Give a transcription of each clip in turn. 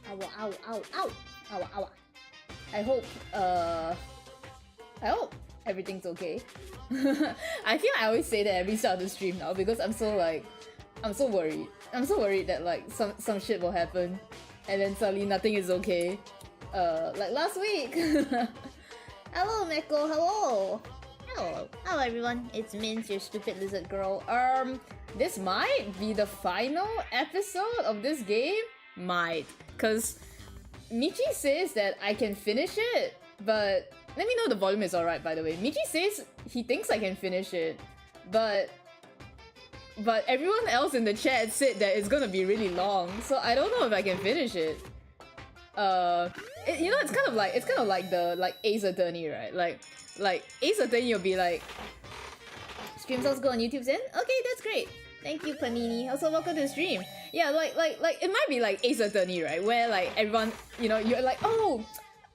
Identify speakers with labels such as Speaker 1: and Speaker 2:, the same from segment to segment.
Speaker 1: Ow, ow, ow, ow! Ow, ow. I hope everything's okay. I feel I always say that every start of the stream now because I'm so worried. I'm so worried that like some shit will happen and then suddenly nothing is okay. Like last week. Hello, Meko, hello! Hello everyone, it's Minz, your stupid lizard girl. This might be the final episode of this game? Might. Cause Michi says that I can finish it, but let me know the volume is alright by the way. Michi says he thinks I can finish it, but everyone else in the chat said that it's gonna be really long, so I don't know if I can finish it. You know, it's kind of like the Ace Attorney, right? Like Ace Attorney, you'll be like, stream sounds good on YouTube, Zen? Okay, that's great. Thank you, Panini. Also, welcome to the stream. Yeah, like it might be like Ace Attorney, right? Where like everyone, you know, you're like, oh,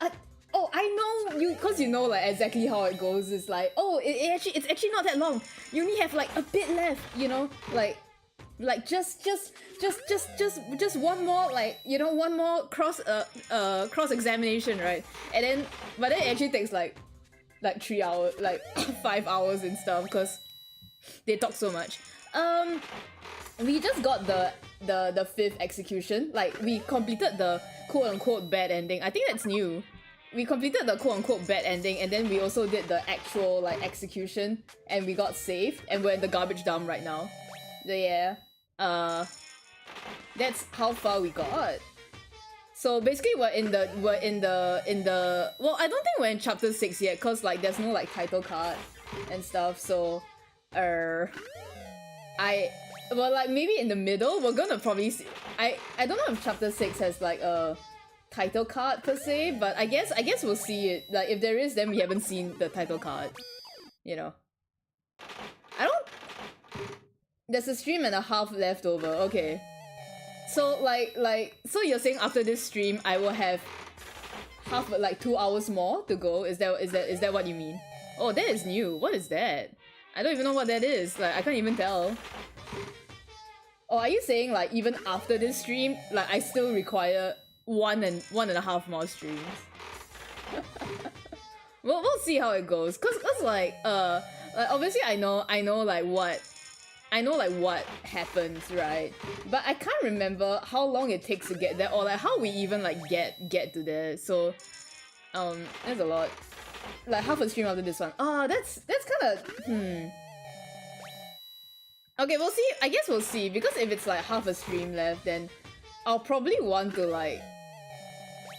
Speaker 1: I know you, cause you know like exactly how it goes. It's like, oh, it's actually not that long. You only have like a bit left, you know, like just one more, like, you know, one more cross examination, right? And then, but then it actually takes like 3 hours, like 5 hours and stuff, because they talk so much. We just got the 5th execution. Like, we completed the quote-unquote bad ending. I think that's new. We completed the quote-unquote bad ending, and then we also did the actual, like, execution, and we got saved, and we're in the garbage dump right now. So yeah, that's how far we got. So basically we're in the well, I don't think we're in chapter 6 yet, cause like there's no like title card and stuff, so well, like maybe in the middle we're gonna probably see, I don't know if chapter 6 has like a title card per se, but I guess we'll see it. Like if there is, then we haven't seen the title card, you know. There's a stream and a half left over. Okay, so so you're saying after this stream I will have half, like 2 hours more to go? Is that what you mean? Oh, that is new. What is that? I don't even know what that is. Like, I can't even tell. Oh, are you saying like even after this stream, like I still require one and a half more streams? we'll see how it goes. Cause like obviously I know like what happens, right? But I can't remember how long it takes to get there, or like how we even like get to there. So there's a lot. Like half a stream after this one. Oh, that's kind of Okay, we'll see. I guess we'll see, because if it's like half a stream left, then I'll probably want to like,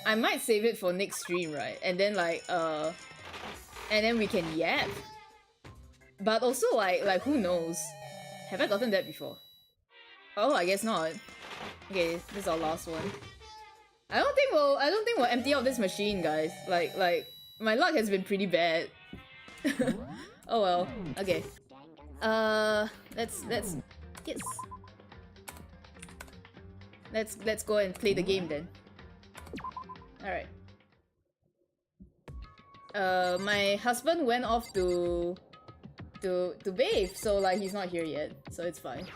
Speaker 1: I might save it for next stream, right? And then like and then we can yap. But also like who knows? Have I gotten that before? Oh, I guess not. Okay, this is our last one. I don't think we'll empty out this machine, guys. Like my luck has been pretty bad. Oh well. Okay. Let's yes. Let's go and play the game then. All right. My husband went off to bathe, so like he's not here yet, so it's fine.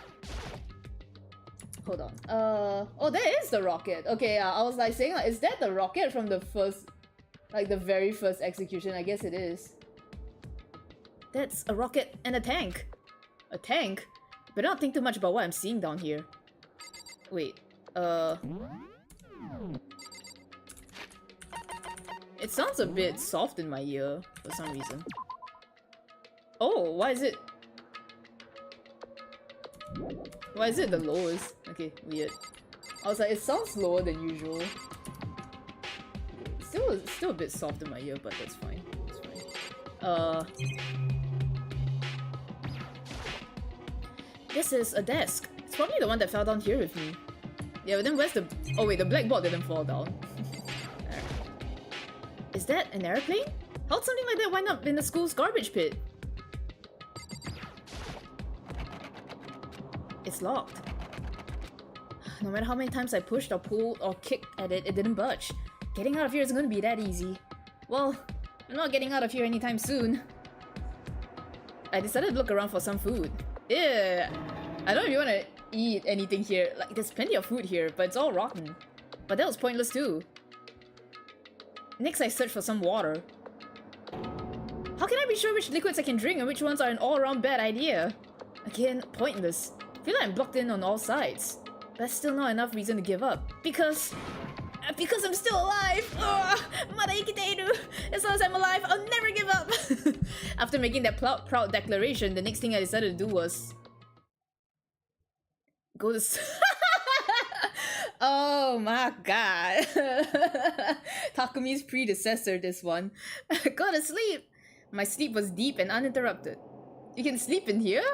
Speaker 1: Hold on. Oh, that is the rocket. Okay, I was like saying, like, is that the rocket from the first, like the very first execution? I guess it is. That's a rocket and a tank. A tank? Better not think too much about what I'm seeing down here. Wait. It sounds a bit soft in my ear for some reason. Oh, why is it? Why is it the lowest? Okay, weird. I was like, it sounds lower than usual. Still a bit soft in my ear, but that's fine. That's fine. This is a desk. It's probably the one that fell down here with me. Yeah, but then where's the... Oh wait, the blackboard didn't fall down. Is that an airplane? How'd something like that wind up in the school's garbage pit? It's locked. No matter how many times I pushed or pulled or kicked at it, it didn't budge. Getting out of here isn't gonna be that easy. Well, I'm not getting out of here anytime soon. I decided to look around for some food. Yeah, I don't really want to eat anything here. Like, there's plenty of food here, but it's all rotten. But that was pointless too. Next, I searched for some water. How can I be sure which liquids I can drink and which ones are an all-around bad idea? Again, pointless. I feel like I'm blocked in on all sides. That's still not enough reason to give up. Because I'm still alive! As long as I'm alive, I'll never give up! After making that proud declaration, the next thing I decided to do was... go to... Oh my god. Takumi's predecessor, this one. Go to sleep! My sleep was deep and uninterrupted. You can sleep in here?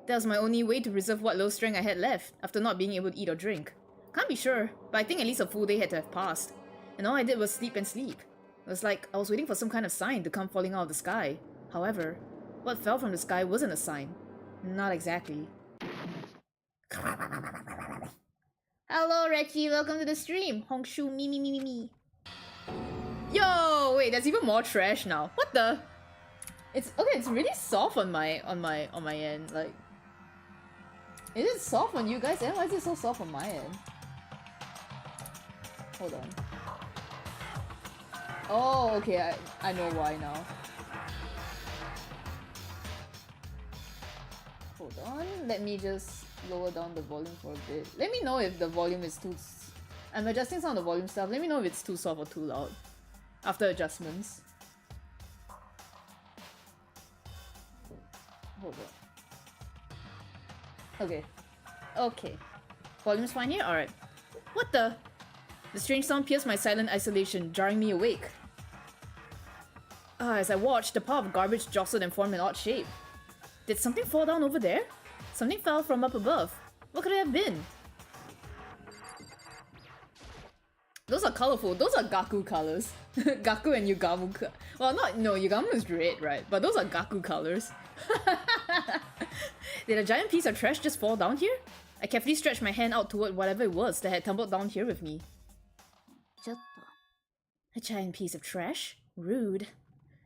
Speaker 1: That was my only way to preserve what little strength I had left, after not being able to eat or drink. Can't be sure, but I think at least a full day had to have passed. And all I did was sleep and sleep. It was like I was waiting for some kind of sign to come falling out of the sky. However, what fell from the sky wasn't a sign. Not exactly. Hello, Rechi, welcome to the stream. Hongshu, me. Yo, wait, there's even more trash now. What the? It's okay. It's really soft on my end. Like, is it soft on you guys? And why is it so soft on my end? Hold on. Oh, okay. I know why now. Hold on. Let me just lower down the volume for a bit. Let me know if the volume is too... I'm adjusting some of the volume stuff. Let me know if it's too soft or too loud. After adjustments. Hold on. Okay. Okay. Volume's fine here? Alright. What the? The strange sound pierced my silent isolation, jarring me awake. As I watched, the pile of garbage jostled and formed an odd shape. Did something fall down over there? Something fell from up above. What could it have been? Those are colorful. Those are Gaku colors. Gaku and Yugamu. Well, no, Yugamu is red, right? But those are Gaku colors. Did a giant piece of trash just fall down here? I carefully stretched my hand out toward whatever it was that had tumbled down here with me. A giant piece of trash? Rude.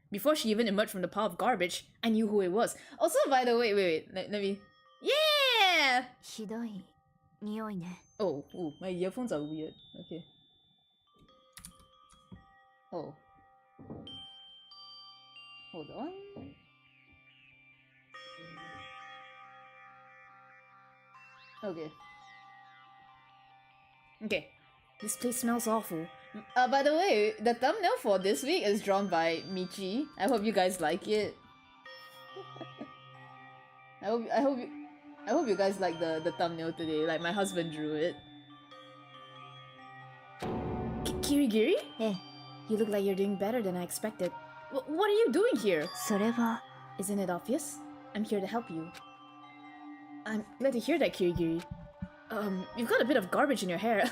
Speaker 1: Before she even emerged from the pile of garbage, I knew who it was. Also, by the way, wait, let me... Yeah! Oh, ooh, my earphones are weird. Okay. Oh. Hold on. Okay. Okay. This place smells awful. By the way, the thumbnail for this week is drawn by Michi. I hope you guys like it. I hope you guys like the thumbnail today. Like, my husband drew it. Kirigiri? Eh, you look like you're doing better than I expected. What are you doing here? Isn't it obvious? I'm here to help you. I'm glad to hear that, Kirigiri. You've got a bit of garbage in your hair.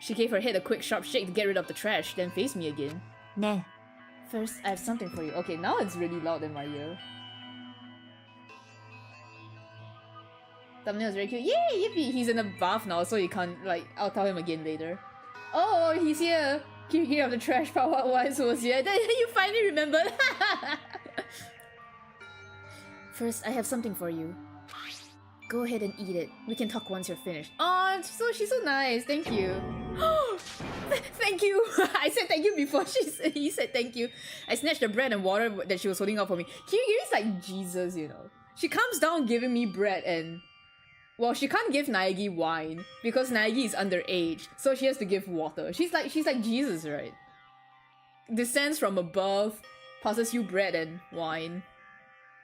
Speaker 1: She gave her head a quick sharp shake to get rid of the trash, then faced me again. Nah. First, I have something for you. Okay, now it's really loud in my ear. Thumbnail is very cute. Yay, yippee! He's in a bath now, so you can't, like, I'll tell him again later. Oh, he's here! Kirigiri of the trash pile, what wise was here. You finally remembered! First, I have something for you. Go ahead and eat it. We can talk once you're finished. Oh, she's so nice. Thank you. Thank you. I said thank you before he said thank you. I snatched the bread and water that she was holding out for me. Kirigiri's like Jesus, you know. She comes down giving me bread and Well, she can't give Naegi wine because Naegi is underage, so she has to give water. She's like Jesus, right? Descends from above, passes you bread and wine.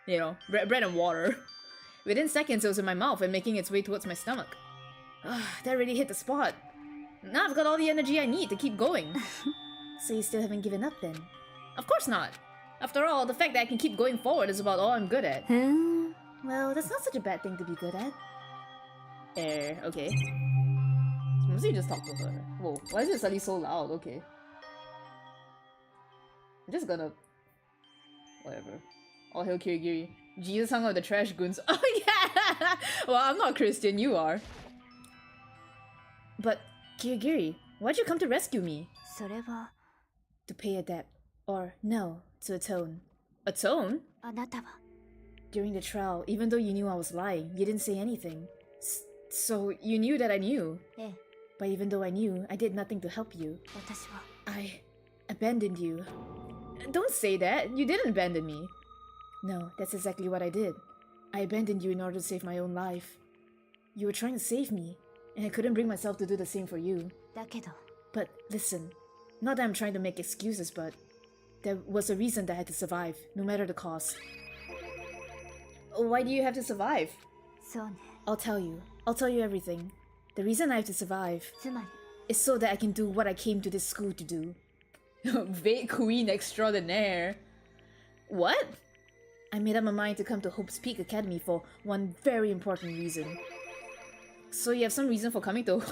Speaker 1: You know, bread and water. Within seconds, it was in my mouth and making its way towards my stomach. That really hit the spot. Now I've got all the energy I need to keep going. So you still haven't given up then? Of course not. After all, the fact that I can keep going forward is about all I'm good at. Well, that's not such a bad thing to be good at. Okay. Must you just talk to her? Whoa, why is it suddenly so loud? Okay. I'm just gonna... Whatever. All hail Kirigiri. Jesus hung out with the trash goons. Oh yeah! Well, I'm not Christian, you are. But, Kirigiri, why'd you come to rescue me?
Speaker 2: それは
Speaker 1: To pay a debt. Or, no, to atone. Atone?
Speaker 2: あなたは
Speaker 1: During the trial, even though you knew I was lying, you didn't say anything. So, you knew that I knew.
Speaker 2: ええ
Speaker 1: But even though I knew, I did nothing to help you.
Speaker 2: 私は
Speaker 1: I abandoned you. Don't say that. You didn't abandon me. No, that's exactly what I did. I abandoned you in order to save my own life. You were trying to save me, and I couldn't bring myself to do the same for you.
Speaker 2: だけど
Speaker 1: But listen, not that I'm trying to make excuses, but there was a reason that I had to survive, no matter the cost. Why do you have to survive?
Speaker 2: そうね
Speaker 1: I'll tell you. I'll tell you everything. The reason I have to survive
Speaker 2: つまり
Speaker 1: is so that I can do what I came to this school to do. Vague queen extraordinaire. What? I made up my mind to come to Hope's Peak Academy for one very important reason. So you have some reason for coming to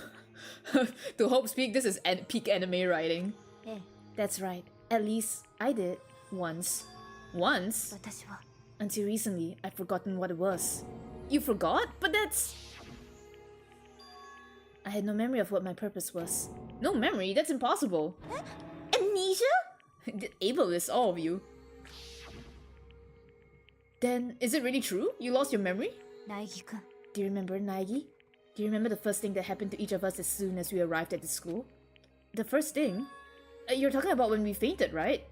Speaker 1: to Hope's Peak? This is peak anime writing.
Speaker 2: ええ
Speaker 1: That's right. At least I did. Once. Once?
Speaker 2: 私は
Speaker 1: Until recently, I've forgotten what it was. You forgot? But that's... I had no memory of what my purpose was. No memory? That's impossible. Amnesia? Ableist, all of you. Then, is it really true? You lost your memory?
Speaker 2: 苗木くん
Speaker 1: Do you remember, Naegi? Do you remember the first thing that happened to each of us as soon as we arrived at the school? The first thing? You're talking about when we fainted, right?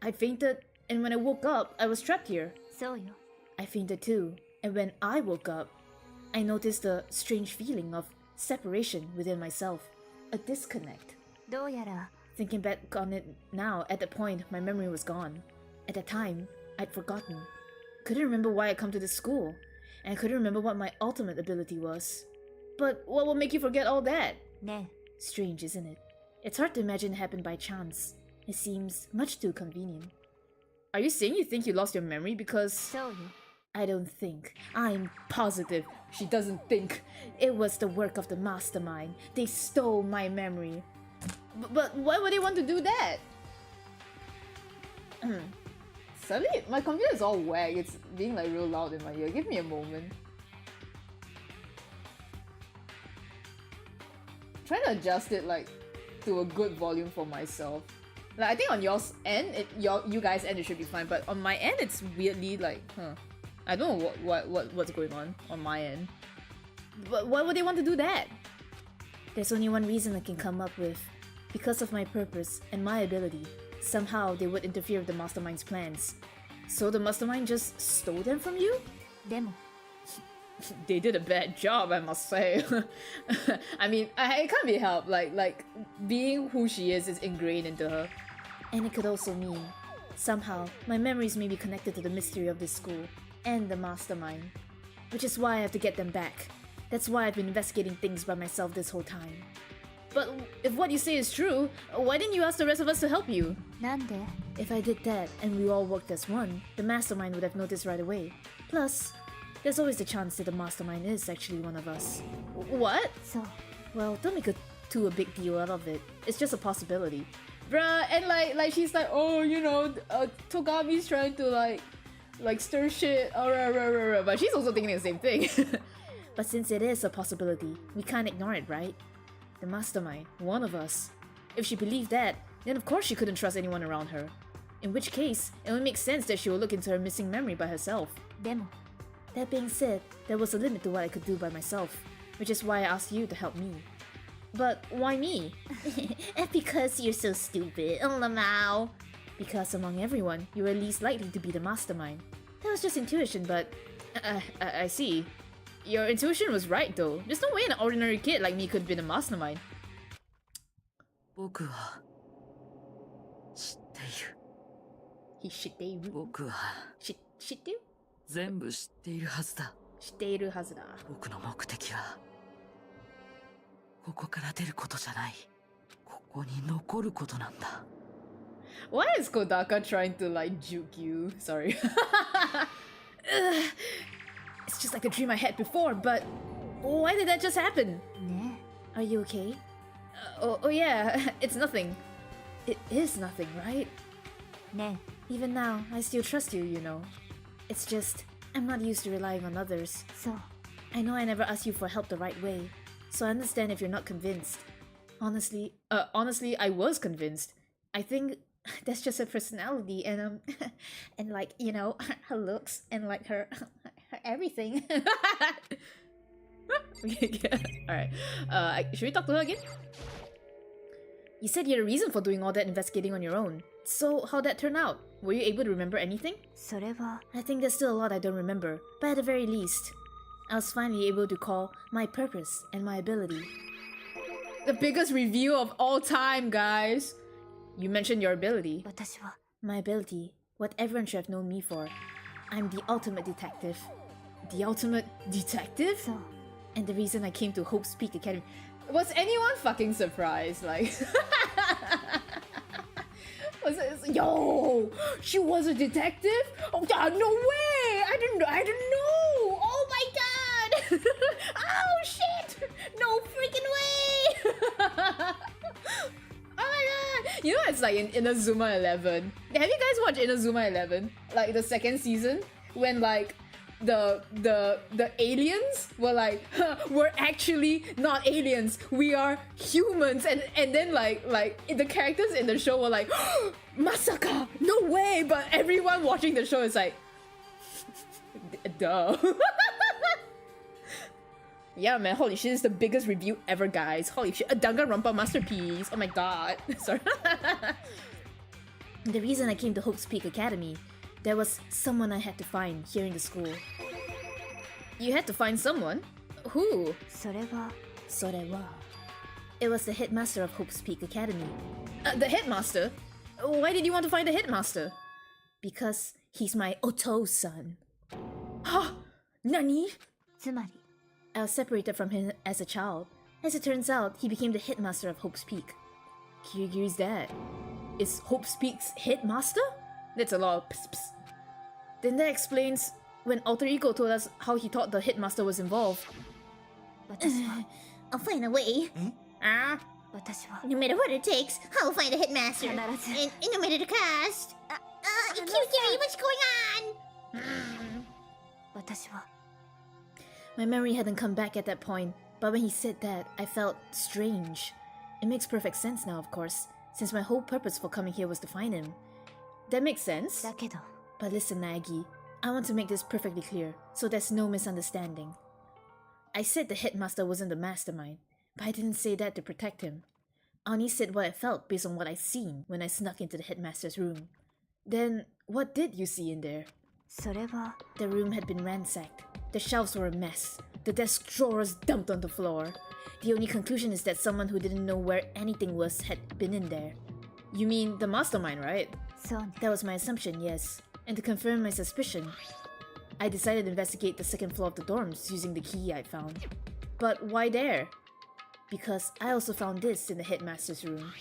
Speaker 1: I fainted, and when I woke up, I was trapped here.
Speaker 2: そうよ
Speaker 1: I fainted too, and when I woke up, I noticed a strange feeling of separation within myself. A disconnect.
Speaker 2: どうやら
Speaker 1: Thinking back on it now, at that point, my memory was gone. At that time, I'd forgotten. Couldn't remember why I come to this school, and I couldn't remember what my ultimate ability was. But what will make you forget all that?
Speaker 2: ね
Speaker 1: Strange, isn't it? It's hard to imagine it happened by chance. It seems much too convenient. Are you saying you think you lost your memory because...
Speaker 2: そうよ
Speaker 1: I don't think. I'm positive. She doesn't think. It was the work of the mastermind. They stole my memory. But why would they want to do that? Suddenly, my computer is all wag. It's being like real loud in my ear. Give me a moment. Trying to adjust it like to a good volume for myself. Like I think on your end, you guys' end it should be fine, but on my end it's weirdly like, I don't know what's going on my end. But why would they want to do that? There's only one reason I can come up with. Because of my purpose and my ability, somehow they would interfere with the mastermind's plans. So the mastermind just stole them from you?
Speaker 2: でも
Speaker 1: They did a bad job, I must say. I mean, it can't be helped. Like being who she is ingrained into her. And it could also mean, somehow, my memories may be connected to the mystery of this school and the mastermind. Which is why I have to get them back. That's why I've been investigating things by myself this whole time. But if what you say is true, why didn't you ask the rest of us to help you?
Speaker 2: なんで
Speaker 1: If I did that and we all worked as one, the mastermind would have noticed right away. Plus, there's always the chance that the mastermind is actually one of us. What?
Speaker 2: そう
Speaker 1: Well, don't make a big deal out of it. It's just a possibility. Bruh, and like she's like, oh, you know, Togami's trying to like stir shit, but she's also thinking the same thing. But since it is a possibility, we can't ignore it, right? The mastermind, one of us. If she believed that, then of course she couldn't trust anyone around her. In which case, it would make sense that she will look into her missing memory by herself.
Speaker 2: でも
Speaker 1: That being said, there was a limit to what I could do by myself, which is why I asked you to help me. But why me? Because you're so stupid, Lamau. Because among everyone, you were least likely to be the mastermind. That was just intuition, but I see. Your intuition was right though. There's no way an ordinary kid like me could have been a mastermind.
Speaker 3: 僕は知っている。
Speaker 1: He shitteru.
Speaker 3: 僕は
Speaker 1: Shitteru?
Speaker 3: 全部知っているはずだ。
Speaker 1: Shitteru hazda.
Speaker 3: 僕の目的はここから出ることじゃない。ここに残ることなんだ。
Speaker 1: Why is Kodaka trying to like juke you? Sorry. Ugh. It's just like a dream I had before, but why did that just happen?
Speaker 2: ね
Speaker 1: Are you okay? Oh yeah, it's nothing. It is nothing, right?
Speaker 2: えね
Speaker 1: Even now, I still trust you, you know. It's just, I'm not used to relying on others.
Speaker 2: えそう
Speaker 1: I know I never asked you for help the right way, so I understand if you're not convinced. Honestly, I was convinced. I think that's just her personality and and like, you know, her looks and like her everything. Alright. Should we talk to her again? You said you had a reason for doing all that investigating on your own. So, how'd that turn out? Were you able to remember anything?
Speaker 2: それは
Speaker 1: I think there's still a lot I don't remember, but at the very least, I was finally able to call my purpose and my ability. The biggest review of all time, guys! You mentioned your ability.
Speaker 2: 私は
Speaker 1: My ability, what everyone should have known me for. I'm the ultimate detective. The ultimate detective?
Speaker 2: そう
Speaker 1: And the reason I came to Hope's Peak Academy. Was anyone fucking surprised? Like, yo, she was a detective? Oh, God, no way! I didn't know! Oh my God! Oh shit! No freaking way! Oh my God! You know, it's like in Inazuma 11. Have you guys watched Inazuma 11? Like the second season, when like the aliens were like, huh, we're actually not aliens, we are humans, and then like the characters in the show were like, Masaka, no way, but everyone watching the show is like, duh. Yeah, man, holy shit, this is the biggest review ever, guys. Holy shit, a DanganRONPA masterpiece. Oh my god. Sorry. The reason I came to Hope's Peak Academy, there was someone I had to find here in the school. You had to find someone? Who?
Speaker 2: それは
Speaker 1: Sorewa. It was the headmaster of Hope's Peak Academy. The headmaster? Why did you want to find the headmaster? Because he's my Oto-san. Huh? Nani?
Speaker 2: つまり
Speaker 1: I was separated from him as a child. As it turns out, he became the headmaster of Hope's Peak. Kirigiri's dad. Is Hope's Peak's headmaster? That's a lot of pss. Then that explains when Alter Ego told us how he thought the headmaster was involved.
Speaker 2: 私は
Speaker 4: I'll find a way.
Speaker 2: 私は
Speaker 4: No matter what it takes, I'll find a headmaster.
Speaker 2: 必
Speaker 4: And,
Speaker 2: ず
Speaker 4: and no matter the cost. Kirigiri, what's going on?
Speaker 2: 私は
Speaker 1: My memory hadn't come back at that point, but when he said that, I felt strange. It makes perfect sense now, of course, since my whole purpose for coming here was to find him. That makes sense.
Speaker 2: だけど
Speaker 1: But listen, Nagi, I want to make this perfectly clear, so there's no misunderstanding. I said the headmaster wasn't the mastermind, but I didn't say that to protect him. I only said what I felt based on what I'd seen when I snuck into the headmaster's room. Then, what did you see in there?
Speaker 2: それは
Speaker 1: The room had been ransacked. The shelves were a mess. The desk drawers dumped on the floor. The only conclusion is that someone who didn't know where anything was had been in there. You mean the mastermind, right?
Speaker 2: そうね
Speaker 1: That was my assumption, yes. And to confirm my suspicion, I decided to investigate the second floor of the dorms using the key I found. But why there? Because I also found this in the headmaster's room.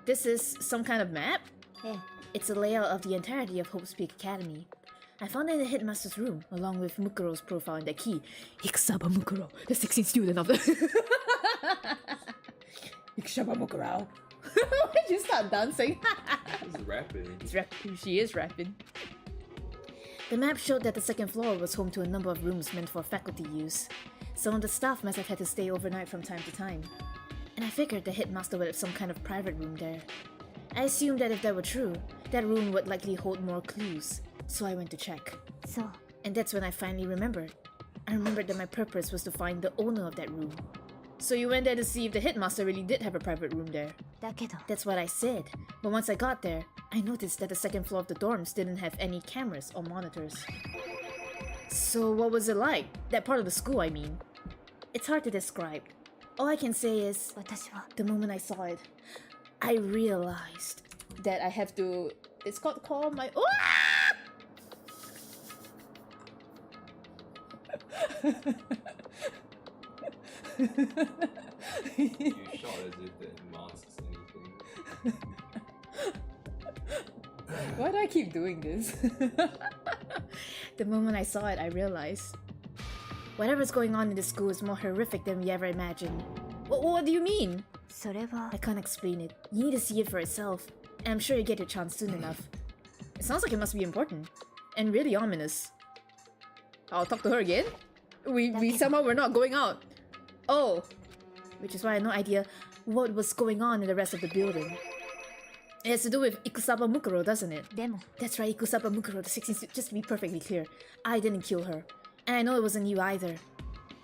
Speaker 1: This is some kind of map?
Speaker 2: ええ
Speaker 1: It's a layout of the entirety of Hope's Peak Academy. I found it in the headmaster's room, along with Mukuro's profile and the key. Ikisaba Mukuro, the 16th student of the... Ikisaba Mukuro. Why did you start dancing?
Speaker 5: He's rapping.
Speaker 1: She is rapping. The map showed that the second floor was home to a number of rooms meant for faculty use. Some of the staff must have had to stay overnight from time to time. And I figured the headmaster would have some kind of private room there. I assumed that if that were true, that room would likely hold more clues. So I went to check.
Speaker 2: そう
Speaker 1: And that's when I finally remembered. I remembered that my purpose was to find the owner of that room. So you went there to see if the headmaster really did have a private room there.
Speaker 2: だけど
Speaker 1: That's what I said. But once I got there, I noticed that the second floor of the dorms didn't have any cameras or monitors. So what was it like? That part of the school, I mean.
Speaker 2: It's hard to describe. All I can say is 私は
Speaker 1: The moment I saw it, I realized that I have to... It's called call my...
Speaker 5: You shot as if it masks anything.
Speaker 1: Why do I keep doing this? The moment I saw it, I realized whatever's going on in the school is more horrific than we ever imagined. What do you mean?
Speaker 2: それは
Speaker 1: I can't explain it. You need to see it for itself. And I'm sure you get your chance soon enough. It sounds like it must be important. And really ominous. I'll talk to her again? We somehow were not going out. Oh. Which is why I had no idea what was going on in the rest of the building. It has to do with Ikusaba Mukuro, doesn't it?
Speaker 2: でも
Speaker 1: That's right, Ikusaba Mukuro, the 16th... Just to be perfectly clear, I didn't kill her. And I know it wasn't you either.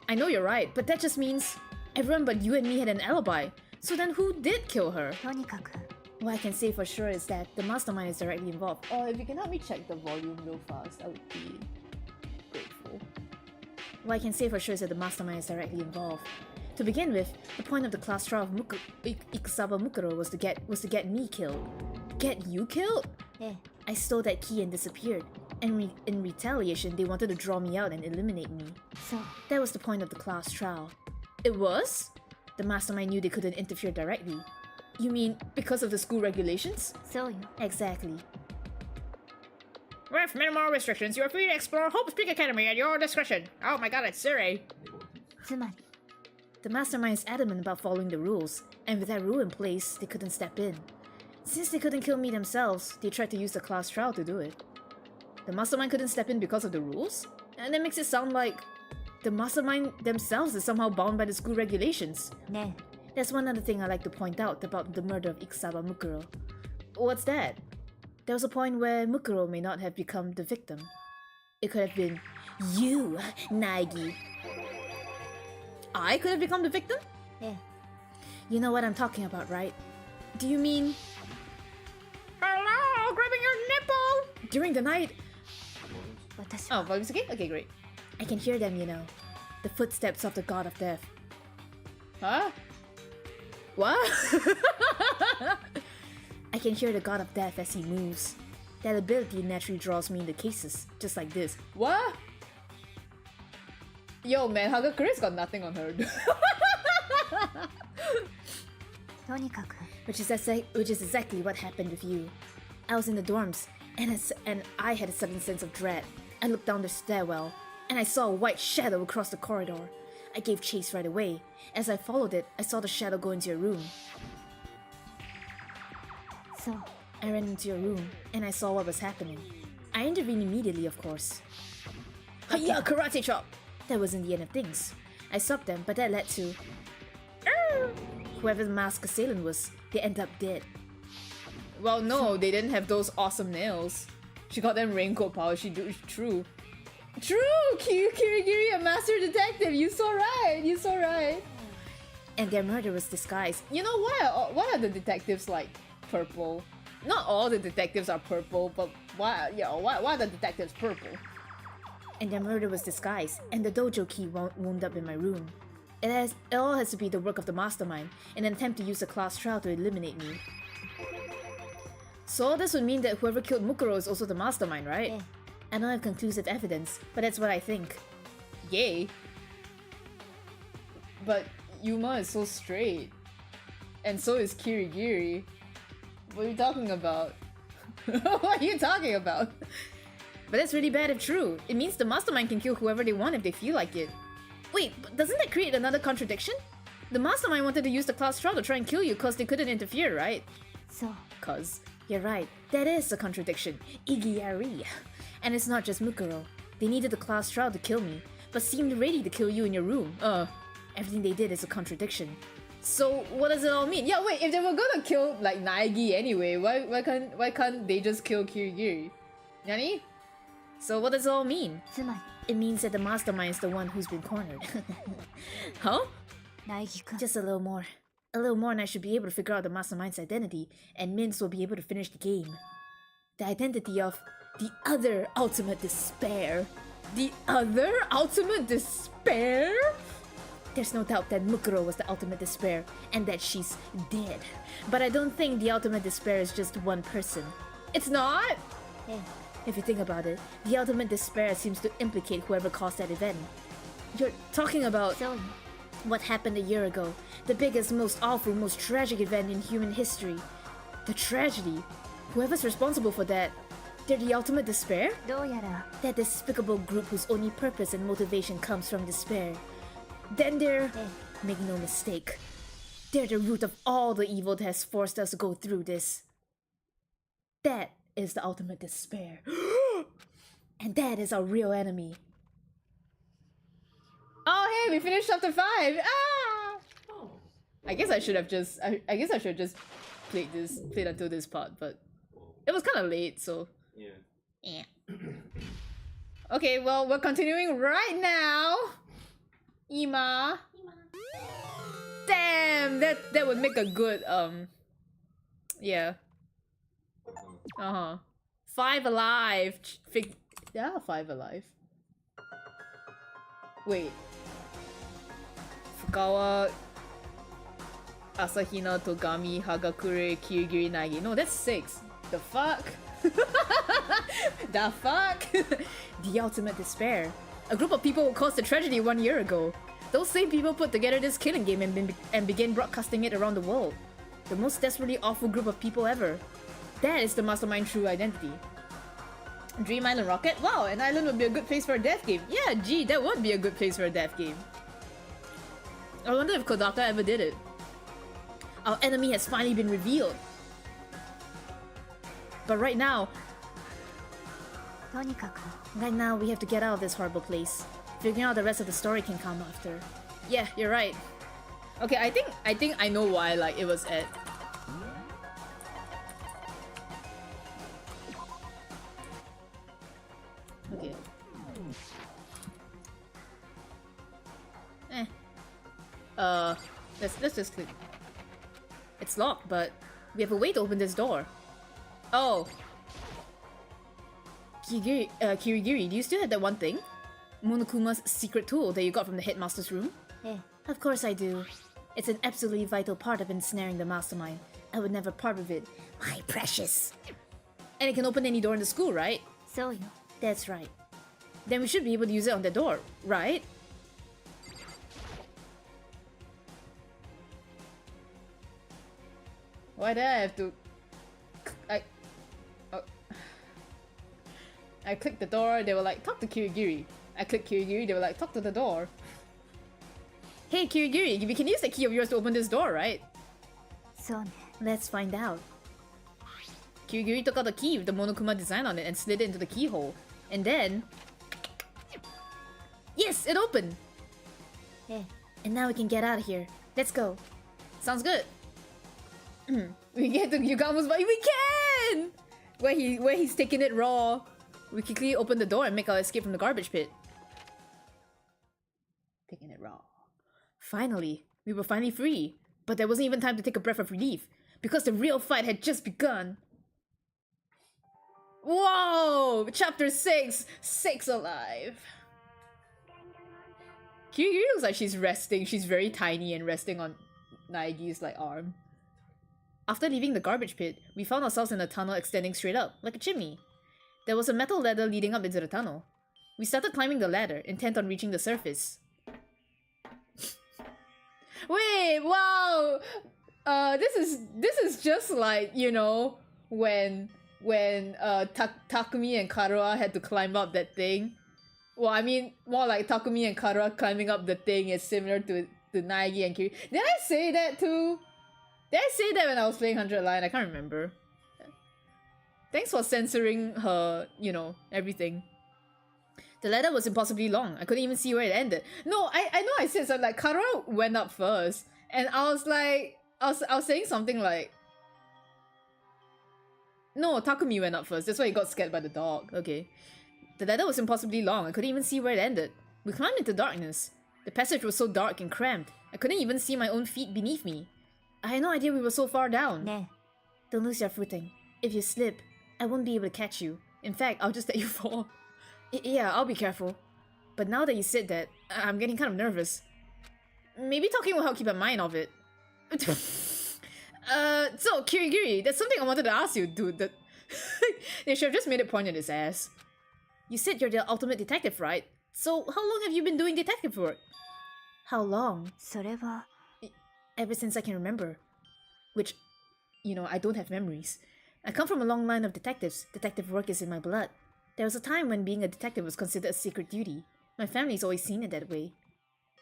Speaker 1: I know you're right, but that just means everyone but you and me had an alibi. So then who did kill her?
Speaker 2: とにかく
Speaker 1: What I can say for sure is that the mastermind is directly involved. Oh, if you can help me check the volume real fast, I would be grateful. What I can say for sure is that the mastermind is directly involved. To begin with, the point of the class trial of Ikusaba Mukuro was to get me killed. Get you killed?
Speaker 2: ええ
Speaker 1: I stole that key and disappeared. And in retaliation, they wanted to draw me out and eliminate me.
Speaker 2: そう
Speaker 1: That was the point of the class trial. It was? The mastermind knew they couldn't interfere directly. You mean because of the school regulations?
Speaker 2: そうよ
Speaker 1: Exactly. With minimal restrictions, you are free to explore Hope Peak Academy at your discretion. Oh my god, it's Surrey.
Speaker 2: つまり
Speaker 1: The mastermind is adamant about following the rules, and with that rule in place, they couldn't step in. Since they couldn't kill me themselves, they tried to use the class trial to do it. The mastermind couldn't step in because of the rules? And that makes it sound like the mastermind themselves is somehow bound by the school regulations.
Speaker 2: ね
Speaker 1: That's one other thing I like to point out about the murder of Ikusaba Mukuro. What's that? There was a point where Mukuro may not have become the victim. It could have been you, Naegi. I could have become the victim?
Speaker 2: ええ
Speaker 1: You know what I'm talking about, right? Do you mean... Hello, grabbing your nipple! During the night?
Speaker 2: 私は
Speaker 1: Oh, volume's okay? Okay, great. I can hear them, you know. The footsteps of the god of death. Huh? What? I can hear the god of death as he moves. That ability naturally draws me into cases, just like this. What? Yo, man, Haga Chris got nothing on her.
Speaker 2: とにかく
Speaker 1: which is exactly what happened with you. I was in the dorms, and I had a sudden sense of dread. I looked down the stairwell, and I saw a white shadow across the corridor. I gave chase right away. As I followed it, I saw the shadow go into your room.
Speaker 2: そう
Speaker 1: I ran into your room, and I saw what was happening. I intervened immediately, of course. Hiya, karate chop! That wasn't the end of things. I stopped them, but that led to... Whoever the masked assailant was, they end up dead. Well, no, they didn't have those awesome nails. She got them raincoat powers. True. Kirigiri, a master detective. You saw right. And their murder was disguised. You know why are the detectives like purple? Not all the detectives are purple, but why are the detectives purple? And their murder was disguised, and the dojo key wound up in my room. It all has to be the work of the mastermind, in an attempt to use the class trial to eliminate me. So this would mean that whoever killed Mukuro is also the mastermind, right?
Speaker 2: Yeah.
Speaker 1: I don't have conclusive evidence, but that's what I think. Yay. But Yuma is so straight. And so is Kirigiri. What are you talking about? What are you talking about? But that's really bad if true. It means the mastermind can kill whoever they want if they feel like it. Wait, but doesn't that create another contradiction? The mastermind wanted to use the class trial to try and kill you cause they couldn't interfere, right?
Speaker 2: そう
Speaker 1: Cause, you're right, that is a contradiction. Igiyari. And it's not just Mukuro. They needed the class trial to kill me, but seemed ready to kill you in your room. Everything they did is a contradiction. So what does it all mean? Yeah, wait, if they were gonna kill like Naegi anyway, why can't they just kill Kirigiri? Nani? So what does it all mean?
Speaker 2: つまり
Speaker 1: It means that the mastermind is the one who's been cornered. Huh?
Speaker 2: 苗木くん
Speaker 1: Just a little more. A little more and I should be able to figure out the mastermind's identity, and Mince will be able to finish the game. The identity of the other ultimate despair. The other ultimate despair?
Speaker 2: There's no doubt that Mukuro was the ultimate despair, and that she's dead. But I don't think the ultimate despair is just one person.
Speaker 1: It's not?
Speaker 2: Hey, if you think about it, the ultimate despair seems to implicate whoever caused that event.
Speaker 1: You're talking about...
Speaker 2: So, what happened a year ago? The biggest, most awful, most tragic event in human history.
Speaker 1: The tragedy? Whoever's responsible for that, they're the ultimate despair?
Speaker 2: どうやら that despicable group whose only purpose and motivation comes from despair.
Speaker 1: Then they're...
Speaker 2: Make no mistake.
Speaker 1: They're the root of all the evil that has forced us to go through this. That is the ultimate despair. And that is our real enemy. Oh hey, we finished chapter 5! Ah! I guess I should have just... I guess I should have just played until this part, but... It was kind of late, so...
Speaker 5: Yeah.
Speaker 1: Okay, well, we're continuing right now! Ima. Damn, that would make a good yeah. 5 alive. Yeah, 5 alive. Wait. Fukawa, Asahina, Togami, Hagakure, Kirigiri, Nagi. No, that's 6. The fuck? The fuck? The ultimate despair. A group of people who caused the tragedy 1 year ago. Those same people put together this killing game and began broadcasting it around the world. The most desperately awful group of people ever. That is the mastermind true identity. Dream Island Rocket? Wow, an island would be a good place for a death game. Yeah, gee, that would be a good place for a death game. I wonder if Kodaka ever did it. Our enemy has finally been revealed. But right now,
Speaker 2: とにかく
Speaker 1: right now we have to get out of this horrible place. Figuring out the rest of the story can come after. Yeah, you're right. Okay, I think I know why like it was at. Okay. Let's just click. It's locked, but we have a way to open this door. Oh. Kirigiri, do you still have that one thing? Monokuma's secret tool that you got from the headmaster's room?
Speaker 2: Of course I do. It's an absolutely vital part of ensnaring the mastermind. I would never part with it. My precious.
Speaker 1: And it can open any door in the school, right?
Speaker 2: そうよ That's right.
Speaker 1: Then we should be able to use it on the door, right? Why did I have to... I clicked the door, they were like, talk to Kirigiri. I clicked Kirigiri, they were like, talk to the door. Hey Kirigiri, we can use the key of yours to open this door, right?
Speaker 2: そうね
Speaker 1: Let's find out. Kirigiri took out the key with the Monokuma design on it and slid it into the keyhole. And then... Yes, it opened!
Speaker 2: And now we can get out of here. Let's go.
Speaker 1: Sounds good. We get to Yugamo's body. We can! Where he's taking it raw. We quickly open the door and make our escape from the garbage pit. Taking it raw. Finally, we were finally free. But there wasn't even time to take a breath of relief. Because the real fight had just begun. Whoa! Chapter 6! 6 alive. Kirigiri looks like she's resting. She's very tiny and resting on Naegi's like arm. After leaving the garbage pit, we found ourselves in a tunnel extending straight up, like a chimney. There was a metal ladder leading up into the tunnel. We started climbing the ladder, intent on reaching the surface. Wait, wow! This is just like, you know, when Takumi and Karua had to climb up that thing. Well, I mean, more like Takumi and Karua climbing up the thing is similar to Naegi and Kiri. Did I say that too? Did I say that when I was playing 100 Line? I can't remember. Thanks for censoring her, you know, everything. The ladder was impossibly long. I couldn't even see where it ended. No, I know I said something like Karua went up first. And I was like, I was saying something like... No, Takumi went up first. That's why he got scared by the dog. Okay. The ladder was impossibly long. I couldn't even see where it ended. We climbed into darkness. The passage was so dark and cramped. I couldn't even see my own feet beneath me. I had no idea we were so far down.
Speaker 2: 네
Speaker 1: Don't lose your footing. If you slip, I won't be able to catch you. In fact, I'll just let you fall.
Speaker 2: Yeah, I'll be careful. But now that you said that, I'm getting kind of nervous. Maybe talking will help keep a mind of it. So, Kirigiri, there's something I wanted to ask you, dude. That they should have just made it point at his ass. You said you're the ultimate detective, right? So, how long have you been doing detective work? How long?
Speaker 4: それは
Speaker 2: Ever since I can remember. Which, you know, I don't have memories. I come from a long line of detectives. Detective work is in my blood. There was a time when being a detective was considered a secret duty. My family's always seen it that way.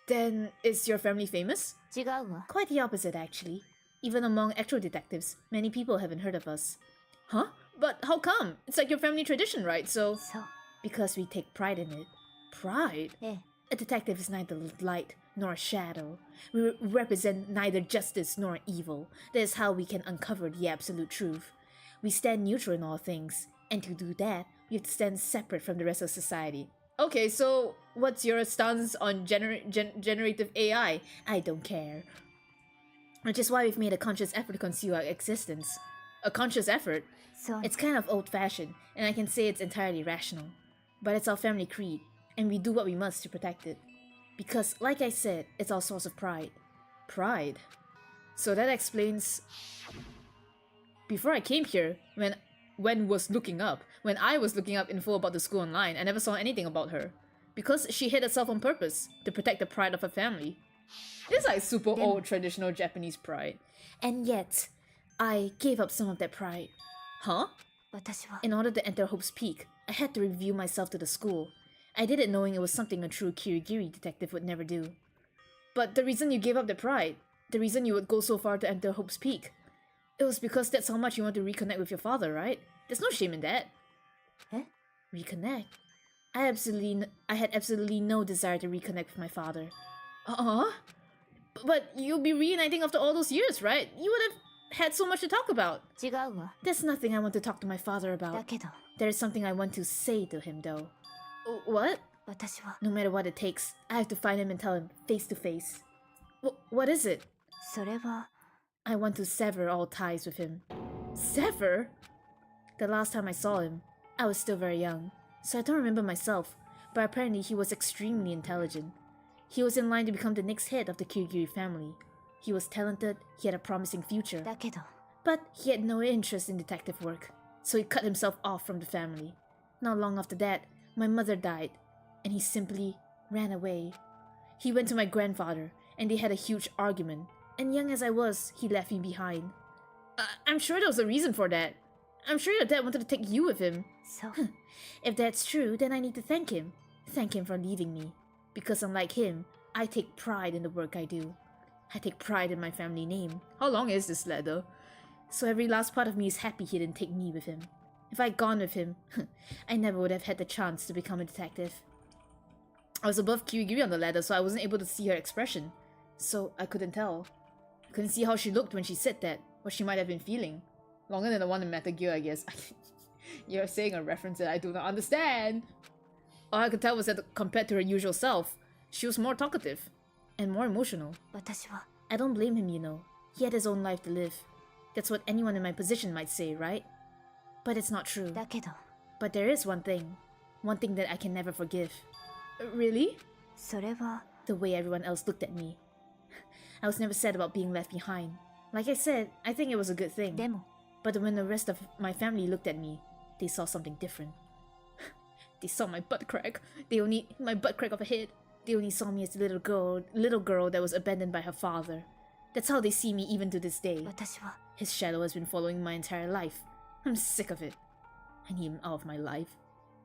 Speaker 2: Then, is your family famous?
Speaker 4: 違うわ
Speaker 2: Quite the opposite, actually. Even among actual detectives, many people haven't heard of us. Huh? But how come? It's like your family tradition, right? So...
Speaker 4: そう
Speaker 2: Because we take pride in it. Pride?
Speaker 4: ええ
Speaker 2: A detective is neither light nor a shadow. We represent neither justice nor evil. That is how we can uncover the absolute truth. We stand neutral in all things, and to do that, we have to stand separate from the rest of society. Okay, so what's your stance on generative AI? I don't care. Which is why we've made a conscious effort to conceal our existence. A conscious effort?
Speaker 4: そう
Speaker 2: It's kind of old-fashioned, and I can say it's entirely rational. But it's our family creed, and we do what we must to protect it. Because, like I said, it's our source of pride. Pride? So that explains... Before I came here, when I was looking up info about the school online, I never saw anything about her. Because she hid herself on purpose, to protect the pride of her family. It's like super old traditional Japanese pride. And yet, I gave up some of that pride. Huh?
Speaker 4: 私は
Speaker 2: In order to enter Hope's Peak, I had to reveal myself to the school. I did it knowing it was something a true Kirigiri detective would never do. But the reason you gave up the pride, the reason you would go so far to enter Hope's Peak, it was because that's how much you want to reconnect with your father, right? There's no shame in that.
Speaker 4: え
Speaker 2: Reconnect? I had absolutely no desire to reconnect with my father. But you'll be reuniting after all those years, right? You would have had so much to talk about.
Speaker 4: 違うわ
Speaker 2: There's nothing I want to talk to my father
Speaker 4: だ
Speaker 2: about.
Speaker 4: けど
Speaker 2: There is something I want to say to him, though. What?
Speaker 4: 私は
Speaker 2: No matter what it takes, I have to find him and tell him face to face. What is it?
Speaker 4: それは
Speaker 2: I want to sever all ties with him. Sever? The last time I saw him, I was still very young, so I don't remember myself, but apparently he was extremely intelligent. He was in line to become the next head of the Kirigiri family. He was talented, he had a promising future,
Speaker 4: だけど
Speaker 2: but he had no interest in detective work, so he cut himself off from the family. Not long after that, my mother died, and he simply ran away. He went to my grandfather, and they had a huge argument, and young as I was, he left me behind. I'm sure there was a reason for that. I'm sure your dad wanted to take you with him.
Speaker 4: そう
Speaker 2: If that's true, then I need to thank him. Thank him for leaving me. Because unlike him, I take pride in the work I do. I take pride in my family name. How long is this letter? So every last part of me is happy he didn't take me with him. If I'd gone with him, I never would have had the chance to become a detective. I was above Kirigiri on the ladder, so I wasn't able to see her expression. So I couldn't tell. I couldn't see how she looked when she said that, what she might have been feeling. Longer than the one in Metal Gear, I guess. You're saying a reference that I do not understand. All I could tell was that compared to her usual self, she was more talkative and more emotional.
Speaker 4: 私は
Speaker 2: I don't blame him, you know. He had his own life to live. That's what anyone in my position might say, right? But it's not true.
Speaker 4: だけど
Speaker 2: But there is one thing that I can never forgive. Really?
Speaker 4: それは
Speaker 2: The way everyone else looked at me. I was never sad about being left behind. Like I said, I think it was a good thing.
Speaker 4: でも
Speaker 2: But when the rest of my family looked at me, they saw something different. They saw my butt crack. My butt crack of a head. They only saw me as the little girl that was abandoned by her father. That's how they see me even to this day.
Speaker 4: 私は
Speaker 2: His shadow has been following my entire life. I'm sick of it. I need him out of my life.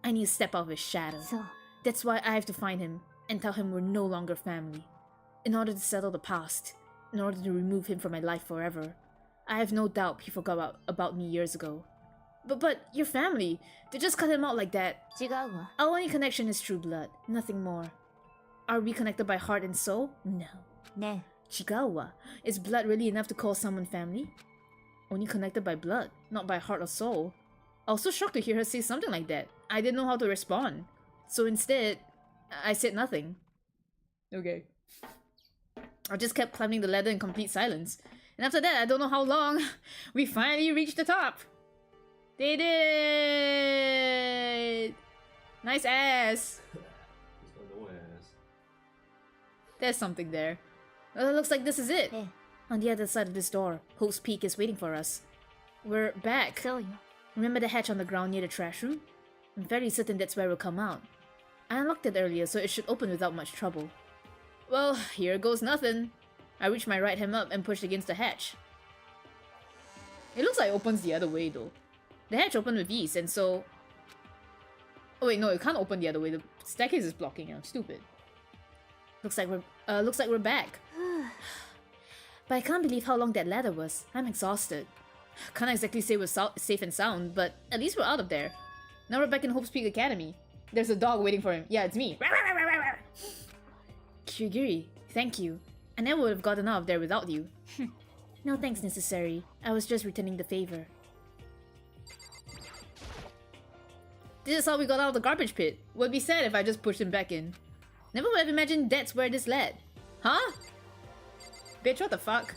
Speaker 2: I need to step out of his shadow.
Speaker 4: そう
Speaker 2: That's why I have to find him and tell him we're no longer family. In order to settle the past, in order to remove him from my life forever. I have no doubt he forgot about me years ago. But your family, they just cut him out like that.
Speaker 4: 違うわ
Speaker 2: Our only connection is true blood, nothing more. Are we connected by heart and soul? No.
Speaker 4: ね
Speaker 2: Chigawa, is blood really enough to call someone family? Only connected by blood, not by heart or soul. I was so shocked to hear her say something like that. I didn't know how to respond. So instead, I said nothing. Okay. I just kept climbing the ladder in complete silence. And after that, I don't know how long, we finally reached the top. They did it!
Speaker 1: Nice ass.
Speaker 5: He's got no ass.
Speaker 1: There's something there. Looks like this is it.
Speaker 2: Eh.
Speaker 1: On the other side of this door, Hope's Peak is waiting for us. We're back.
Speaker 2: So,
Speaker 1: Remember the hatch on the ground near the trash room? I'm fairly certain that's where we'll come out. I unlocked it earlier, so it should open without much trouble. Well, here goes nothing. I reach my right hand up and push against the hatch. It looks like it opens the other way though. The hatch opened with ease, and so... Oh wait, no, it can't open the other way. The staircase is blocking. I'm stupid. Looks like we're back. But I can't believe how long that ladder was. I'm exhausted. Can't exactly say we're safe and sound, but at least we're out of there. Now we're back in Hope's Peak Academy. There's a dog waiting for him. Yeah, it's me. Kirigiri, thank you. I never would have gotten out of there without you. No thanks necessary. I was just returning the favor. This is how we got out of the garbage pit. Would be sad if I just pushed him back in. Never would have imagined that's where this led. Huh? Bitch, what the fuck?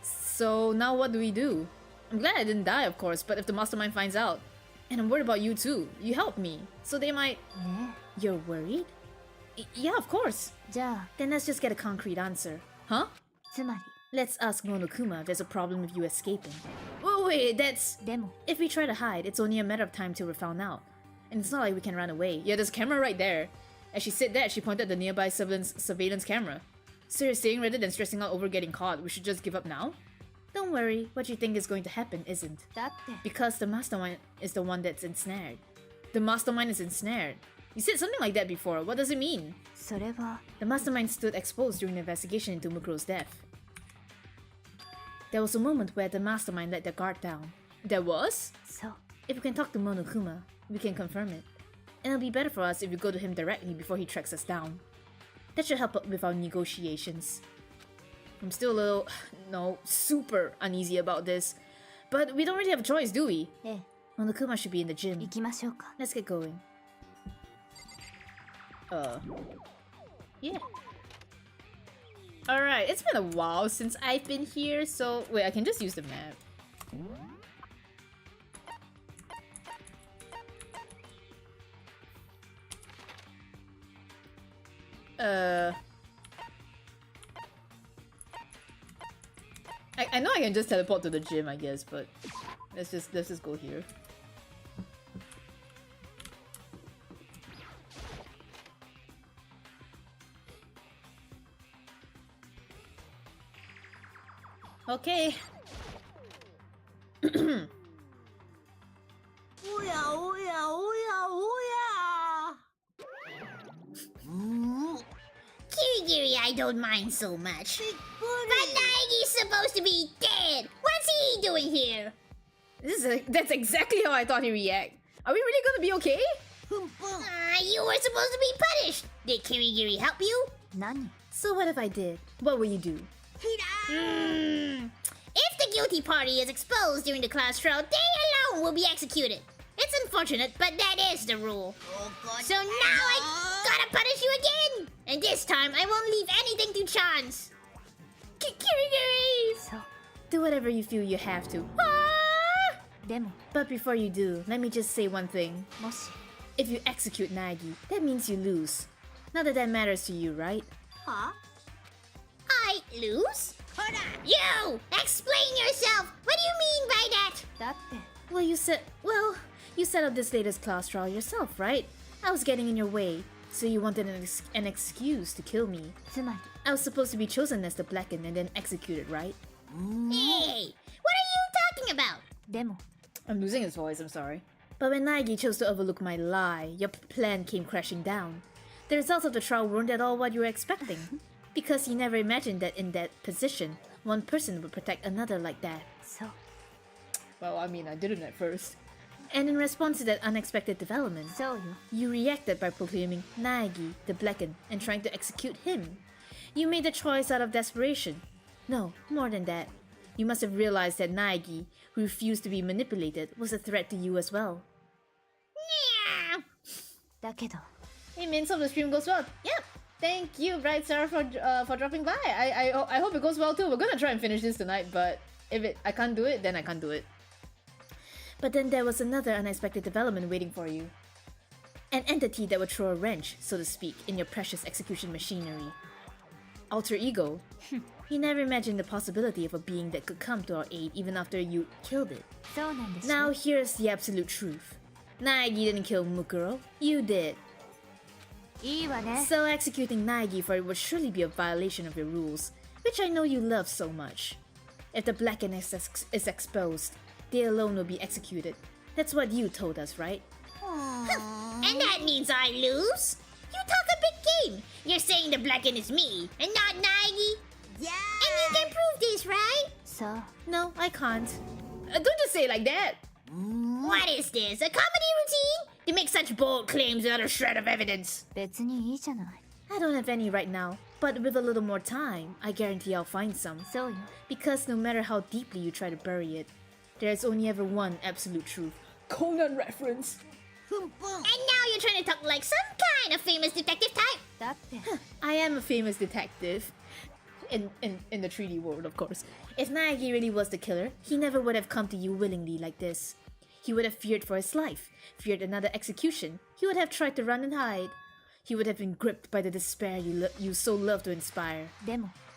Speaker 1: So now what do we do? I'm glad I didn't die, of course, but if the mastermind finds out... And I'm worried about you too. You helped me, so they might... You're worried? Yeah, of course. Then let's just get a concrete answer. Huh? Let's ask Monokuma if there's a problem with you escaping. Wait, that's... If we try to hide, it's only a matter of time till we're found out. And it's not like we can run away. Yeah, there's a camera right there. As she said that, she pointed at the nearby surveillance camera. So you're saying rather than stressing out over getting caught, we should just give up now? Don't worry, what you think is going to happen isn't. Because the mastermind is the one that's ensnared. The mastermind is ensnared. You said something like that before, what does it mean? The mastermind stood exposed during the investigation into Mukuro's death. There was a moment where the mastermind let their guard down. There was? If we can talk to Monokuma, we can confirm it. And it'll be better for us if we go to him directly before he tracks us down. That should help with our negotiations. I'm still a little, super uneasy about this. But we don't really have a choice, do we? Monokuma should be in the gym. Let's get going. Yeah. Alright, it's been a while since I've been here, so... Wait, I can just use the map. I know I can just teleport to the gym, I guess, but let's just go here. Okay.
Speaker 4: Kirigiri, I don't mind so much. But Naegi's supposed to be dead. What's he doing here?
Speaker 1: That's exactly how I thought he'd react. Are we really gonna be okay?
Speaker 4: You were supposed to be punished. Did Kirigiri help you?
Speaker 1: So what if I did? What will you do?
Speaker 4: If the guilty party is exposed during the class trial, they alone will be executed. It's unfortunate, but that is the rule. So now I gotta punish you again! And this time, I won't leave anything to chance. Kirigiri!
Speaker 1: Do whatever you feel you have to. But before you do, let me just say one thing. If you execute Nagi, that means you lose. Not that that matters to you, right?
Speaker 4: Huh? I lose? You! Explain yourself! What do you mean by that?
Speaker 1: Well, you set up this latest class trial yourself, right? I was getting in your way, so you wanted an excuse to kill me. I was supposed to be chosen as the Blackened and then executed, right?
Speaker 4: Hey! What are you talking about?
Speaker 1: I'm losing his voice, I'm sorry. But when Nagi chose to overlook my lie, your plan came crashing down. The results of the trial weren't at all what you were expecting. Because you never imagined that in that position, one person would protect another like that. Well, I mean, I didn't at first. And in response to that unexpected development, you reacted by proclaiming Naegi, the Blackened, and trying to execute him. You made the choice out of desperation. No, more than that. You must have realized that Naegi, who refused to be manipulated, was a threat to you as well. Hey Mints, hope the stream goes well. Yep. Thank you, Bright Sarah, for dropping by. I hope it goes well too. We're gonna try and finish this tonight, but if I can't do it, then I can't do it.
Speaker 2: But then there was another unexpected development waiting for you. An entity that would throw a wrench, so to speak, in your precious execution machinery. Alter ego. You never imagined the possibility of a being that could come to our aid even after you killed it. Now here's the absolute truth. Naegi didn't kill Mukuro, you did. So executing Naegi for it would surely be a violation of your rules, which I know you love so much. If the Blackened is exposed, they alone will be executed. That's what you told us, right?
Speaker 4: And that means I lose? You talk a big game. You're saying the Blackened is me, and not Naegi? Yeah! And you can prove this, right?
Speaker 2: No, I can't.
Speaker 1: Don't just say it like that.
Speaker 4: What is this, a comedy routine? To make such bold claims without a shred of evidence.
Speaker 2: I don't have any right now, but with a little more time, I guarantee I'll find some. Because no matter how deeply you try to bury it, there is only ever one absolute truth.
Speaker 1: Conan reference.
Speaker 4: And now you're trying to talk like some kind of famous detective type.
Speaker 2: I am a famous detective. In the 3D world, of course. If Naegi really was the killer, he never would have come to you willingly like this. He would have feared for his life, feared another execution. He would have tried to run and hide. He would have been gripped by the despair you so love to inspire.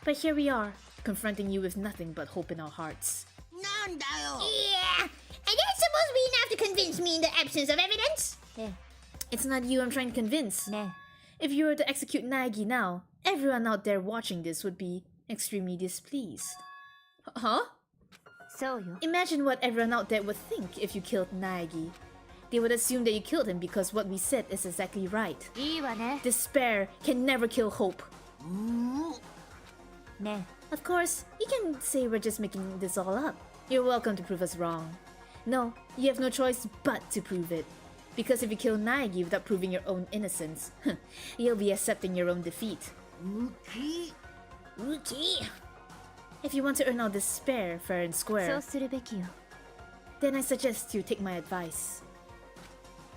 Speaker 2: But here we are, confronting you with nothing but hope in our hearts.
Speaker 4: Yeah! And that's supposed to be enough to convince me in the absence of evidence?
Speaker 2: It's not you I'm trying to convince. If you were to execute Naegi now, everyone out there watching this would be extremely displeased.
Speaker 1: Huh?
Speaker 2: Imagine what everyone out there would think if you killed Naegi. They would assume that you killed him because what we said is exactly right. Despair can never kill hope. Of course, you can say we're just making this all up. You're welcome to prove us wrong. No, you have no choice but to prove it. Because if you kill Naegi without proving your own innocence, you'll be accepting your own defeat.
Speaker 4: Rookie.
Speaker 2: If you want to earn our despair fair and square, then I suggest you take my advice.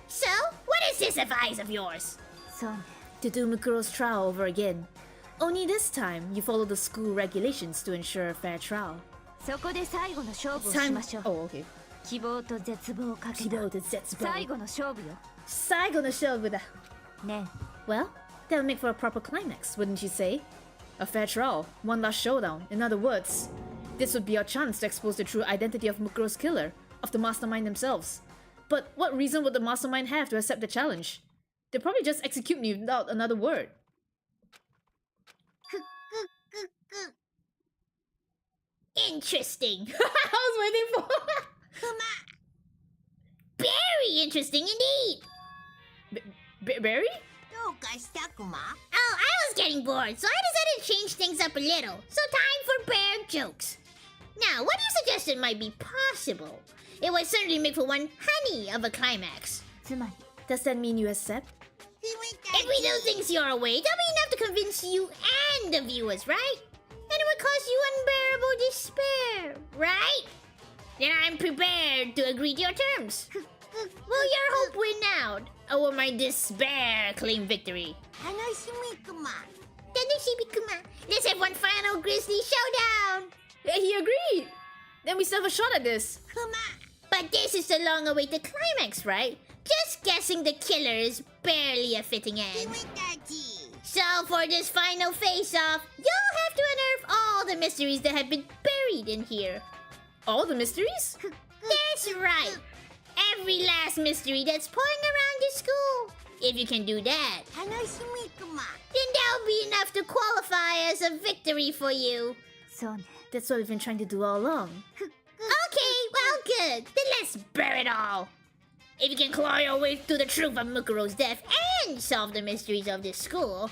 Speaker 4: So, what is this advice of yours?
Speaker 2: To do Mukuro's trial over again. Only this time, you follow the school regulations to ensure a fair trial. It's time... Oh, okay.
Speaker 6: 希望と絶望をかけた
Speaker 2: Kibo to Zetsubo.
Speaker 6: 最後の勝負よ
Speaker 2: Saigo no show with a...
Speaker 6: ね
Speaker 2: Well, that would make for a proper climax, wouldn't you say? A fair trial, one last showdown. In other words, this would be our chance to expose the true identity of Mukuro's killer, of the mastermind themselves. But what reason would the mastermind have to accept the challenge? They'll probably just execute me without another word.
Speaker 4: Interesting.
Speaker 1: I was waiting for.
Speaker 4: Very interesting indeed.
Speaker 1: Barry?
Speaker 4: Oh, I was getting bored, so I decided to change things up a little. So time for bear jokes. Now, what you suggested might be possible. It would certainly make for one honey of a climax.
Speaker 6: つまり
Speaker 2: Does that mean you accept?
Speaker 4: If we do things your way, that'll be enough to convince you and the viewers, right? And it would cause you unbearable despair, right? Then I'm prepared to agree to your terms. Will your hope win out? Or will my despair claim victory? Let's have one final grisly showdown!
Speaker 1: Yeah, he agreed. Then we still have a shot at this.
Speaker 4: But this is the long-awaited climax, right? Just guessing the killer is barely a fitting end. So for this final face-off, you'll have to unearth all the mysteries that have been buried in here.
Speaker 1: All the mysteries?
Speaker 4: That's right! Every last mystery that's pouring around the school. If you can do that, then that'll be enough to qualify as a victory for you.
Speaker 6: そうね
Speaker 2: That's what we've been trying to do all along.
Speaker 4: Okay, well good. Then let's bear it all. If you can claw your way to the truth of Mukuro's death and solve the mysteries of this school,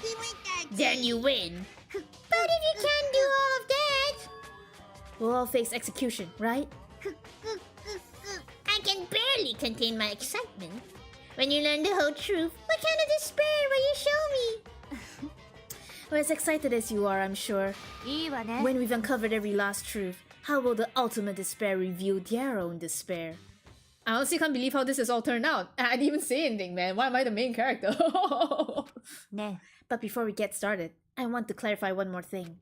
Speaker 4: then you win. But if you can't do all of that,
Speaker 2: We'll all face execution, right?
Speaker 4: I can barely contain my excitement. When you learn the whole truth, what kind of despair will you show me?
Speaker 2: Well, as excited as you are, I'm sure.
Speaker 6: いいわね
Speaker 2: When we've uncovered every last truth, how will the ultimate despair reveal their own despair?
Speaker 1: I honestly can't believe how this has all turned out. I didn't even say anything, man. Why am I the main character?
Speaker 6: ね
Speaker 2: But before we get started, I want to clarify one more thing.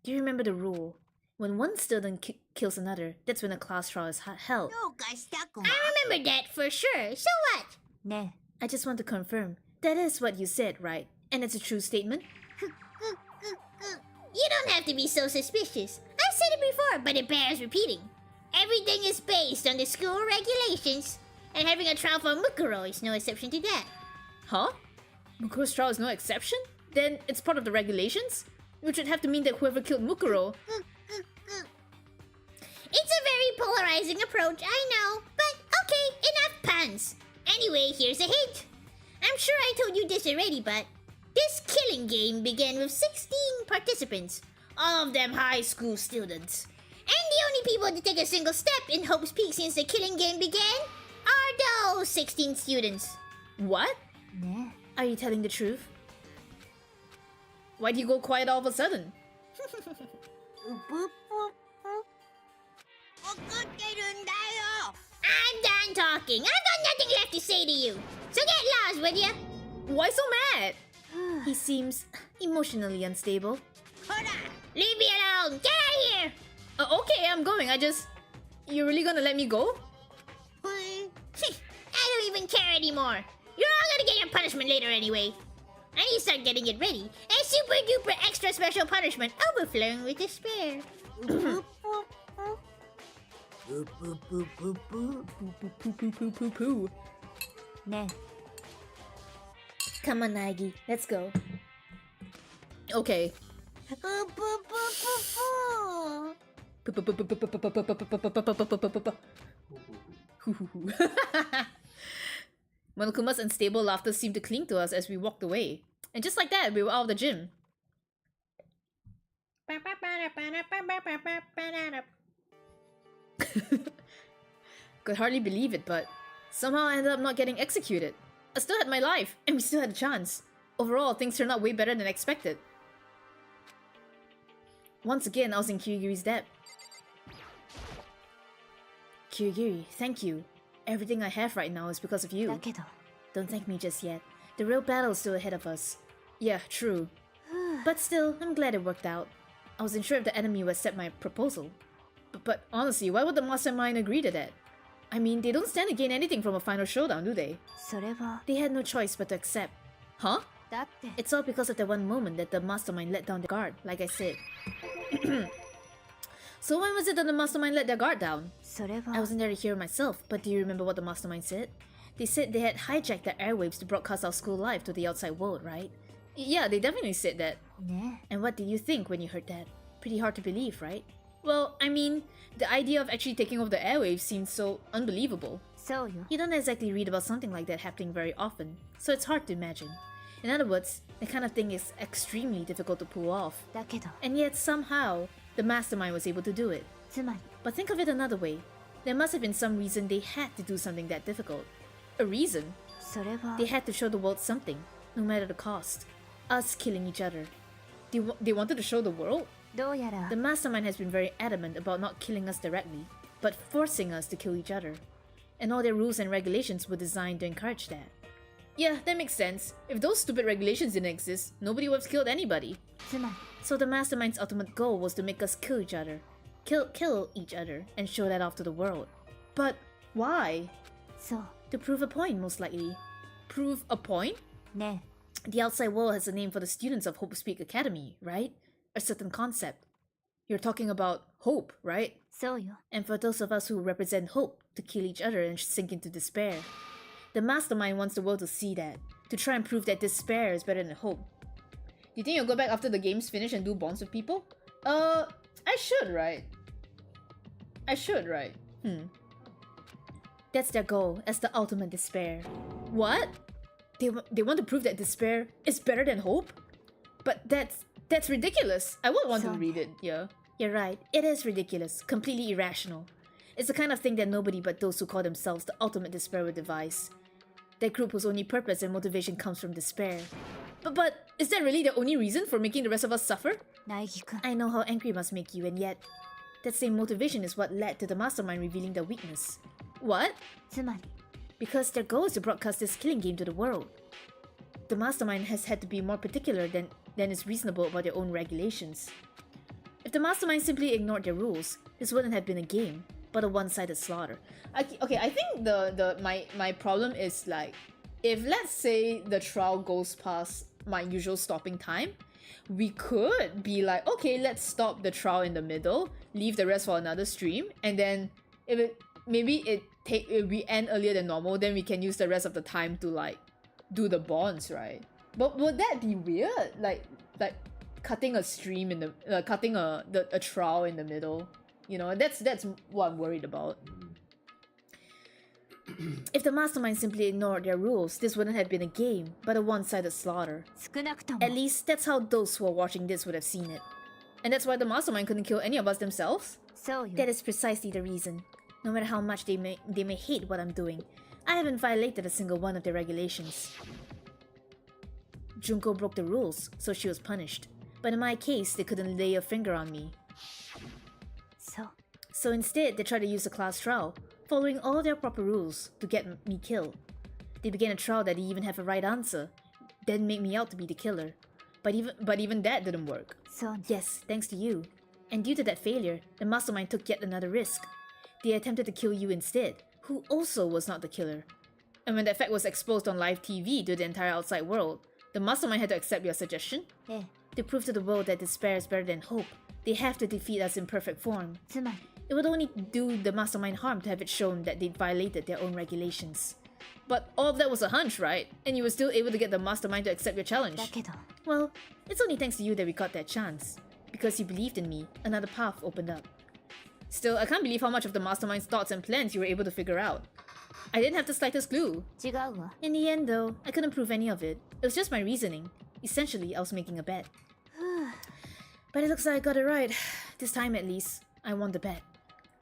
Speaker 2: Do you remember the rule? When one student kills another, that's when a class trial is held.
Speaker 4: I remember that for sure. So what?
Speaker 6: ね
Speaker 2: I just want to confirm. That is what you said, right? And it's a true statement?
Speaker 4: You don't have to be so suspicious. I've said it before, but it bears repeating. Everything is based on the school regulations, and having a trial for Mukuro is no exception to that.
Speaker 2: Huh? Mukuro's trial is no exception? Then it's part of the regulations? Which would have to mean that whoever killed Mukuro...
Speaker 4: It's a very polarizing approach, I know, but okay, enough puns. Anyway, here's a hint. I'm sure I told you this already, but this killing game began with 16 participants, all of them high school students. And the only people to take a single step in Hope's Peak since the killing game began are those 16 students.
Speaker 2: What?
Speaker 6: ね
Speaker 2: Are you telling the truth? Why'd you go quiet all of a sudden?
Speaker 4: I'm done talking. I've got nothing left to say to you. So get lost, would you?
Speaker 2: Why so mad? He seems emotionally unstable.
Speaker 4: Leave me alone. Get out of here.
Speaker 2: Okay, I'm going. You're really gonna let me go?
Speaker 4: I don't even care anymore. You're all gonna get your punishment later anyway. I need to start getting it ready. A super duper extra special punishment overflowing with despair.
Speaker 2: Poo.
Speaker 6: ね
Speaker 2: Come on, Nagi. Let's go. Okay. Monokuma's unstable laughter seemed to cling to us as we walked away. And just like that, we were out of the gym. Could hardly believe it, but somehow I ended up not getting executed. I still had my life, and we still had a chance. Overall, things turned out way better than expected. Once again, I was in Kirigiri's debt. Kirigiri, thank you. Everything I have right now is because of
Speaker 6: だ
Speaker 2: you.
Speaker 6: けど
Speaker 2: Don't thank me just yet. The real battle is still ahead of us. Yeah, true. But still, I'm glad it worked out. I wasn't sure if the enemy would accept my proposal. But honestly, why would the mastermind agree to that? I mean, they don't stand to gain anything from a final showdown, do they?
Speaker 6: それは
Speaker 2: They had no choice but to accept. Huh?
Speaker 6: だって
Speaker 2: It's all because of that one moment that the mastermind let down the guard, like I said. So when was it that the mastermind let their guard down?
Speaker 6: それ
Speaker 2: I
Speaker 6: は
Speaker 2: wasn't there to hear myself, but do you remember what the mastermind said? They said they had hijacked the airwaves to broadcast our school live to the outside world, right? Yeah, they definitely said that.
Speaker 6: ね
Speaker 2: And what did you think when you heard that? Pretty hard to believe, right? Well, I mean, the idea of actually taking over the airwaves seems so unbelievable.
Speaker 6: そうよ
Speaker 2: You don't exactly read about something like that happening very often, so it's hard to imagine. In other words, the kind of thing is extremely difficult to pull off.
Speaker 6: だけど
Speaker 2: And yet somehow, the mastermind was able to do it.
Speaker 6: つまり
Speaker 2: But think of it another way. There must have been some reason they had to do something that difficult. A reason.
Speaker 6: それは
Speaker 2: They had to show the world something, no matter the cost. Us killing each other. They wanted to show the world?
Speaker 6: どうやら
Speaker 2: The mastermind has been very adamant about not killing us directly, but forcing us to kill each other. And all their rules and regulations were designed to encourage that. Yeah, that makes sense. If those stupid regulations didn't exist, nobody would have killed anybody.
Speaker 6: つまり
Speaker 2: So the mastermind's ultimate goal was to make us kill each other. Kill each other and show that off to the world. But why?
Speaker 6: そう
Speaker 2: To prove a point, most likely. Prove a point?
Speaker 6: ね
Speaker 2: The outside world has a name for the students of Hope Speak Academy, right? A certain concept. You're talking about hope, right?
Speaker 6: そうよ
Speaker 2: And for those of us who represent hope, to kill each other and sink into despair. The mastermind wants the world to see that, to try and prove that despair is better than hope. Do you think you'll go back after the game's finished and do bonds with people? I should, right? That's their goal, as the ultimate despair. What? They want to prove that despair is better than hope? But that's ridiculous. I won't want to
Speaker 6: So-
Speaker 2: read it, yeah. You're right, it is ridiculous, completely irrational. It's the kind of thing that nobody but those who call themselves the ultimate despair would devise. That group whose only purpose and motivation comes from despair. But is that really the only reason for making the rest of us suffer?
Speaker 6: 苗木くん
Speaker 2: I know how angry it must make you, and yet that same motivation is what led to the mastermind revealing their weakness. What?
Speaker 6: つまり
Speaker 2: Because their goal is to broadcast this killing game to the world. The mastermind has had to be more particular than is reasonable about their own regulations. If the mastermind simply ignored their rules, this wouldn't have been a game, but a one-sided slaughter.
Speaker 1: Okay, I think my problem is like, if let's say the trial goes past my usual stopping time, we could be like, okay, let's stop the trial in the middle, leave the rest for another stream, and then if we end earlier than normal, then we can use the rest of the time to like do the bonds, right? But would that be weird? Like cutting a stream in the cutting a trial in the middle, you know? That's what I'm worried about.
Speaker 2: If the mastermind simply ignored their rules, this wouldn't have been a game, but a one-sided slaughter.
Speaker 6: 少なくとも
Speaker 2: At least that's how those who are watching this would have seen it. And that's why the mastermind couldn't kill any of us themselves?
Speaker 6: そうよ
Speaker 2: That is precisely the reason. No matter how much they may hate what I'm doing, I haven't violated a single one of their regulations. Junko broke the rules, so she was punished. But in my case, they couldn't lay a finger on me.
Speaker 6: そう
Speaker 2: So instead, they tried to use a class trial, following all their proper rules, to get me killed. They began a trial that didn't even have a right answer, then made me out to be the killer. But even that didn't work.
Speaker 6: そうね
Speaker 2: Yes, thanks to you. And due to that failure, the mastermind took yet another risk. They attempted to kill you instead, who also was not the killer. And when that fact was exposed on live TV to the entire outside world, the mastermind had to accept your suggestion.
Speaker 6: ええ
Speaker 2: To prove to the world that despair is better than hope, they have to defeat us in perfect form.
Speaker 6: つまり
Speaker 2: It would only do the mastermind harm to have it shown that they violated their own regulations. But all of that was a hunch, right? And you were still able to get the mastermind to accept your challenge.
Speaker 6: だけど
Speaker 2: Well, it's only thanks to you that we got that chance. Because you believed in me, another path opened up. Still, I can't believe how much of the mastermind's thoughts and plans you were able to figure out. I didn't have the slightest clue.
Speaker 6: 違うわ
Speaker 2: In the end, though, I couldn't prove any of it. It was just my reasoning. Essentially, I was making a bet. But it looks like I got it right. This time, at least, I won the bet.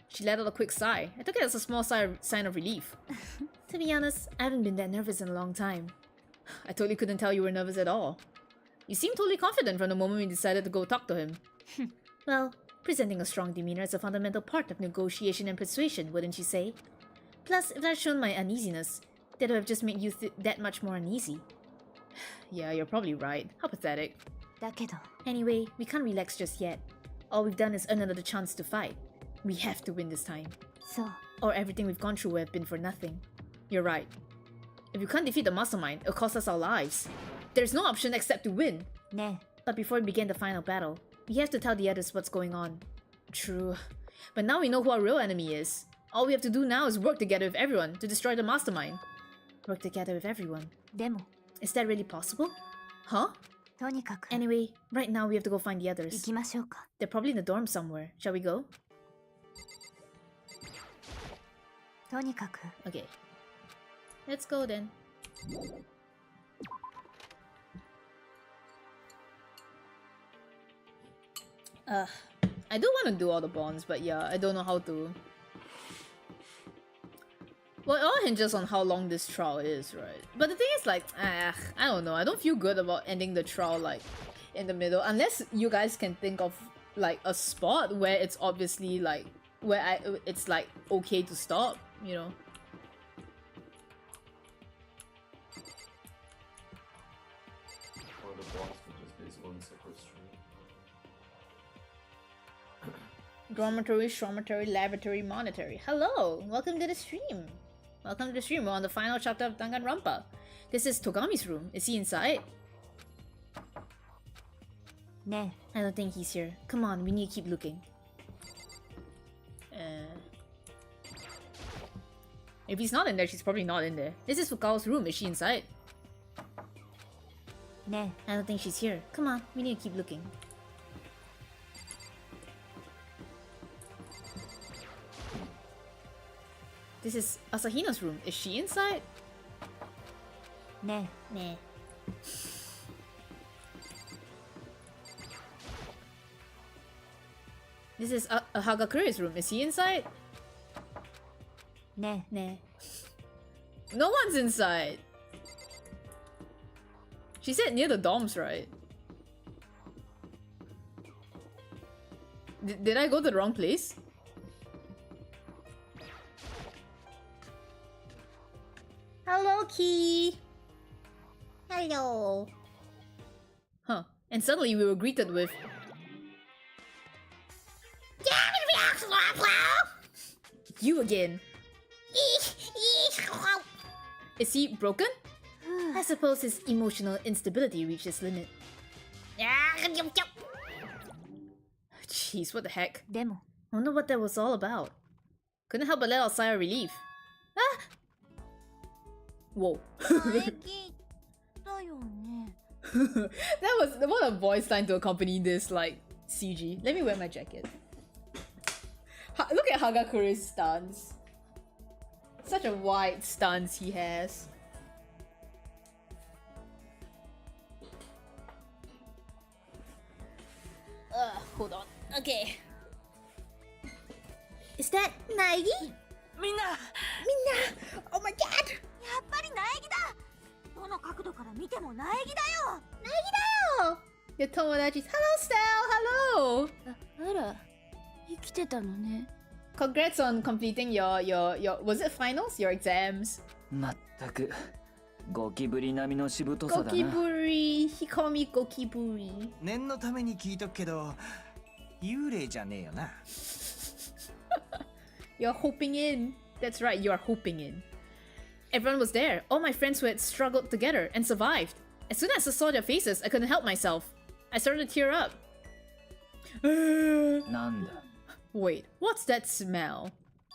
Speaker 2: She let out a quick sigh. I took it as a small sign of relief. To be honest, I haven't been that nervous in a long time. I totally couldn't tell you were nervous at all. You seemed totally confident from the moment we decided to go talk to him. Well, presenting a strong demeanor is a fundamental part of negotiation and persuasion, wouldn't you say? Plus, if I'd shown my uneasiness, that would have just made you that much more uneasy. Yeah, you're probably right. How pathetic.
Speaker 6: だけど
Speaker 2: Anyway, we can't relax just yet. All we've done is earn another chance to fight. We have to win this time.
Speaker 6: そう
Speaker 2: Or everything we've gone through would have been for nothing. You're right. If you can't defeat the mastermind, it'll cost us our lives. There's no option except to win.
Speaker 6: ね
Speaker 2: But before we begin the final battle, we have to tell the others what's going on. True. But now we know who our real enemy is. All we have to do now is work together with everyone to destroy the mastermind. Work together with everyone.
Speaker 6: でも
Speaker 2: Is that really possible? Huh?
Speaker 6: とにかく
Speaker 2: Anyway, right now we have to go find the
Speaker 6: 行
Speaker 2: others.
Speaker 6: きましょうか
Speaker 2: They're probably in the dorm somewhere. Shall we go?
Speaker 6: とにかく
Speaker 2: Okay. Let's go then. I do want to do all the bonds, but yeah, I don't know how to. Well, it all hinges on how long this trial is, right? But the thing is, like, I don't know. I don't feel good about ending the trial, like, in the middle. Unless you guys can think of, like, a spot where it's obviously, like, where it's, like, okay to stop, you know?
Speaker 5: Or the boss would just be its own separate stream.
Speaker 2: Dormitory, Shormitory, Lavatory, Monitory. Hello! Welcome to the stream! Welcome to the stream. We're on the final chapter of Dangan RONPA. This is Togami's room. Is he inside?
Speaker 6: ね
Speaker 2: I don't think he's here. Come on, we need to keep looking. If he's not in there, she's probably not in there. This is Fukao's room. Is she inside?
Speaker 6: えね
Speaker 2: I don't think she's here. Come on, we need to keep looking. This is Asahina's room. Is she inside?
Speaker 6: えね
Speaker 2: Nah. This is Hagakure's room. Is he inside?
Speaker 6: えね
Speaker 2: Nah. No one's inside. She said near the dorms, right? Did I go to the wrong place? Hello, Key.
Speaker 4: Hello.
Speaker 2: Huh. And suddenly we were greeted with...
Speaker 1: You again. Is he broken?
Speaker 2: I suppose his emotional instability reached its limit.
Speaker 1: Jeez, what the heck?
Speaker 6: でも
Speaker 2: I wonder what that was all about.
Speaker 1: Couldn't help but let out a sigh of relief. Ah! Whoa.
Speaker 6: 唾液だよね
Speaker 1: That was what a voice line to accompany this like CG. Let me wear my jacket. Look at Hagakure's stance. Such a wide stance he has. Hold on. Okay.
Speaker 2: Is that Naegi?
Speaker 3: みんな
Speaker 1: Oh my god!
Speaker 6: やっぱり苗木だどの角度から見ても苗木だよ
Speaker 1: Your Tomodachi's hello, Stell. Hello.
Speaker 6: あら生きてたのね
Speaker 1: Congrats on completing your was it finals? Your exams?
Speaker 7: まったくゴキブリ並みのしぶとさだな
Speaker 1: Gokiburi. He called me Gokiburi.
Speaker 8: 念のために聞いとくけど幽霊じゃねえよな
Speaker 1: You're hoping in. That's right, you are hoping in. Everyone was there. All my friends who had struggled together and survived. As soon as I saw their faces, I couldn't help myself. I started to tear up.
Speaker 7: なんだ
Speaker 1: Wait, what's that smell?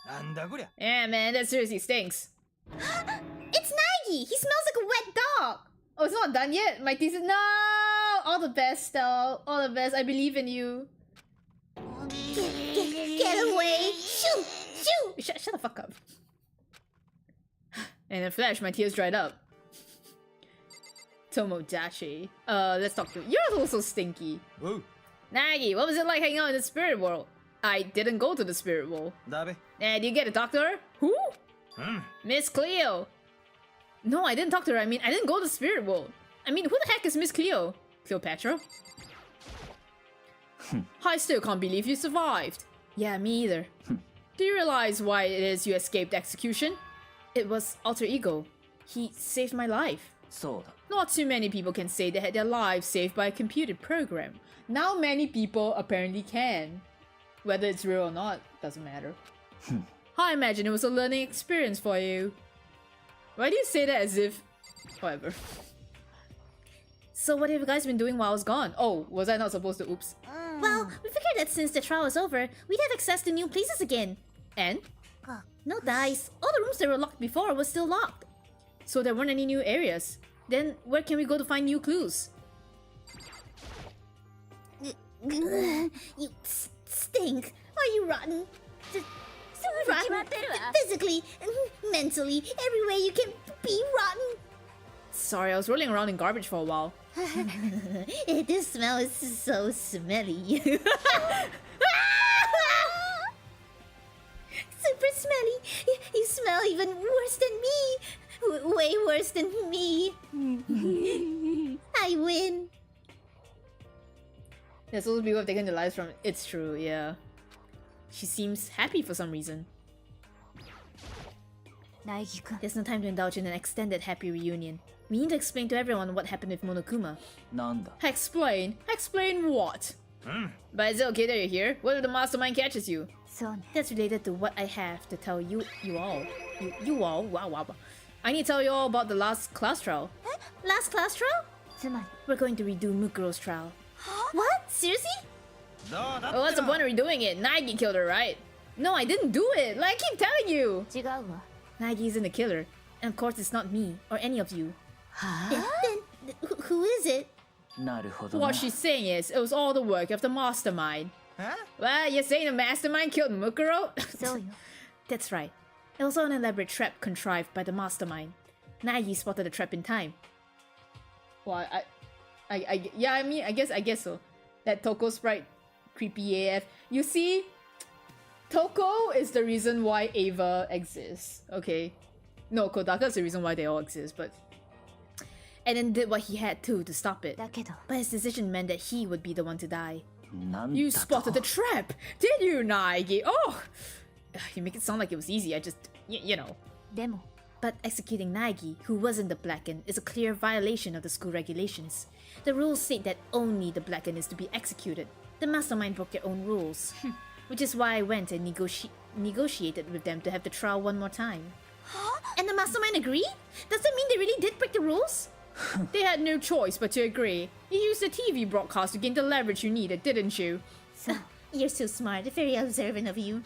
Speaker 8: なんだこりゃ
Speaker 1: Yeah, man, that seriously stinks. It's Nagi! He smells like a wet dog! Oh, it's not done yet? My thesis. No! All the best, Stell. All the best. I believe in you.
Speaker 4: Get away! Shoo! Shoo!
Speaker 1: Shut the fuck up. And in a flash, my tears dried up. Tomodachi. Let's talk to you. You're also stinky.
Speaker 8: おう
Speaker 1: Nagi, what was it like hanging out in the spirit world? I didn't go to the spirit world.
Speaker 8: だべ
Speaker 1: Did you get a doctor? Who?
Speaker 8: うん
Speaker 1: Miss Cleo. No, I didn't talk to her. I mean, I didn't go to the spirit world. I mean, who the heck is Miss Cleo? Cleopatra? I still can't believe you survived. Yeah, me either. Do you realize why it is you escaped execution? It was alter ego. He saved my life.
Speaker 7: そうだ
Speaker 1: Not too many people can say they had their lives saved by a computer program. Now many people apparently can. Whether it's real or not, doesn't matter. I imagine it was a learning experience for you. Why do you say that as if... Whatever. So what have you guys been doing while I was gone? Oh, was I not supposed to? Oops.
Speaker 2: Well, we figured that since the trial was over, we'd have access to new places again.
Speaker 1: And?
Speaker 2: No dice. All the rooms that were locked before were still locked.
Speaker 1: So there weren't any new areas. Then where can we go to find new clues?
Speaker 4: You stink. Are you rotten? Rotten. Physically, mentally, every way you can be rotten.
Speaker 1: Sorry, I was rolling around in garbage for a while.
Speaker 4: This smell is so smelly. Super smelly. You smell even worse than me. Way worse than me. I win.
Speaker 1: There's also people who have taken their lives from... It's true, yeah. She seems happy for some reason.
Speaker 6: 苗木くん
Speaker 2: There's no time to indulge in an extended happy reunion. We need to explain to everyone what happened with Monokuma.
Speaker 7: なんだ
Speaker 1: Explain? Explain what? But is it okay that you're here? What if the mastermind catches you?
Speaker 6: そうね
Speaker 2: That's related to what I have to tell you all. You all? Wow.
Speaker 1: I need to tell you all about the last class trial.
Speaker 2: Last class trial?
Speaker 6: つまり
Speaker 2: We're going to redo Mukuro's trial.
Speaker 4: What? Seriously?
Speaker 8: どうだ
Speaker 1: Oh, what's the point of redoing it? Nagi killed her, right? No, I didn't do it! Like, I keep telling you!
Speaker 6: 違うわ
Speaker 2: Nagi isn't the killer. And of course it's not me, or any of you.
Speaker 4: Then who is it?
Speaker 7: なるほどな
Speaker 1: What she's saying is, it was all the work of the mastermind.
Speaker 8: え
Speaker 1: Well, you're saying the mastermind killed Mukuro?
Speaker 6: そうよ
Speaker 2: That's right. It was all an elaborate trap contrived by the mastermind. Nagi spotted the trap in time.
Speaker 1: Well, yeah, I mean, I guess so. That Toko sprite, creepy AF. You see, Toko is the reason why Ava exists. Okay, no, Kodaka's the reason why they all exist, but and then did what he had to stop it.
Speaker 6: だけど
Speaker 2: But his decision meant that he would be the one to die.
Speaker 7: なんだ
Speaker 1: You
Speaker 7: と
Speaker 1: spotted the trap, did you, Naigi? Oh, you make it sound like it was easy. I just, you know.
Speaker 6: でも
Speaker 2: But executing Nagi, who wasn't the Blacken, is a clear violation of the school regulations. The rules state that only the Blacken is to be executed. The mastermind broke their own rules. which is why I went and negotiated with them to have the trial one more time.
Speaker 4: And the mastermind agreed? Does that mean they really did break the rules?
Speaker 2: They had no choice but to agree. You used the TV broadcast to gain the leverage you needed, didn't you?
Speaker 4: So, you're so smart, very observant of you.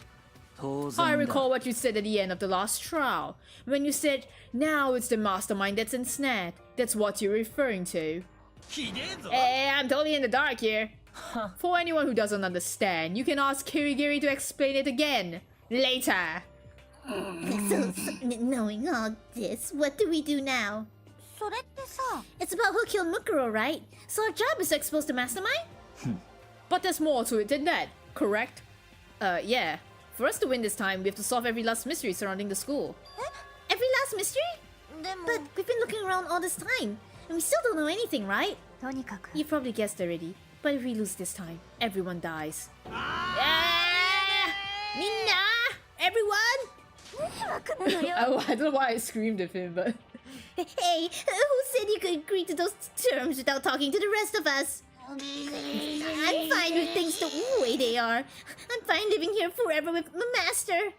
Speaker 2: I recall what you said at the end of the last trial, when you said, now it's the mastermind that's ensnared. That's what you're referring to. Hey, I'm totally in the dark here. For anyone who doesn't understand, you can ask Kirigiri to explain it again. Later.
Speaker 4: So, knowing all this, what do we do now?
Speaker 6: それってさ
Speaker 4: It's about who killed Mukuro, right? So our job is to expose the mastermind?
Speaker 2: But there's more to it than that, correct? Yeah. For us to win this time, we have to solve every last mystery surrounding the school.
Speaker 4: Every last mystery?
Speaker 6: でも
Speaker 4: But we've been looking around all this time, and we still don't know anything, right?
Speaker 6: とにかく
Speaker 2: You probably guessed already, but if we lose this time, everyone dies.
Speaker 4: Minna! Everyone!
Speaker 6: わかんないよ
Speaker 2: I don't know why I screamed at him, but...
Speaker 4: Hey, who said you could agree to those terms without talking to the rest of us? I'm fine with things the way they are. I'm fine living here forever with my master.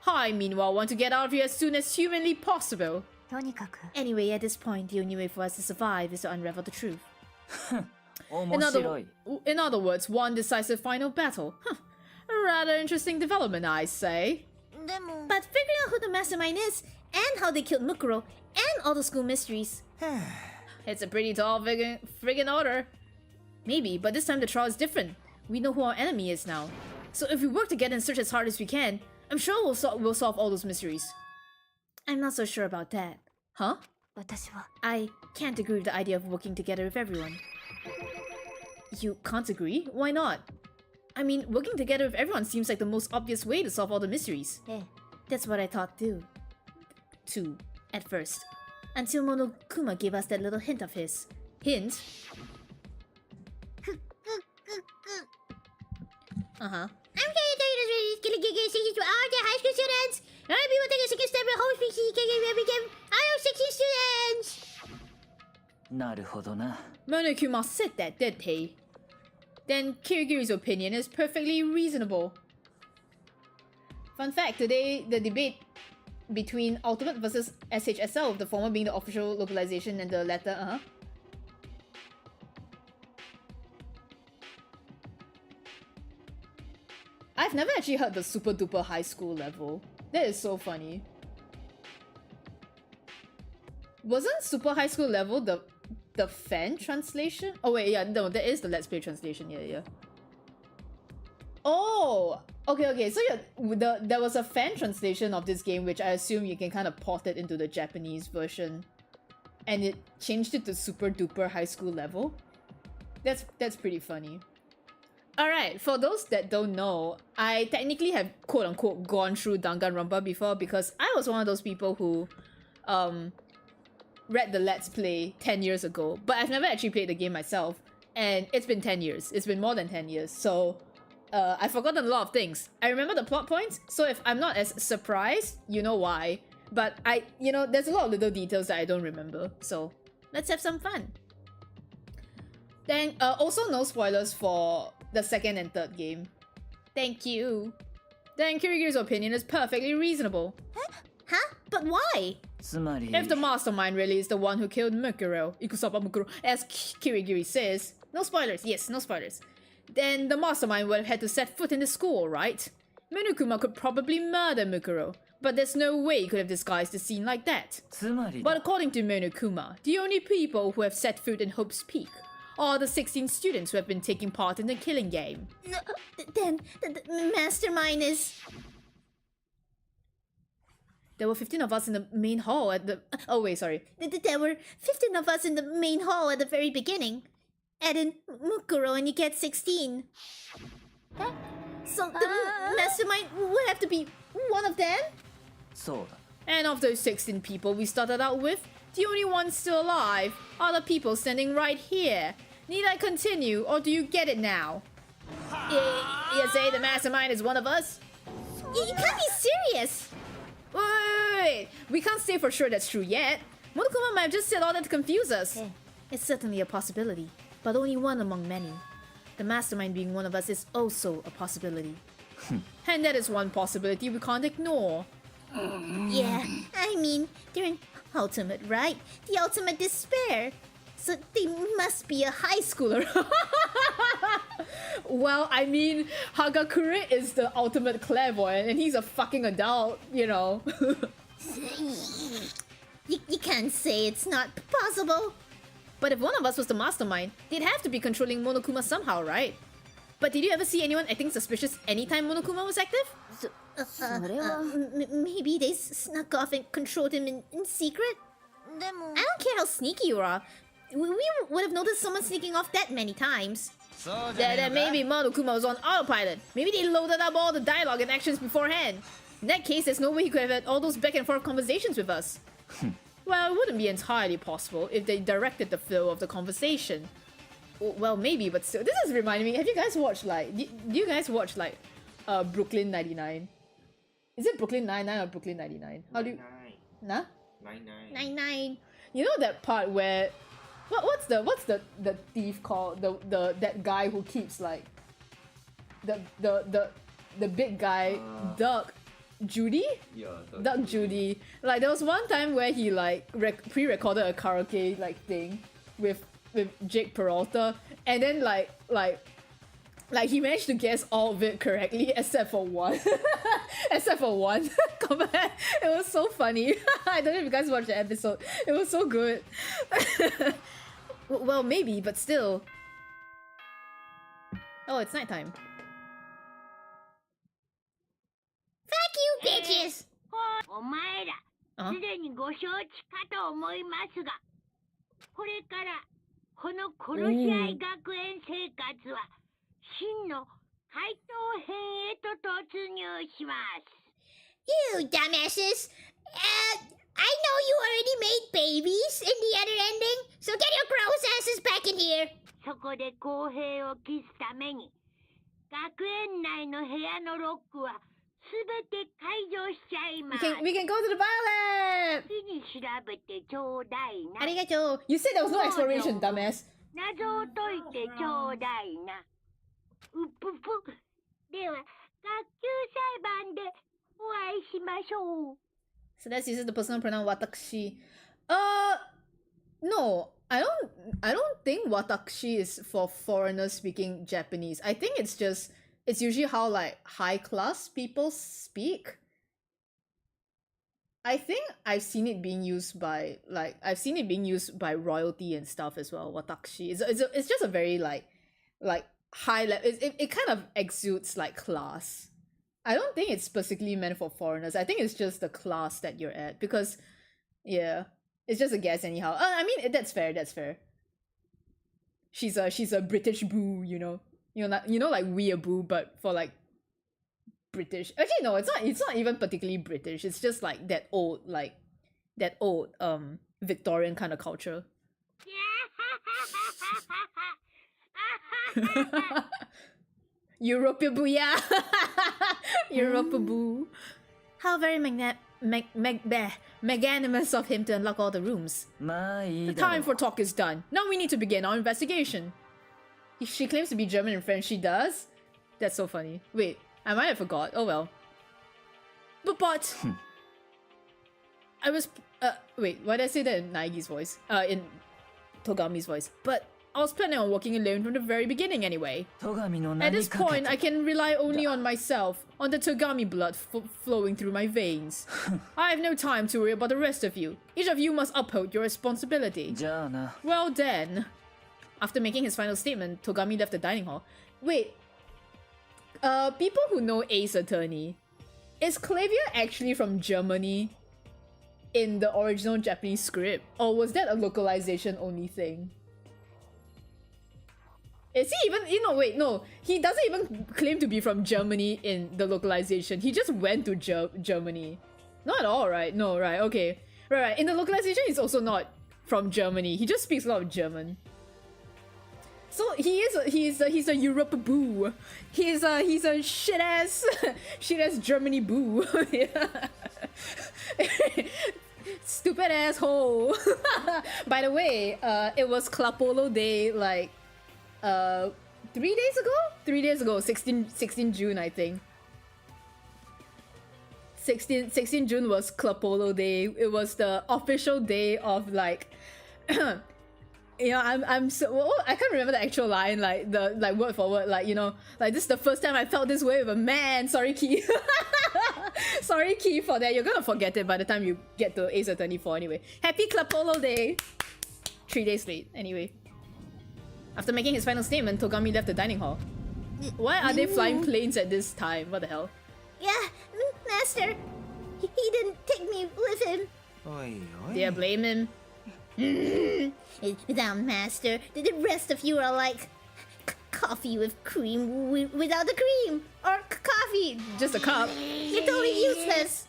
Speaker 2: I, meanwhile, want to get out of here as soon as humanly possible.
Speaker 6: とにかく
Speaker 2: Anyway, at this point, the only way for us to survive is to unravel the truth.
Speaker 7: 面白い
Speaker 2: In other words, one decisive final battle. Huh. A rather interesting development, I say.
Speaker 6: でも
Speaker 4: But figuring out who the mastermind is, and how they killed Mukuro, and all the school mysteries.
Speaker 2: It's a pretty tall friggin' order. Maybe, but this time the trial is different. We know who our enemy is now. So if we work together and search as hard as we can, I'm sure we'll solve all those mysteries. I'm not so sure about that. Huh?
Speaker 6: 私は
Speaker 2: I can't agree with the idea of working together with everyone. You can't agree? Why not? I mean, working together with everyone seems like the most obvious way to solve all the mysteries.
Speaker 6: ええ
Speaker 2: That's what I thought too, at first. Until Monokuma gave us that little hint of his. Hint? Uh-huh.
Speaker 4: I'm here to tell you this Kirigiri singing to all the high school students. A lot of people take a second step at home speech we give all 16 students.
Speaker 7: なるほどな
Speaker 2: Monokuma said that, did he? Then Kirigiri's opinion is perfectly reasonable. Fun fact, today the debate between Ultimate versus SHSL, the former being the official localization and the latter, I've never actually heard the super duper high school level. That is so funny. Wasn't super high school level the fan translation? Oh wait, yeah, no, that is the Let's Play translation, yeah. Oh! Okay, so yeah, there was a fan translation of this game, which I assume you can kind of port it into the Japanese version. And it changed it to super duper high school level. That's pretty funny. Alright, for those that don't know, I technically have quote-unquote gone through Dangan RONPA before because I was one of those people who read the Let's Play 10 years ago, but I've never actually played the game myself, and it's been 10 years. It's been more than 10 years, so I've forgotten a lot of things. I remember the plot points, so if I'm not as surprised, you know why. But there's a lot of little details that I don't remember, so let's have some fun. Then, also no spoilers for the second and third game. Thank you. Then Kirigiri's opinion is perfectly reasonable.
Speaker 4: Huh? But why?
Speaker 7: つまり
Speaker 2: If the mastermind really is the one who killed Mukuro, Ikusaba Mukuro, as Kirigiri says, no spoilers, yes, no spoilers, then the mastermind would have had to set foot in the school, right? Monokuma could probably murder Mukuro, but there's no way he could have disguised the scene like that.
Speaker 7: つまり
Speaker 2: But according to Monokuma, the only people who have set foot in Hope's Peak are the 16 students who have been taking part in the killing game.
Speaker 4: Then the mastermind is...
Speaker 2: There were 15 of us in the main hall at the... Oh wait, sorry.
Speaker 4: There were 15 of us in the main hall at the very beginning. Add in Mukuro and you get 16. So the mastermind would have to be one of them?
Speaker 7: そうだ
Speaker 2: And of those 16 people we started out with, the only ones still alive are the people standing right here. Need I continue, or do you get it now? You say the mastermind is one of us?
Speaker 4: You can't be serious!
Speaker 2: Wait. We can't say for sure that's true yet. Monokuma might have just said all that to confuse us. It's certainly a possibility, but only one among many. The mastermind being one of us is also a possibility. And that is one possibility we can't ignore.
Speaker 4: Yeah, I mean, they're in ultimate, right? The ultimate despair. So they must be a high schooler.
Speaker 2: Well, I mean, Hagakure is the ultimate clairvoyant and he's a fucking adult, you know.
Speaker 4: You can't say it's not possible.
Speaker 2: But if one of us was the mastermind, they'd have to be controlling Monokuma somehow, right? But did you ever see anyone acting suspicious anytime Monokuma was active?
Speaker 4: Maybe they snuck off and controlled him in secret? I don't care how sneaky you are. We would have noticed someone sneaking off that many times.
Speaker 2: That maybe Monokuma was on autopilot. Maybe they loaded up all the dialogue and actions beforehand. In that case, there's no way he could have had all those back and forth conversations with us. Well, it wouldn't be entirely possible if they directed the flow of the conversation. Well, maybe, but still. This is reminding me, have you guys watched, like... Do you guys watch, like, Brooklyn 99? Is it Brooklyn 99 or Brooklyn 99? How do you... Nah?
Speaker 4: 99.
Speaker 2: You know that part where... What's the thief called? That guy who keeps, like... The big guy, Doug Judy?
Speaker 5: Yeah,
Speaker 2: Doug Judy. Like, there was one time where he, like, pre-recorded a karaoke, like, thing with Jake Peralta, and then like he managed to guess all of it correctly except for one. Except for one comment. It was so funny. I don't know if you guys watched the episode. It was so good. Well, maybe, but still. Oh, it's nighttime.
Speaker 4: Fuck you, bitches!
Speaker 6: お前ら、すでにご承知かと思いますが、これからこの殺し合い学園生活は真の怪盗編へと突入します。
Speaker 4: You dumbasses! I know you already made babies in the other ending, so get your gross asses back in here!
Speaker 6: そこで公平を期すために、学園内の部屋のロックはすべて解除しちゃいます。
Speaker 2: We can go to the biolab!
Speaker 6: 次に調べてちょうだいな。
Speaker 2: ありがとう. You said there was no exploration, dumbass.
Speaker 6: 謎を解いてちょうだいな。うっぷぷ。では、学級裁判でお会いしましょう。
Speaker 2: So that's uses the personal pronoun watashi. No, I don't think watashi is for foreigners speaking Japanese. I think it's usually how like high class people speak. I think I've seen it being used by royalty and stuff as well. Watashi. It's just a very like high level. It kind of exudes like class. I don't think it's specifically meant for foreigners. I think it's just the class that you're at because, yeah, it's just a guess anyhow. I mean that's fair. She's a British boo, you know like weeaboo, but for like British. Actually, no, it's not even particularly British. It's just like that old Victorian kind of culture. Europa boo, yeah. Europa boo. How very magnanimous of him to unlock all the rooms. The time for talk is done. Now we need to begin our investigation. She claims to be German and French. She does? That's so funny. Wait, I might have forgot. Oh well. But I was wait, why did I say that in Naigi's voice? In Togami's voice. But I was planning on walking alone from the very beginning anyway. At this point, I can rely only on myself, on the Togami blood flowing through my veins. I have no time to worry about the rest of you. Each of you must uphold your responsibility. Well then. After making his final statement, Togami left the dining hall. Wait. People who know Ace Attorney, is Clavier actually from Germany in the original Japanese script? Or was that a localization only thing? Is he even... wait, no. He doesn't even claim to be from Germany in the localization. He just went to Germany. Not at all, right? No, right, okay. Right. In the localization, he's also not from Germany. He just speaks a lot of German. So he's a Europe boo. He's a shit ass Germany boo. Stupid asshole. By the way, it was Clapolo Day like 3 days ago? 3 days ago, 16 June, I think.
Speaker 1: 16 June was Klapolo Day. It was the official day of like you know, I'm so I can't remember the actual line, like the like word for word, like, you know, like this is the first time I felt this way with a man. Sorry, Key. Sorry, Key, for that. You're gonna forget it by the time you get to Ace Attorney 4 anyway. Happy Klapolo Day! 3 days late, anyway. After making his final statement, Togami left the dining hall. Why are they flying planes at this time? What the hell?
Speaker 4: Yeah, Master. He didn't take me with him.
Speaker 8: Oi,
Speaker 1: Dare blame him?
Speaker 4: Without Master, the rest of you are like coffee with cream without the cream. Or coffee.
Speaker 1: Just a cup.
Speaker 4: You're totally useless.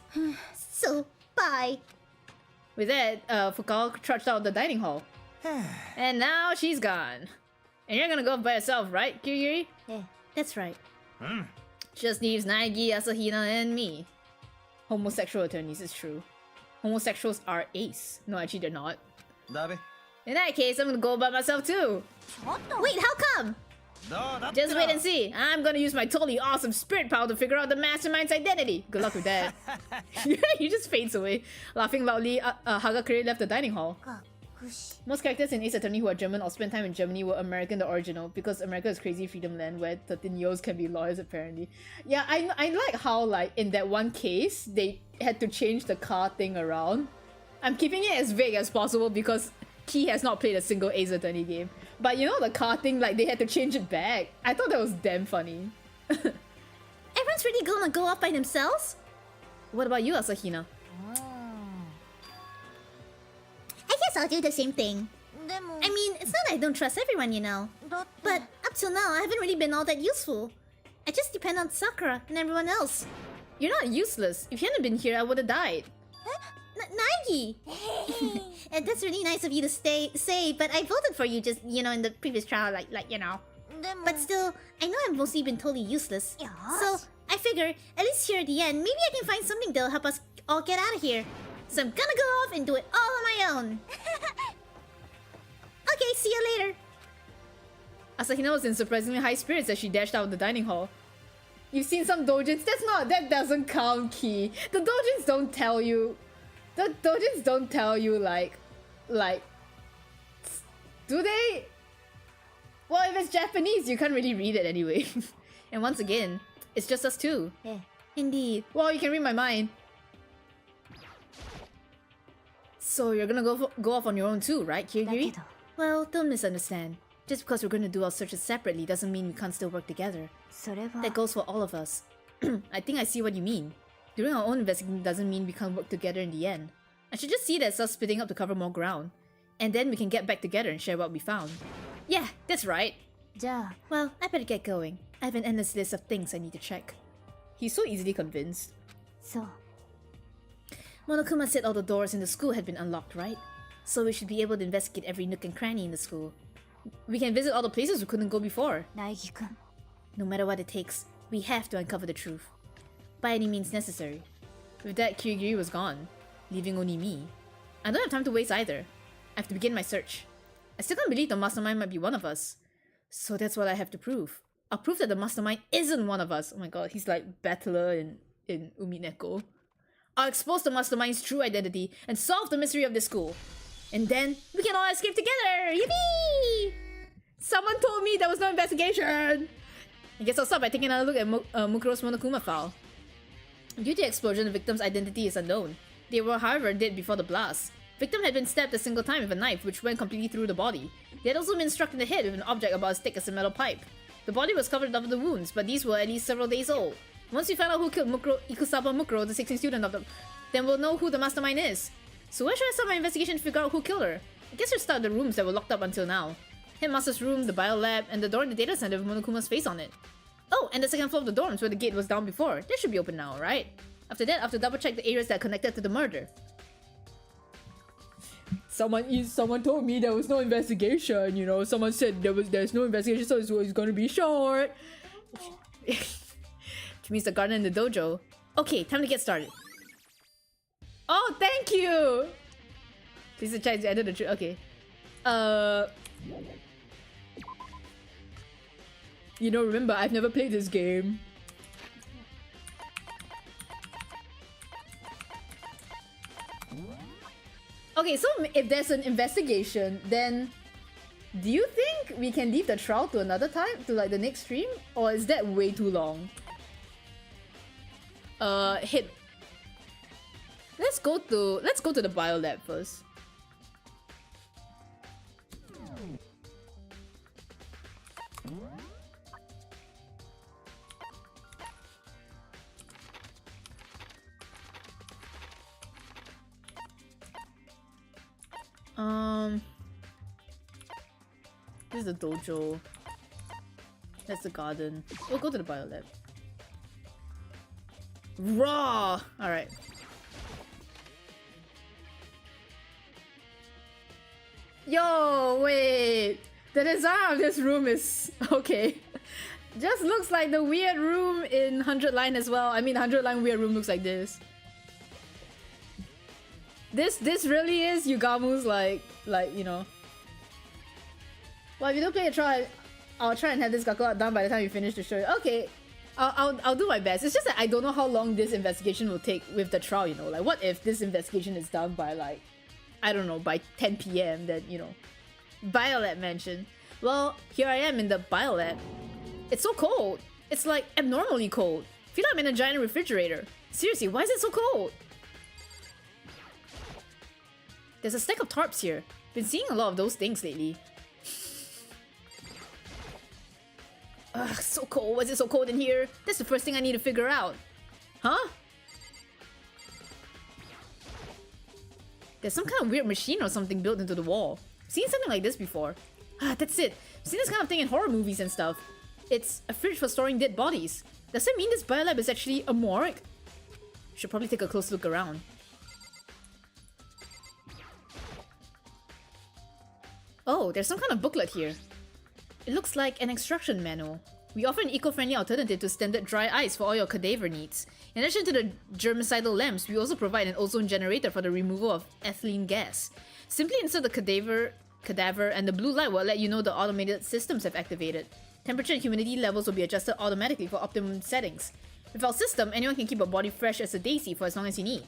Speaker 4: So, bye.
Speaker 1: With that, Fukal trudged out of the dining hall. And now she's gone. And you're gonna go by yourself, right, Kirigiri?
Speaker 4: Yeah, that's right.
Speaker 1: Just leaves Naegi, Asahina, and me. Homosexual attorneys, it's true. Homosexuals are ace. No, actually they're not. In that case, I'm gonna go by myself too.
Speaker 4: Wait, how come?
Speaker 1: Just wait and see. I'm gonna use my totally awesome spirit power to figure out the mastermind's identity. Good luck with that. He just fades away. Laughing loudly, Hagakure left the dining hall. Most characters in Ace Attorney who are German or spend time in Germany were American the original, because America is crazy freedom land where 13-year-olds can be lawyers apparently. Yeah, I like how, like, in that one case, they had to change the car thing around. I'm keeping it as vague as possible because Key has not played a single Ace Attorney game. But you know, the car thing, like, they had to change it back. I thought that was damn funny.
Speaker 4: Everyone's really gonna go off by themselves?
Speaker 1: What about you, Asahina?
Speaker 4: I guess I'll do the same thing. I mean, it's not that I don't trust everyone, you know. But up till now, I haven't really been all that useful. I just depend on Sakura and everyone else.
Speaker 1: You're not useless. If you hadn't been here, I would have died.
Speaker 4: Naegi! That's really nice of you to say, but I voted for you just, you know, in the previous trial, like you know. But still, I know I've mostly been totally useless. So, I figure, at least here at the end, maybe I can find something that'll help us all get out of here. So I'm gonna go off and do it all on my own. Okay, see you later.
Speaker 1: Asahina was in surprisingly high spirits as she dashed out of the dining hall. You've seen some doujins? That doesn't count, Key. The doujins don't tell you. The doujins don't tell you, like, do they? Well, if it's Japanese, you can't really read it anyway. And once again, it's just us two.
Speaker 4: Yeah, indeed.
Speaker 1: Well, you can read my mind. So you're gonna go off on your own too, right, Kirigiri? Well, don't misunderstand. Just because we're gonna do our searches separately doesn't mean we can't still work together. That goes for all of us. I think I see what you mean. Doing our own investigation doesn't mean we can't work together in the end. I should just see that as us splitting up to cover more ground. And then we can get back together and share what we found. Yeah, that's right. Well, I better get going. I have an endless list of things I need to check. He's so easily convinced. Monokuma said all the doors in the school had been unlocked, right? So we should be able to investigate every nook and cranny in the school. We can visit all the places we couldn't go before. No matter what it takes, we have to uncover the truth. By any means necessary. With that, Kirigiri was gone, leaving only me. I don't have time to waste either. I have to begin my search. I still can't believe the mastermind might be one of us. So that's what I have to prove. I'll prove that the mastermind isn't one of us. Oh my god, he's like Battler in Umineko. I'll expose the mastermind's true identity and solve the mystery of this school. And then, we can all escape together! Yippee! Someone told me there was no investigation! I guess I'll start by taking another look at Mukuro's Monokuma file. Due to the explosion, the victim's identity is unknown. They were, however, dead before the blast. Victim had been stabbed a single time with a knife, which went completely through the body. They had also been struck in the head with an object about as thick as a metal pipe. The body was covered up with the wounds, but these were at least several days old. Once we find out who killed Ikusaba Mukuro, the 16th student of the... then we'll know who the mastermind is. So where should I start my investigation to figure out who killed her? I guess I'll start the rooms that were locked up until now. Headmaster's room, the bio lab, and the door in the data center with Monokuma's face on it. Oh, and the second floor of the dorms where the gate was down before. That should be open now, right? After that, I have to double check the areas that are connected to the murder. Someone told me there was no investigation, you know. Someone said there's no investigation, so it's going to be short. Which means the garden and the dojo. Okay, time to get started. Oh, thank you! Please check the end of the tree. Okay. You know, remember, I've never played this game. Okay, so if there's an investigation, then do you think we can leave the trial to another time, to like the next stream, or is that way too long? Hit. Let's go to the bio lab first. This is the dojo. That's the garden. We'll go to the bio lab. Raw! Alright. Yo, wait! The design of this room is... okay. Just looks like the weird room in 100 Line as well. I mean, 100 Line weird room looks like this. This really is Yugamu's like, you know... Well, if you don't play a trial, I'll try and have this Gaku done by the time you finish the show. Okay, I'll do my best. It's just that I don't know how long this investigation will take with the trial, you know? Like, what if this investigation is done by, like, I don't know, by 10 PM, then, you know. Biolab mention. Well, here I am in the biolab. It's so cold. It's, like, abnormally cold. I feel like I'm in a giant refrigerator. Seriously, why is it so cold? There's a stack of tarps here. Been seeing a lot of those things lately. Ugh, so cold. Why is it so cold in here? That's the first thing I need to figure out. Huh? There's some kind of weird machine or something built into the wall. I've seen something like this before. Ah, that's it. I've seen this kind of thing in horror movies and stuff. It's a fridge for storing dead bodies. Does that mean this biolab is actually a morgue? Should probably take a close look around. Oh, there's some kind of booklet here. It looks like an extraction manual. We offer an eco-friendly alternative to standard dry ice for all your cadaver needs. In addition to the germicidal lamps, we also provide an ozone generator for the removal of ethylene gas. Simply insert the cadaver and the blue light will let you know the automated systems have activated. Temperature and humidity levels will be adjusted automatically for optimum settings. With our system, anyone can keep a body fresh as a daisy for as long as you need.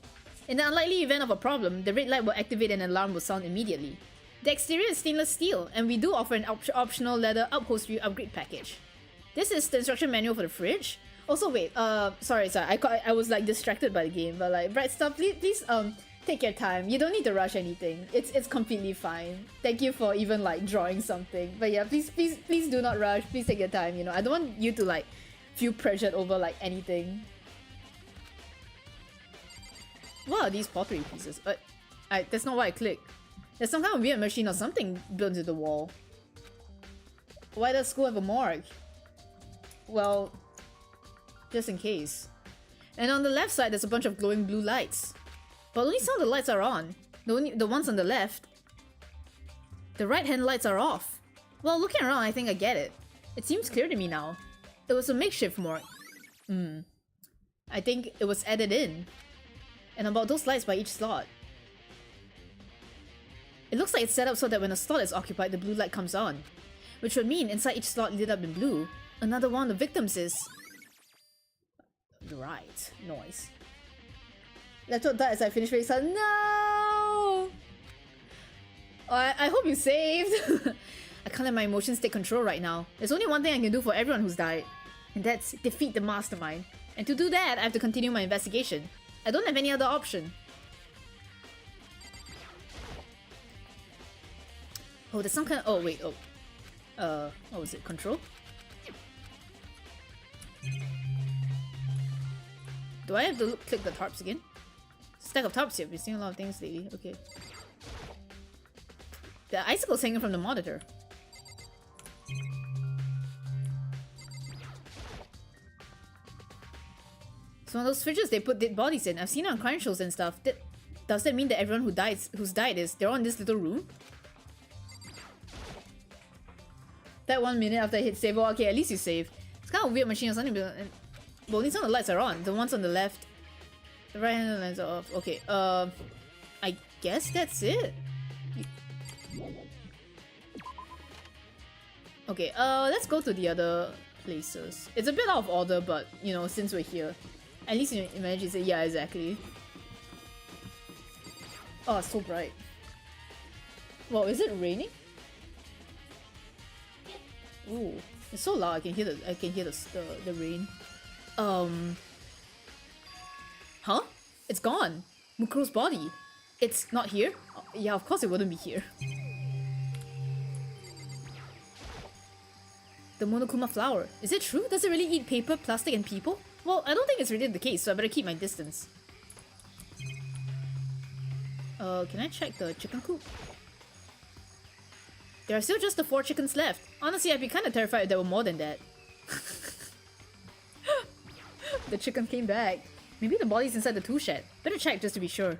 Speaker 1: In the unlikely event of a problem, the red light will activate and an alarm will sound immediately. The exterior is stainless steel, and we do offer an optional leather upholstery upgrade package. This is the instruction manual for the fridge. Also, wait, sorry, I was like distracted by the game, but like, Bright Stuff, please, take your time. You don't need to rush anything. It's completely fine. Thank you for even like drawing something. But yeah, please do not rush. Please take your time. You know, I don't want you to like feel pressured over like anything. What are these pottery pieces? That's not what I clicked. There's some kind of weird machine or something built into the wall. Why does school have a morgue? Well, just in case. And on the left side, there's a bunch of glowing blue lights. But only some of the lights are on. The ones on the left. The right-hand lights are off. Well, looking around, I think I get it. It seems clear to me now. It was a makeshift morgue. I think it was added in. And about those lights by each slot. It looks like it's set up so that when a slot is occupied, the blue light comes on. Which would mean inside each slot lit up in blue, another one of the victims is... Right, noise. Let's hope that as I finish face. No! Oh, I hope you saved! I can't let my emotions take control right now. There's only one thing I can do for everyone who's died. And that's defeat the mastermind. And to do that, I have to continue my investigation. I don't have any other option. Oh, there's some kind of... Oh, wait, oh. What was it? Control? Do I have to click the tarps again? Stack of tarps here. We've seen a lot of things lately. Okay. The icicle's hanging from the monitor. It's one of those fridges they put dead bodies in. I've seen it on crime shows and stuff. Does that mean that everyone who's died is they're all in this little room? That 1 minute after I hit save. Oh, okay, at least you save. It's kind of a weird machine or something, but only some of the lights are on. The ones on the left, the right hand lights are off. Okay, I guess that's it. Okay, let's go to the other places. It's a bit out of order, but you know, since we're here, at least you managed to say yeah, exactly. Oh, it's so bright. Well, is it raining? Ooh, it's so loud. I can hear the rain. Huh? It's gone. Mukuro's body. It's not here? Yeah, of course it wouldn't be here. The Monokuma flower. Is it true? Does it really eat paper, plastic, and people? Well, I don't think it's really the case, so I better keep my distance. Can I check the chicken coop? There are still just the 4 chickens left. Honestly, I'd be kinda terrified if there were more than that. The chicken came back. Maybe the body's inside the tool shed. Better check just to be sure.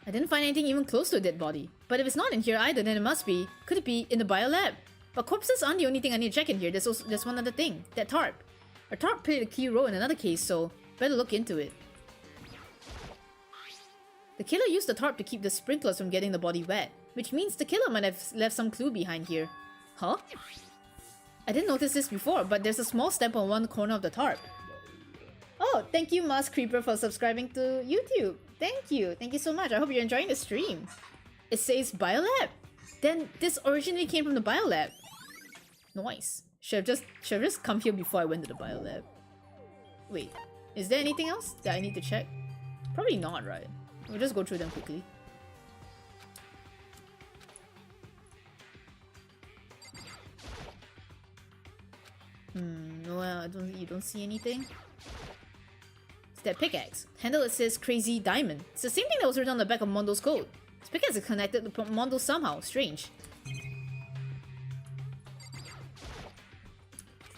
Speaker 1: I didn't find anything even close to a dead body. But if it's not in here either, then it must be. Could it be in the biolab? But corpses aren't the only thing I need to check in here. There's one other thing. That tarp. A tarp played a key role in another case, so better look into it. The killer used the tarp to keep the sprinklers from getting the body wet, which means the killer might have left some clue behind here. Huh? I didn't notice this before, but there's a small stamp on one corner of the tarp. Oh, thank you, Mask Creeper, for subscribing to YouTube. Thank you. Thank you so much. I hope you're enjoying the stream. It says Biolab. Then this originally came from the Biolab. Nice. Should have just come here before I went to the Biolab. Wait, is there anything else that I need to check? Probably not, right? We'll just go through them quickly. No, you don't see anything? It's that pickaxe. Handle it says Crazy Diamond. It's the same thing that was written on the back of Mondo's code. This pickaxe is connected to Mondo somehow. Strange.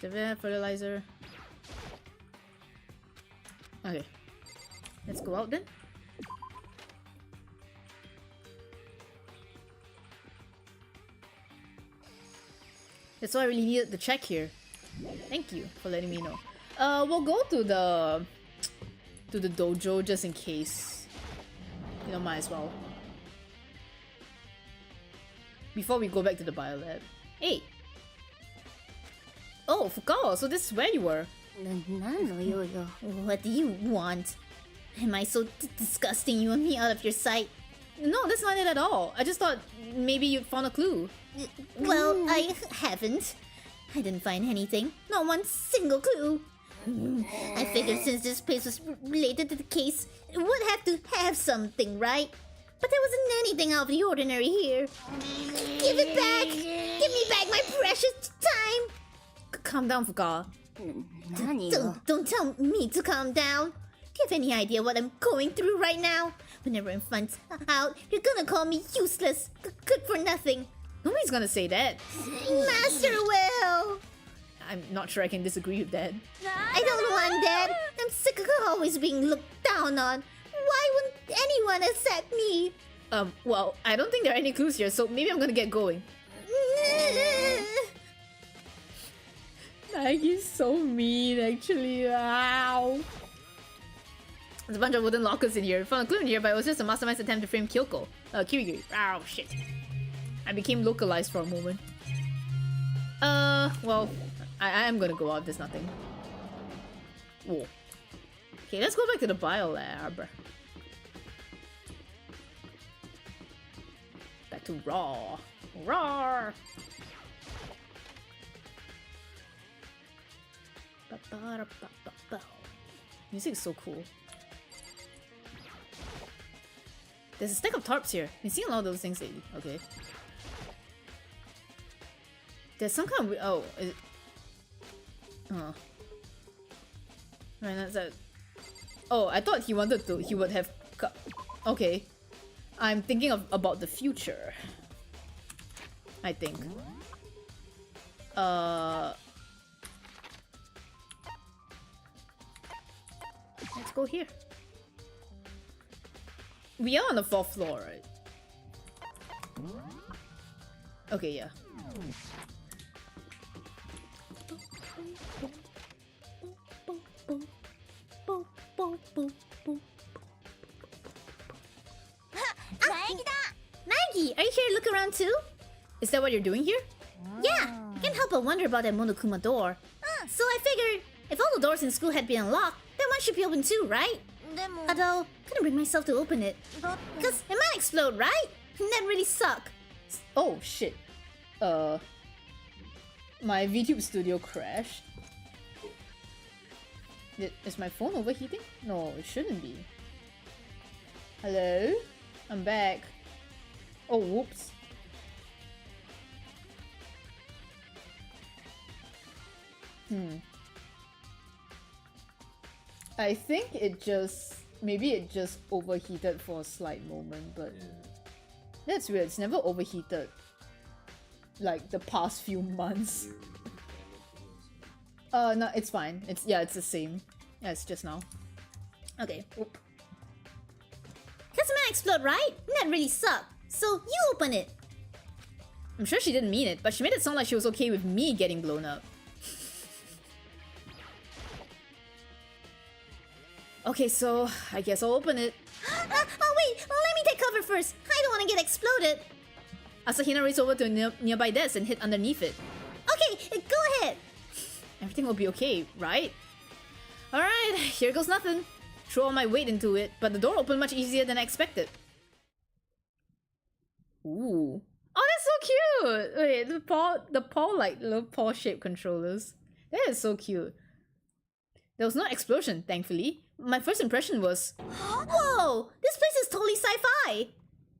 Speaker 1: Fertilizer. Okay. Let's go out then. That's all I really needed to check here. Thank you for letting me know. We'll go to the dojo just in case. You know, might as well. Before we go back to the biolab. Hey! Oh, Fukao, so this is where you were.
Speaker 4: What do you want? Am I so disgusting you want me out of your sight?
Speaker 1: No, that's not it at all. I just thought maybe you'd found a clue.
Speaker 4: Well, I haven't. I didn't find anything. Not one single clue. I figured since this place was related to the case, it would have to have something, right? But there wasn't anything out of the ordinary here. Give it back! Give me back my precious time!
Speaker 1: Calm down, Fukao.
Speaker 4: Don't tell me to calm down. Do you have any idea what I'm going through right now? Whenever I'm finds out, you're gonna call me useless, good for nothing.
Speaker 1: Nobody's gonna say that.
Speaker 4: Master will!
Speaker 1: I'm not sure I can disagree with that.
Speaker 4: I don't want that. I'm sick of always being looked down on. Why wouldn't anyone accept me?
Speaker 1: Well, I don't think there are any clues here, so maybe I'm gonna get going. Nagi's so mean, actually. Ow. There's a bunch of wooden lockers in here. Found a clue in here, but it was just a mastermind's attempt to frame Kyoko. Kirigiri. Ow, shit. I became localized for a moment. Well, I am gonna go out if there's nothing. Whoa. Okay, let's go back to the biolab. Back to raw. Raw. Music is so cool. There's a stack of tarps here. Been seeing a lot of those things lately. Okay. There's some kind of oh, is it? Oh. Right, that's that. Oh, I thought he wanted to. He would have. Okay. I'm thinking about the future. I think. Let's go here. We are on the 4th floor, right? Okay, yeah.
Speaker 4: Nagi, are you here to look around too?
Speaker 1: Is that what you're doing here?
Speaker 4: Yeah, I can't help but wonder about that Monokuma door. So I figured, if all the doors in school had been unlocked, then one should be open too, right? Although, couldn't bring myself to open it. Because it might explode, right? That'd really suck.
Speaker 1: Oh shit. My VTube studio crashed. Is my phone overheating? No, it shouldn't be. Hello? I'm back. Oh, whoops. I think maybe it just overheated for a slight moment, but that's weird. It's never overheated like the past few months. No, it's fine. It's the same. Yeah, it's just now. Okay. Oop.
Speaker 4: Cause it might explode, right? That really suck. So you open it.
Speaker 1: I'm sure she didn't mean it, but she made it sound like she was okay with me getting blown up. Okay, so I guess I'll open it.
Speaker 4: Oh wait, let me take cover first. I don't want to get exploded.
Speaker 1: Asahina raced over to a nearby desk and hid underneath it.
Speaker 4: Okay, go ahead.
Speaker 1: Everything will be okay, right? Alright, here goes nothing. Threw all my weight into it, but the door opened much easier than I expected. Ooh. Oh, that's so cute! Wait, the paw like little paw-shaped controllers. That is so cute. There was no explosion, thankfully. My first impression was,
Speaker 4: whoa! This place is totally sci-fi!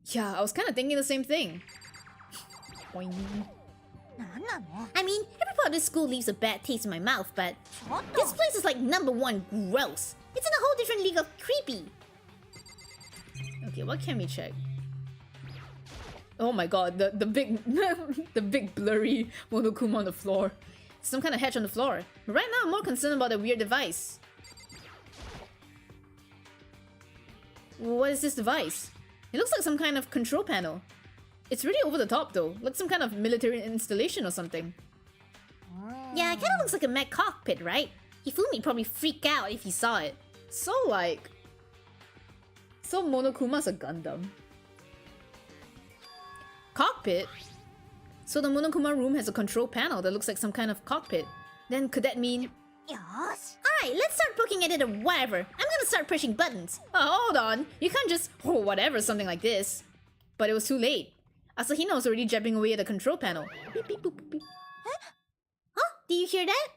Speaker 1: Yeah, I was kind of thinking the same thing. Boing.
Speaker 4: I mean, every part of this school leaves a bad taste in my mouth, but this place is like #1 gross. It's in a whole different league of creepy.
Speaker 1: Okay, what can we check? Oh my god, the big the big blurry Monokuma on the floor. Some kind of hatch on the floor. But right now I'm more concerned about the weird device. What is this device? It looks like some kind of control panel. It's really over the top though, like some kind of military installation or something.
Speaker 4: Yeah, it kinda looks like a mech cockpit, right? Hifumi'd probably freak out if he saw it.
Speaker 1: So Monokuma's a Gundam. Cockpit? So the Monokuma room has a control panel that looks like some kind of cockpit. Then could that mean...
Speaker 4: Alright, let's start poking at it or whatever. I'm gonna start pushing buttons.
Speaker 1: Oh, hold on. You can't just... Oh, whatever, something like this. But it was too late. Asahina was already jabbing away at the control panel. Beep, beep, boop, beep.
Speaker 4: Huh? Do you hear that?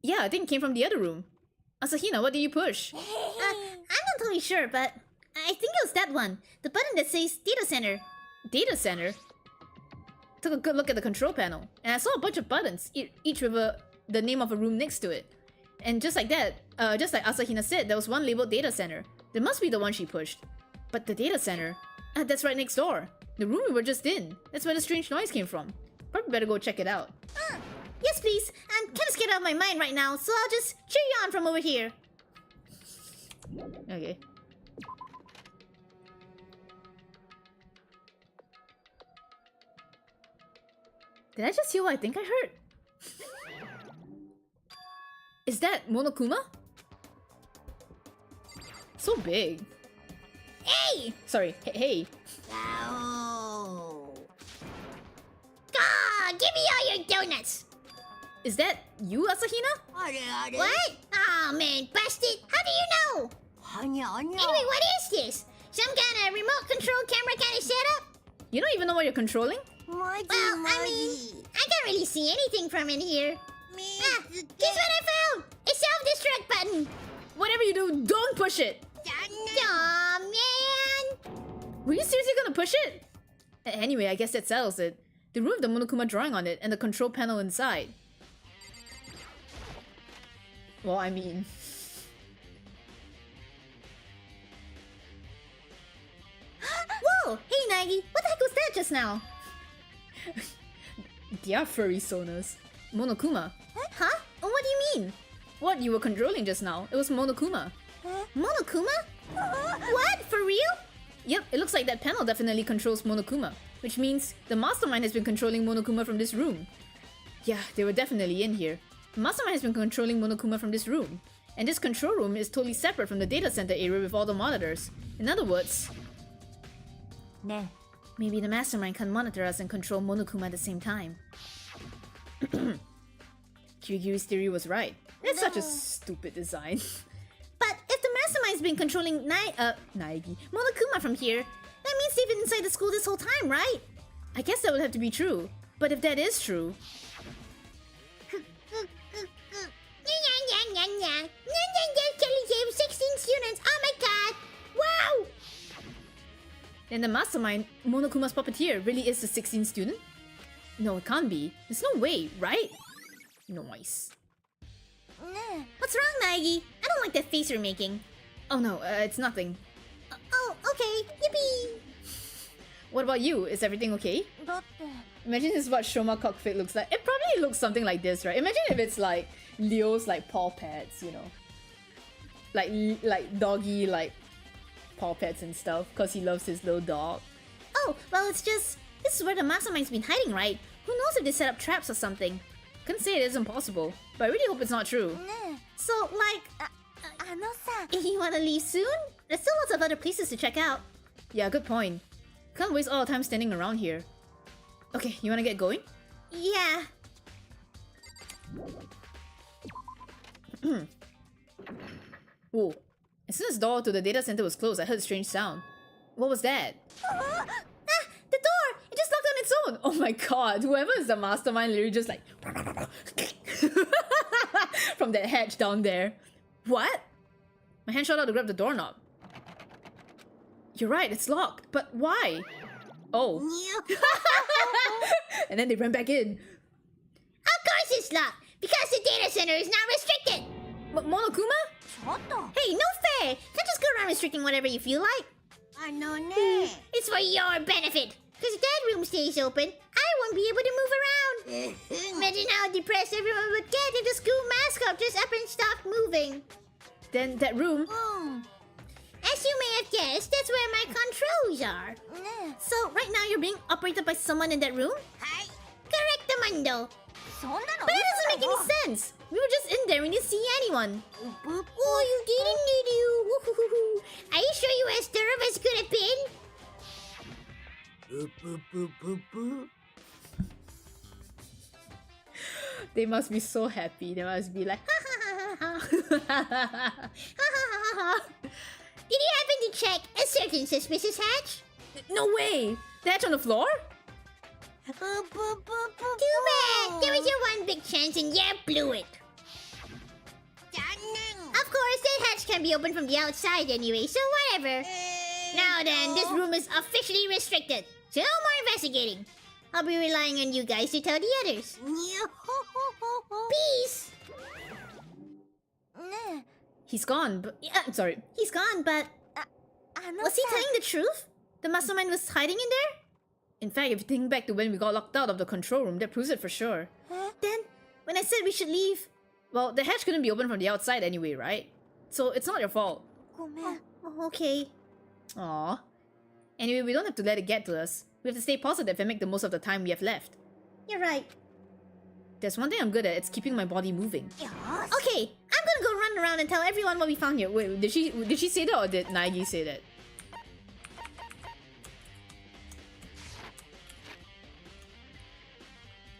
Speaker 1: Yeah, I think it came from the other room. Asahina, what did you push?
Speaker 4: I'm not totally sure, but I think it was that one. The button that says Data Center.
Speaker 1: Data Center? Took a good look at the control panel, and I saw a bunch of buttons, each with the name of a room next to it. And just like that, just like Asahina said, there was one labeled Data Center. That must be the one she pushed. But the Data Center? That's right next door. The room we were just in. That's where the strange noise came from. Probably better go check it out.
Speaker 4: Yes, please. I'm kind of scared out of my mind right now, so I'll just cheer you on from over here.
Speaker 1: Okay. Did I just hear what I think I heard? Is that Monokuma? So big.
Speaker 4: Hey!
Speaker 1: Sorry, hey.
Speaker 4: Oh. Ah, give me all your donuts!
Speaker 1: Is that you, Asahina?
Speaker 4: What? Oh man, busted! How do you know? Anyway, what is this? Some kind of remote control camera kind of setup?
Speaker 1: You don't even know what you're controlling?
Speaker 4: Well, I mean, I can't really see anything from in here. Guess what I found? A self-destruct button.
Speaker 1: Whatever you do, don't push it!
Speaker 4: Aw, man!
Speaker 1: Were you seriously gonna push it? Anyway, I guess that settles it. The room with the Monokuma drawing on it and the control panel inside. Well, I mean...
Speaker 4: Whoa! Hey, Nagi! What the heck was that just now?
Speaker 1: They are furry sonars. Monokuma.
Speaker 4: Huh? What do you mean?
Speaker 1: What you were controlling just now, it was Monokuma.
Speaker 4: Monokuma? What? For real?
Speaker 1: Yep, it looks like that panel definitely controls Monokuma, which means the mastermind has been controlling Monokuma from this room. Yeah, they were definitely in here. The mastermind has been controlling Monokuma from this room. And this control room is totally separate from the data center area with all the monitors. In other words... Maybe the mastermind can monitor us and control Monokuma at the same time. Kirigiri's theory was right. That's such a stupid design.
Speaker 4: But if the mastermind's
Speaker 2: has been controlling Naegi, Monokuma from here. That means they've been inside the school this whole time, right? I guess that would have to be true. But if that is true...
Speaker 4: 16 students! Oh my god! Wow!
Speaker 2: Then the mastermind, Monokuma's puppeteer, really is the 16th student? No, it can't be. There's no way, right? Nice.
Speaker 4: What's wrong, Naegi? I don't like that face you're making.
Speaker 2: Oh no, it's nothing.
Speaker 4: Oh, okay. Yippee!
Speaker 2: What about you? Is everything okay? Imagine this is what Shoma cockpit looks like. It probably looks something like this, right? Imagine if it's like Leo's like paw pads, you know. Like doggy like paw pads and stuff, because he loves his little dog.
Speaker 4: Oh, well, it's just... This is where the mastermind's been hiding, right? Who knows if they set up traps or something?
Speaker 2: Couldn't say it isn't possible, but I really hope it's not true.
Speaker 4: So, like... you wanna leave soon? There's still lots of other places to check out.
Speaker 2: Yeah, good point. Can't waste all our time standing around here. Okay, you wanna get going?
Speaker 4: Yeah.
Speaker 2: Whoa. As soon as the door to the data center was closed, I heard a strange sound. What was that?
Speaker 4: The door! It just locked on its own!
Speaker 2: Oh my god, whoever is the mastermind literally just like... from that hatch down there. What? My hand shot out to grab the doorknob. You're right, it's locked. But why? Oh. And then they ran back in.
Speaker 4: Of course it's locked! Because the data center is not restricted!
Speaker 2: Monokuma?
Speaker 4: Hey, no fair! Can't just go around restricting whatever you feel like. It's for your benefit. Because if that room stays open, I won't be able to move around. Imagine how depressed everyone would get if the school mascot just up and stopped moving.
Speaker 2: Then that room...
Speaker 4: As you may have guessed, that's where my controls are.
Speaker 2: So right now you're being operated by someone in that room?
Speaker 4: Correctamundo.
Speaker 2: But it doesn't make any sense! We were just in there and didn't see anyone.
Speaker 4: Oh, you didn't, did you? Are you sure you were as thorough as could have been?
Speaker 2: They must be so happy. They must be like,
Speaker 4: Did you happen to check a certain suspicious hatch?
Speaker 2: no way! The hatch on the floor?
Speaker 4: Too bad! There was your one big chance and you blew it. Of course, that hatch can be opened from the outside anyway, so whatever. Now then, this room is officially restricted. So no more investigating. I'll be relying on you guys to tell the others. Peace!
Speaker 2: He's gone, but... sorry.
Speaker 4: He's gone, but... Was he telling the truth?
Speaker 2: The mastermind was hiding in there? In fact, if you think back to when we got locked out of the control room, that proves it for sure.
Speaker 4: Then, when I said we should leave...
Speaker 2: Well, the hatch couldn't be opened from the outside anyway, right? So it's not your fault.
Speaker 4: Okay.
Speaker 2: Aww. Anyway, we don't have to let it get to us. We have to stay positive and make the most of the time we have left.
Speaker 4: You're right.
Speaker 2: There's one thing I'm good at, it's keeping my body moving.
Speaker 4: Okay, I'm gonna go run around and tell everyone what we found here.
Speaker 2: Wait, did she say that or did Naegi say that?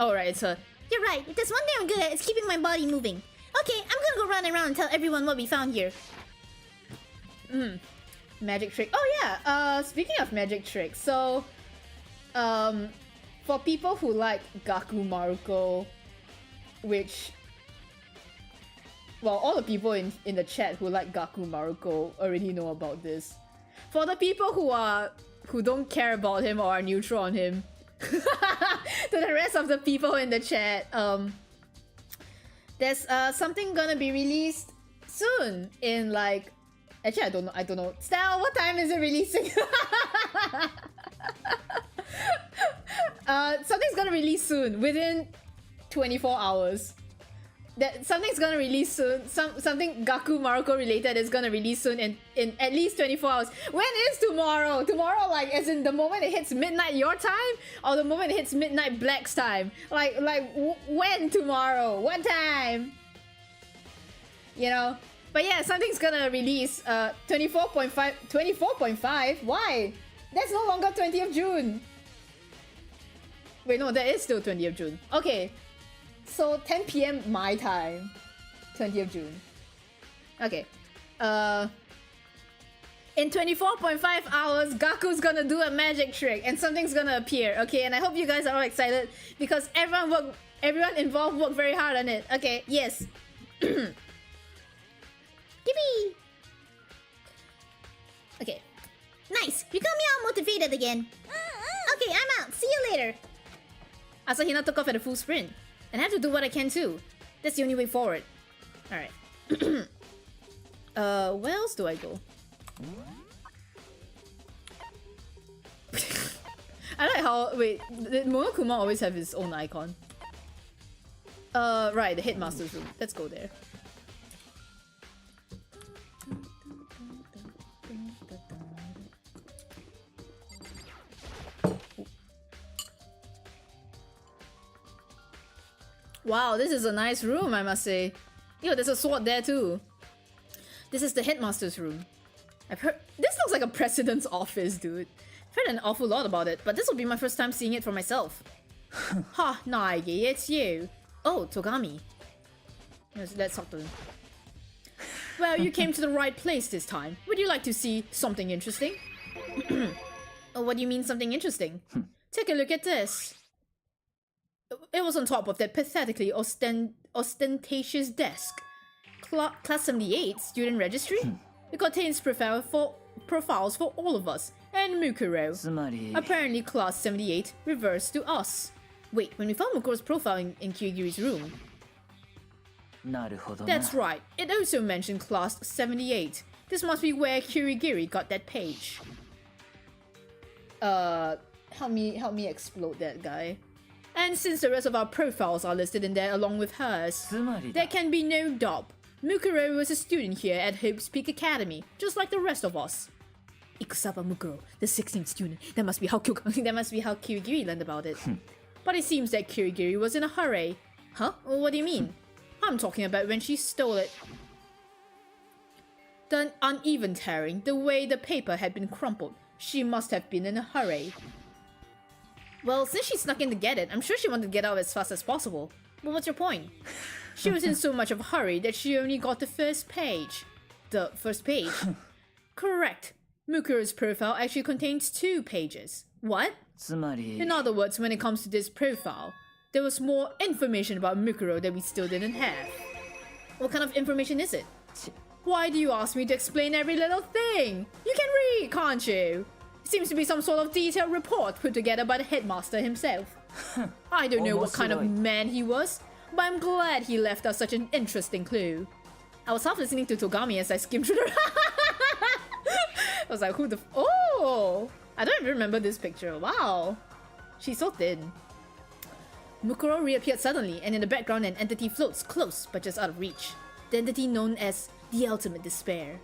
Speaker 2: Oh right, it's her.
Speaker 4: You're right. If there's one thing I'm good at, it's keeping my body moving. Okay, I'm gonna go run around and tell everyone what we found here.
Speaker 2: Magic trick. Oh yeah, speaking of magic tricks, so for people who like Gaku Maruko, which well, all the people in the chat who like Gaku Maruko already know about this. For the people who don't care about him or are neutral on him, to the rest of the people in the chat, there's something gonna be released soon in like... Actually, I don't know. Stel, what time is it releasing? Something's gonna release soon, within 24 hours. Something's gonna release soon. Something Gaku Maruko related is gonna release soon in at least 24 hours. When is tomorrow? Tomorrow, like, as in the moment it hits midnight your time, or the moment it hits midnight Black's time? Like when tomorrow? What time? You know. But yeah, something's gonna release 24.5. Why? That's no longer 20th June. Wait, no, that is still 20th June. Okay. So 10 PM my time. 20th June. Okay.
Speaker 1: In 24.5 hours, Gaku's gonna do a magic trick and something's gonna appear, okay? And I hope you guys are all excited because everyone involved worked very hard on it. Okay, yes. Yippee!
Speaker 4: Okay. Nice! You got me all motivated again. Okay, I'm out. See you later.
Speaker 1: Asahina took off at a full sprint. And I have to do what I can too. That's the only way forward. Alright. Where else do I go? I like how... Wait, did Monokuma always have his own icon? Right, the headmaster's room. Let's go there. Wow, this is a nice room, I must say. Yo, there's a sword there too. This is the headmaster's room. I've heard... This looks like a president's office, dude. I've heard an awful lot about it, but this will be my first time seeing it for myself. Ha, Naegi, it's you. Oh, Togami. Let's talk to him. Well, you came to the right place this time. Would you like to see something interesting? Oh, what do you mean something interesting? Take a look at this. It was on top of that pathetically ostentatious desk. Class 78 student registry? It contains profiles for all of us and Mukuro. Apparently class 78 reversed to us. Wait, when we found Mukuro's profile in Kirigiri's room. That's right. It also mentioned class 78. This must be where Kirigiri got that page. Help me explode that guy. And since the rest of our profiles are listed in there along with hers, there can be no doubt. Mukuro was a student here at Hope's Peak Academy, just like the rest of us. Ikusawa Mukuro, the 16th student. That must be how Kirigiri learned about it. But it seems that Kirigiri was in a hurry. Huh? What do you mean? I'm talking about when she stole it. The uneven tearing, the way the paper had been crumpled. She must have been in a hurry. Well, since she snuck in to get it, I'm sure she wanted to get out as fast as possible. But what's your point? She was in so much of a hurry that she only got the first page. The first page? Correct. Mukuro's profile actually contains 2 pages. What? In other words, when it comes to this profile, there was more information about Mukuro that we still didn't have. What kind of information is it? Why do you ask me to explain every little thing? You can read, can't you? Seems to be some sort of detailed report put together by the headmaster himself. I don't know what kind of man he was, but I'm glad he left us such an interesting clue. I was half listening to Togami as I skimmed through the... I was like, who the... Oh! I don't even remember this picture. Wow. She's so thin. Mukuro reappeared suddenly, and in the background an entity floats close but just out of reach. The entity known as the Ultimate Despair.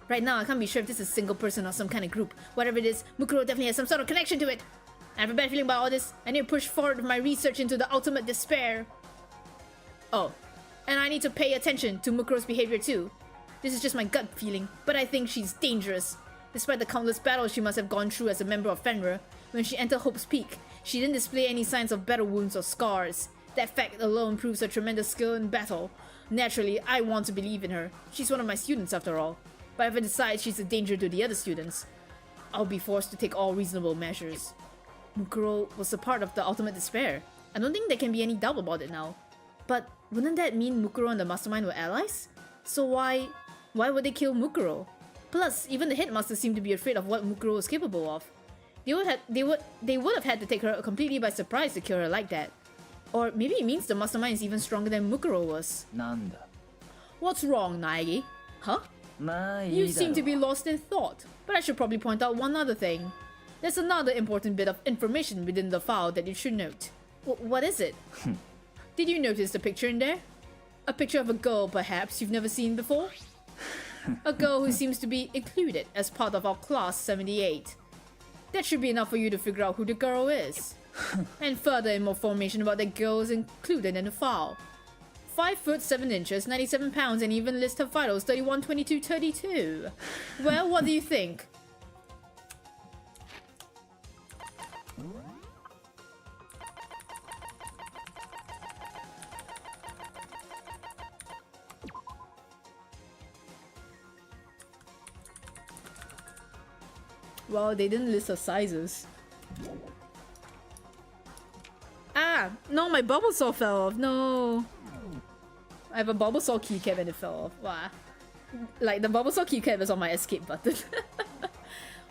Speaker 1: Right now, I can't be sure if this is a single person or some kind of group. Whatever it is, Mukuro definitely has some sort of connection to it. I have a bad feeling about all this. I need to push forward with my research into the Ultimate Despair. Oh, and I need to pay attention to Mukuro's behavior too. This is just my gut feeling, but I think she's dangerous. Despite the countless battles she must have gone through as a member of Fenrir, when she entered Hope's Peak, she didn't display any signs of battle wounds or scars. That fact alone proves her tremendous skill in battle. Naturally, I want to believe in her. She's one of my students after all. But if I decide she's a danger to the other students, I'll be forced to take all reasonable measures. Mukuro was a part of the Ultimate Despair. I don't think there can be any doubt about it now. But wouldn't that mean Mukuro and the Mastermind were allies? So why would they kill Mukuro? Plus, even the headmaster seemed to be afraid of what Mukuro was capable of. They would have had to take her completely by surprise to kill her like that. Or maybe it means the Mastermind is even stronger than Mukuro was. What's wrong, Naegi? Huh? You seem to be lost in thought, but I should probably point out one other thing. There's another important bit of information within the file that you should note. What is it? Did you notice the picture in there? A picture of a girl, perhaps, you've never seen before? A girl who seems to be included as part of our class 78. That should be enough for you to figure out who the girl is. And further information about the girl is included in the file. 5 foot 7 inches, 97 pounds, and even list her vitals 31, 22, 32. Well, what do you think? Well, they didn't list the sizes. Ah! No, my bubble saw fell off. No. I have a bubble saw keycap and it fell off. Wow. Like, the bubble saw keycap is on my escape button.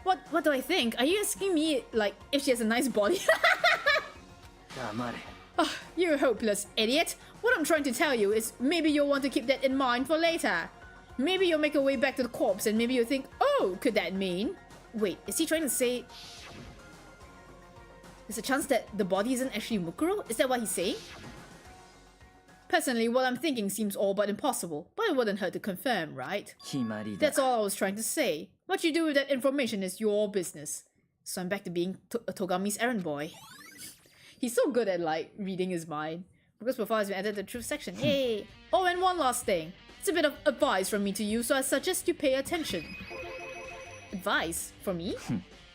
Speaker 1: What do I think? Are you asking me, like, if she has a nice body? Oh, you hopeless idiot. What I'm trying to tell you is maybe you'll want to keep that in mind for later. Maybe you'll make your way back to the corpse and maybe you'll think, oh, could that mean? Wait, is he trying to say... There's a chance that the body isn't actually Mukuro? Is that what he's saying? Personally, what I'm thinking seems all but impossible, but it wouldn't hurt to confirm, right? That's all I was trying to say. What you do with that information is your business. So I'm back to being Togami's errand boy. He's so good at, like, reading his mind. Because profile has been added to the truth section. Yay! Oh, and one last thing. It's a bit of advice from me to you, so I suggest you pay attention. Advice? From me?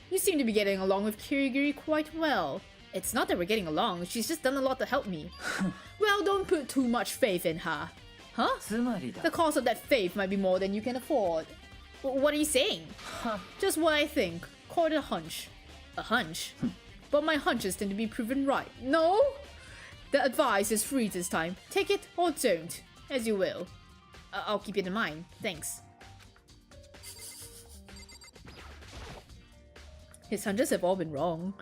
Speaker 1: You seem to be getting along with Kirigiri quite well. It's not that we're getting along, she's just done a lot to help me. Well, don't put too much faith in her. Huh? The cost of that faith might be more than you can afford. What are you saying? Just what I think. Call it a hunch. A hunch? But my hunches tend to be proven right. No? The advice is free this time. Take it or don't. As you will. I'll keep it in mind. Thanks. His hunches have all been wrong.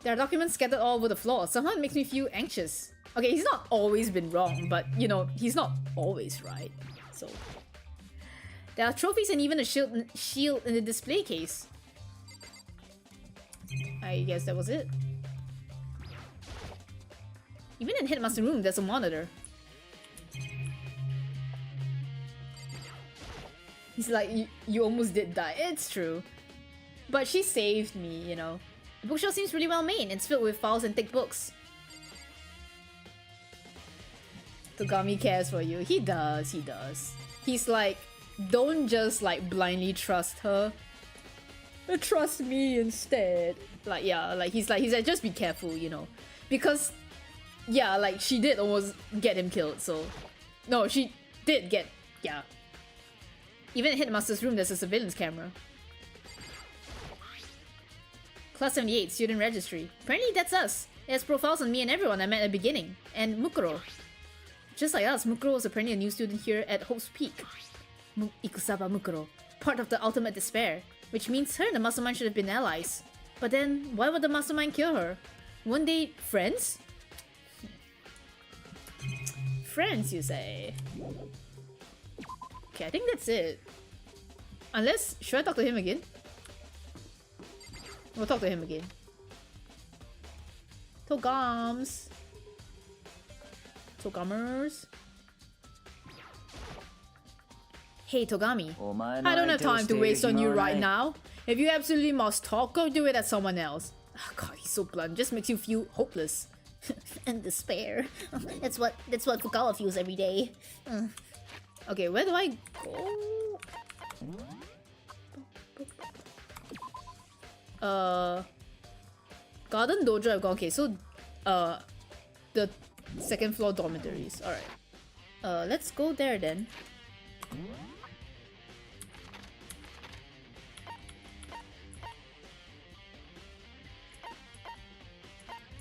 Speaker 1: There are documents scattered all over the floor. Somehow it makes me feel anxious. Okay, he's not always been wrong, but, you know, he's not always right. So... There are trophies and even a shield in the display case. I guess that was it. Even in Headmaster Room, there's a monitor. He's like, you almost did die. It's true. But she saved me, you know. The bookshelf seems really well made. It's filled with files and thick books. Togami cares for you. He does, he does. He's like, don't just like blindly trust her. Trust me instead. Like, yeah, like he's like, just be careful, you know. Because, yeah, like she did almost get him killed, so... No, she did get, yeah. Even in Headmaster's room, there's a surveillance camera. Class 78, student registry. Apparently that's us. It has profiles on me and everyone I met at the beginning. And Mukuro. Just like us, Mukuro was apparently a new student here at Hope's Peak. Ikusaba Mukuro. Part of the Ultimate Despair. Which means her and the Mastermind should have been allies. But then, why would the Mastermind kill her? Weren't they friends? Friends, you say? Okay, I think that's it. Unless, should I talk to him again? We'll talk to him again. Togams. Togamers. Hey Togami, I don't have time to waste on you right now. If you absolutely must talk, go do it at someone else. Oh god, he's so blunt. Just makes you feel hopeless.
Speaker 4: And despair. That's what Fukawa feels every day.
Speaker 1: Okay, where do I go? Garden Dojo I've gone. Okay, so the second floor dormitories. Alright. Let's go there then.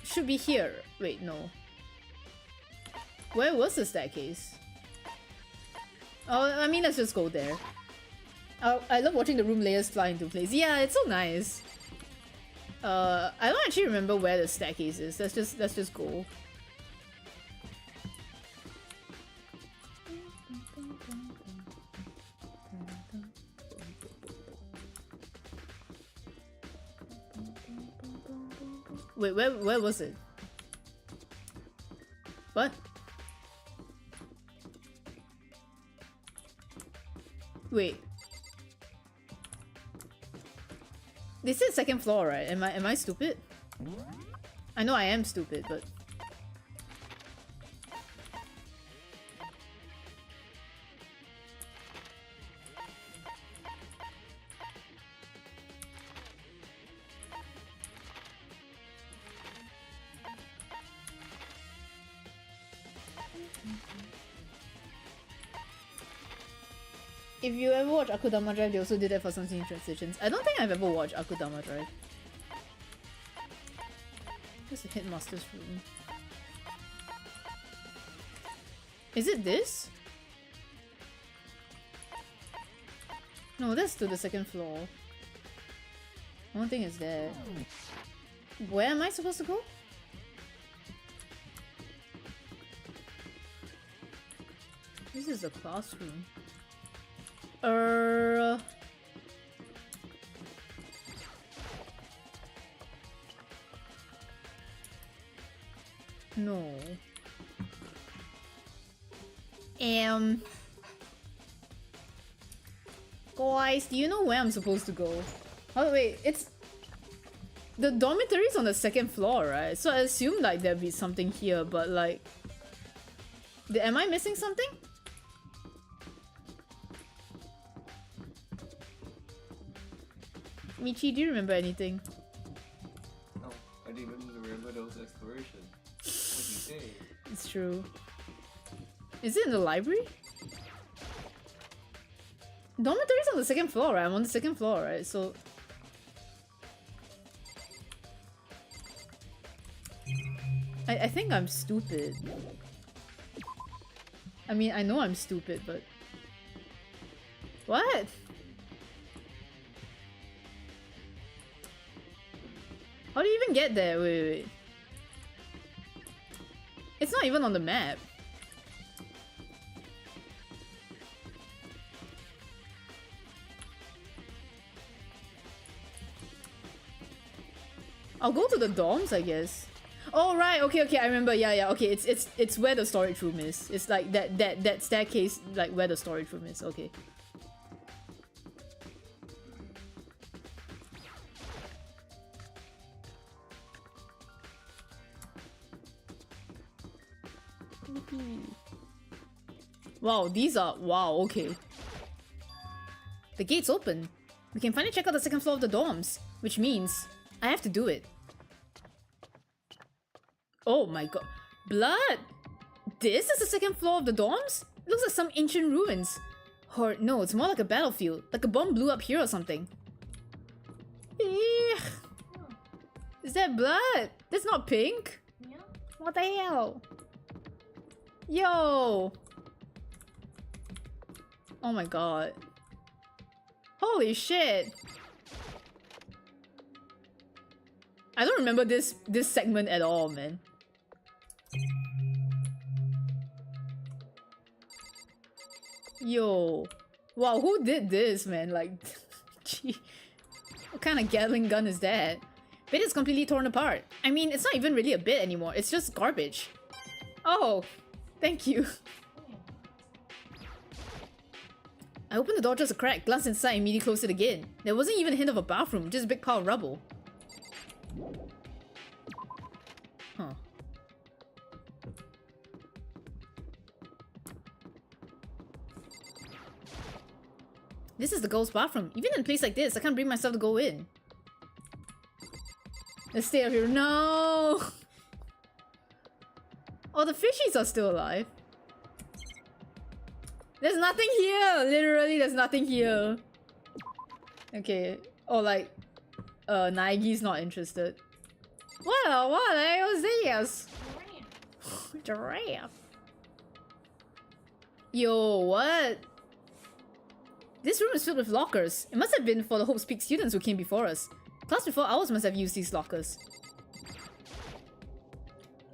Speaker 1: Should be here. Wait, no. Where was the staircase? Oh, I mean, let's just go there. I love watching the room layers fly into place. Yeah, it's so nice. I don't actually remember where the staircase is. Let's just go. Wait, where was it? What? Wait. This is second floor, right? Am I stupid? I know I am stupid, but... If you ever watch Akudama Drive, they also did that for some scene transitions. I don't think I've ever watched Akudama Drive. Where's the Headmaster's room? Is it this? No, that's to the second floor. I don't think it's there. Where am I supposed to go? This is a classroom. No. Guys, do you know where I'm supposed to go? Oh wait, it's... The dormitory's on the second floor, right? So I assume like there'll be something here, but like... Am I missing something? Michi, do you remember anything?
Speaker 5: No, I didn't even remember those explorations. What did you say?
Speaker 1: It's true. Is it in the library? Dormitory's on the second floor, right? I'm on the second floor, right? So... I think I'm stupid. I mean, I know I'm stupid, but... What? How do you even get there? Wait. It's not even on the map. I'll go to the dorms, I guess. Oh right, okay, I remember. Yeah, okay. It's where the storage room is. It's like that staircase, like where the storage room is. Okay. Wow, these are... Wow, okay. The gate's open. We can finally check out the second floor of the dorms, which means I have to do it. Oh my god. Blood! This is the second floor of the dorms? It looks like some ancient ruins. Or no, it's more like a battlefield. Like a bomb blew up here or something. Eek. Is that blood? That's not pink? What the hell? Yo! Oh my god. Holy shit! I don't remember this segment at all, man. Yo. Wow, who did this, man? Like, gee. What kind of Gatling gun is that? Bit is completely torn apart. I mean, it's not even really a bit anymore. It's just garbage. Oh, thank you. I opened the door just a crack, glanced inside, and immediately closed it again. There wasn't even a hint of a bathroom, just a big pile of rubble. Huh. This is the girls' bathroom. Even in a place like this, I can't bring myself to go in. Let's stay up here. No! Oh, the fishies are still alive. There's nothing here! Literally, there's nothing here. Okay. Oh, like... Naigi's not interested. What the hell is this? Giraffe. Yo, what? This room is filled with lockers. It must have been for the Hope's Peak students who came before us. Class before ours must have used these lockers.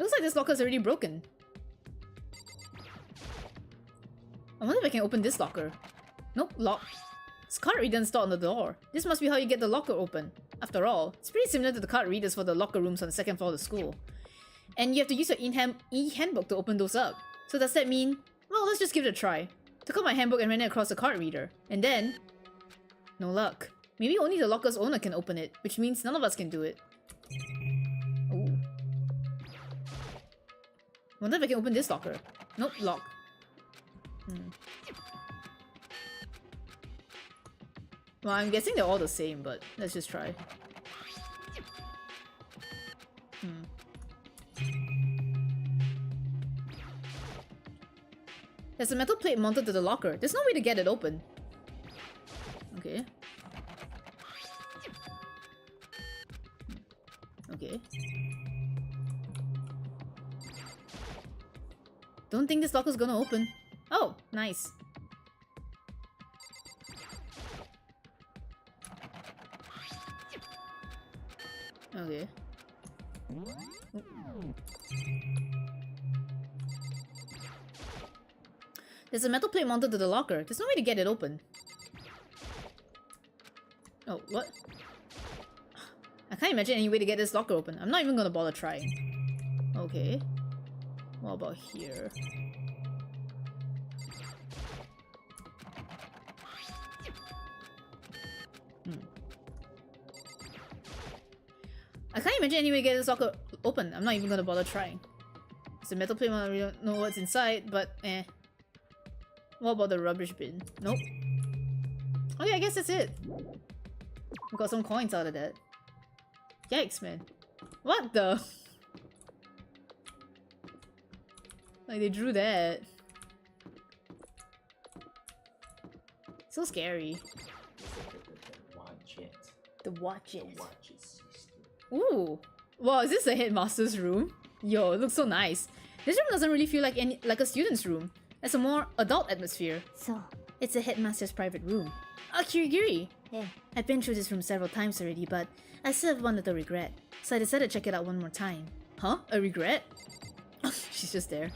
Speaker 1: Looks like this locker is already broken. I wonder if I can open this locker. Nope, locked. This card reader installed on the door. This must be how you get the locker open. After all, it's pretty similar to the card readers for the locker rooms on the second floor of the school. And you have to use your e-handbook to open those up. So does that mean... Well, let's just give it a try. Took out my handbook and ran it across the card reader. And then... No luck. Maybe only the locker's owner can open it, which means none of us can do it. Ooh. Wonder if I can open this locker. Nope, lock. Well, I'm guessing they're all the same, but let's just try. There's a metal plate mounted to the locker. There's no way to get it open. Okay. Okay. Don't think this locker's gonna open. Oh, nice. Okay. There's a metal plate mounted to the locker. There's no way to get it open. Oh, what? I can't imagine any way to get this locker open. I'm not even gonna bother trying. Okay. What about here? I can't imagine any way to get this locker open. I'm not even gonna bother trying. It's a metal plate. I really don't know what's inside, but eh. What about the rubbish bin? Nope. Oh yeah, I guess that's it. We got some coins out of that. Yikes, man. What the? Like, they drew that. So scary.
Speaker 5: Watch it.
Speaker 1: The watches.
Speaker 5: Watches.
Speaker 1: Ooh. Wow, is this the headmaster's room? Yo, it looks so nice. This room doesn't really feel like a student's room. It's a more adult atmosphere.
Speaker 2: So,
Speaker 1: It's the headmaster's private room. Ah, Kirigiri!
Speaker 2: yeah.
Speaker 1: I've been through this room several times already, but I still have one little regret. So I decided to check it out one more time. Huh? A regret? She's just there.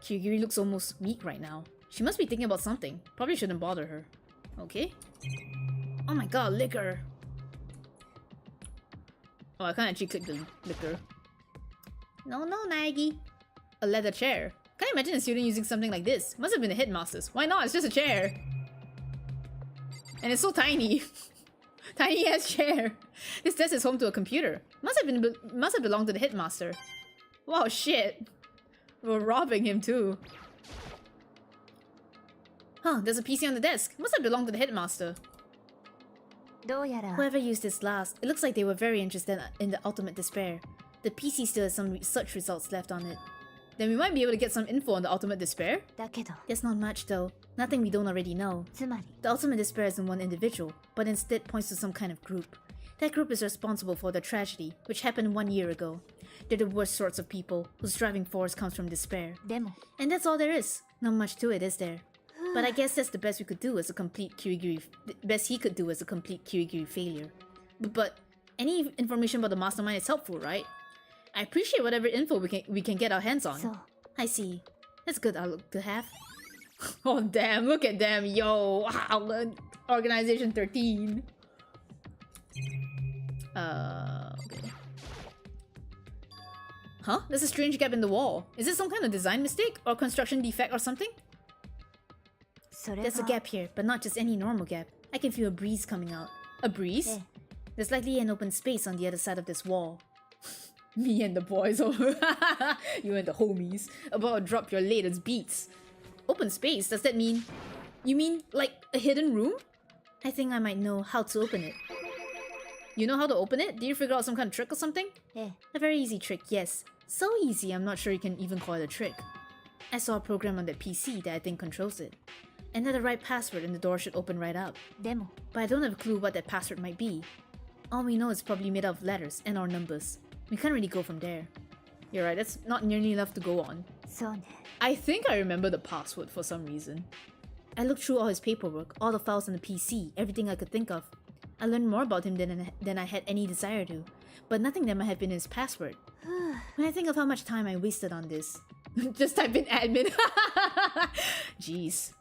Speaker 1: Kirigiri looks almost weak right now. She must be thinking about something. Probably shouldn't bother her. Okay. Oh my god, liquor! Oh, I can't actually click the liquor. No, Nagi. A leather chair. Can't imagine a student using something like this. Must have been the headmaster's. Why not? It's just a chair. And it's so tiny. Tiny ass chair. This desk is home to a computer. Must have belonged to the headmaster. Wow, shit. We're robbing him too. Huh, there's a PC on the desk. Must have belonged to the headmaster. Whoever used this last, it looks like they were very interested in the ultimate despair. The PC still has some search results left on it. Then we might be able to get some info on the ultimate despair. There's not much though. Nothing we don't already know. The ultimate despair isn't one individual, but instead points to some kind of group. That group is responsible for the tragedy, which happened 1 year ago. They're the worst sorts of people, whose driving force comes from despair. And that's all there is. Not much to it, is there? But I guess that's the best we could do as a complete Kirigiri... best he could do as a complete Kirigiri failure. But any information about the mastermind is helpful, right? I appreciate whatever info we can get our hands on.
Speaker 2: So,
Speaker 1: I see. That's a good outlook to have. Oh damn, look at them, yo! Wow, Organization 13. Okay. Huh? There's a strange gap in the wall. Is it some kind of design mistake? Or construction defect or something? There's a gap here, but not just any normal gap. I can feel a breeze coming out. A breeze? There's likely an open space on the other side of this wall. Me and the boys over. You and the homies. About to drop your latest beats. Open space? Does that mean... You mean, like, a hidden room? I think I might know how to open it. You know how to open it? Did you figure out some kind of trick or something? A very easy trick, yes. So easy, I'm not sure you can even call it a trick. I saw a program on that PC that I think controls it. Enter the right password and the door should open right up. But I don't have a clue what that password might be. All we know is probably made up of letters and/or numbers. We can't really go from there. You're right, that's not nearly enough to go on. I think I remember the password for some reason. I looked through all his paperwork, all the files on the PC, everything I could think of. I learned more about him than I had any desire to, but nothing that might have been his password. When I think of how much time I wasted on this... Just type in admin. Jeez.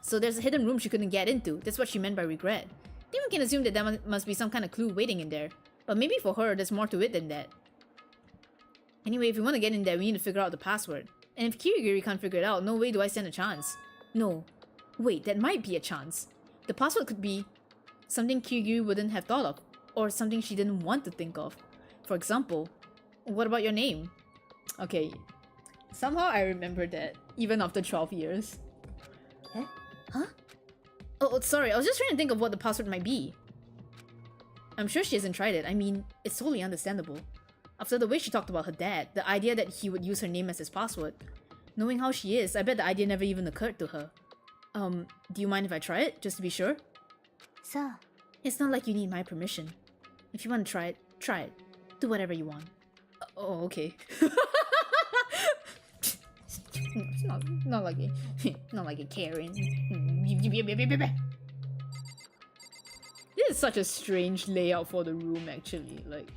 Speaker 1: So there's a hidden room she couldn't get into. That's what she meant by regret. Then we can assume that there must be some kind of clue waiting in there. But maybe for her, there's more to it than that. Anyway, if we want to get in there, we need to figure out the password. And if Kirigiri can't figure it out, no way do I stand a chance. No. Wait, that might be a chance. The password could be something Kirigiri wouldn't have thought of. Or something she didn't want to think of. For example, what about your name? Okay. Somehow I remember that, even after 12 years. Huh? Oh, sorry, I was just trying to think of what the password might be. I'm sure she hasn't tried it. I mean, it's totally understandable. After the way she talked about her dad, the idea that he would use her name as his password. Knowing how she is, I bet the idea never even occurred to her.
Speaker 2: Do you mind if I try it, just to be sure?
Speaker 9: さあ
Speaker 2: It's not like you need my permission. If you want to try it. Do whatever you want. Oh, okay. It's not like a not like a Karen. This is such a strange layout for the room, actually. Like,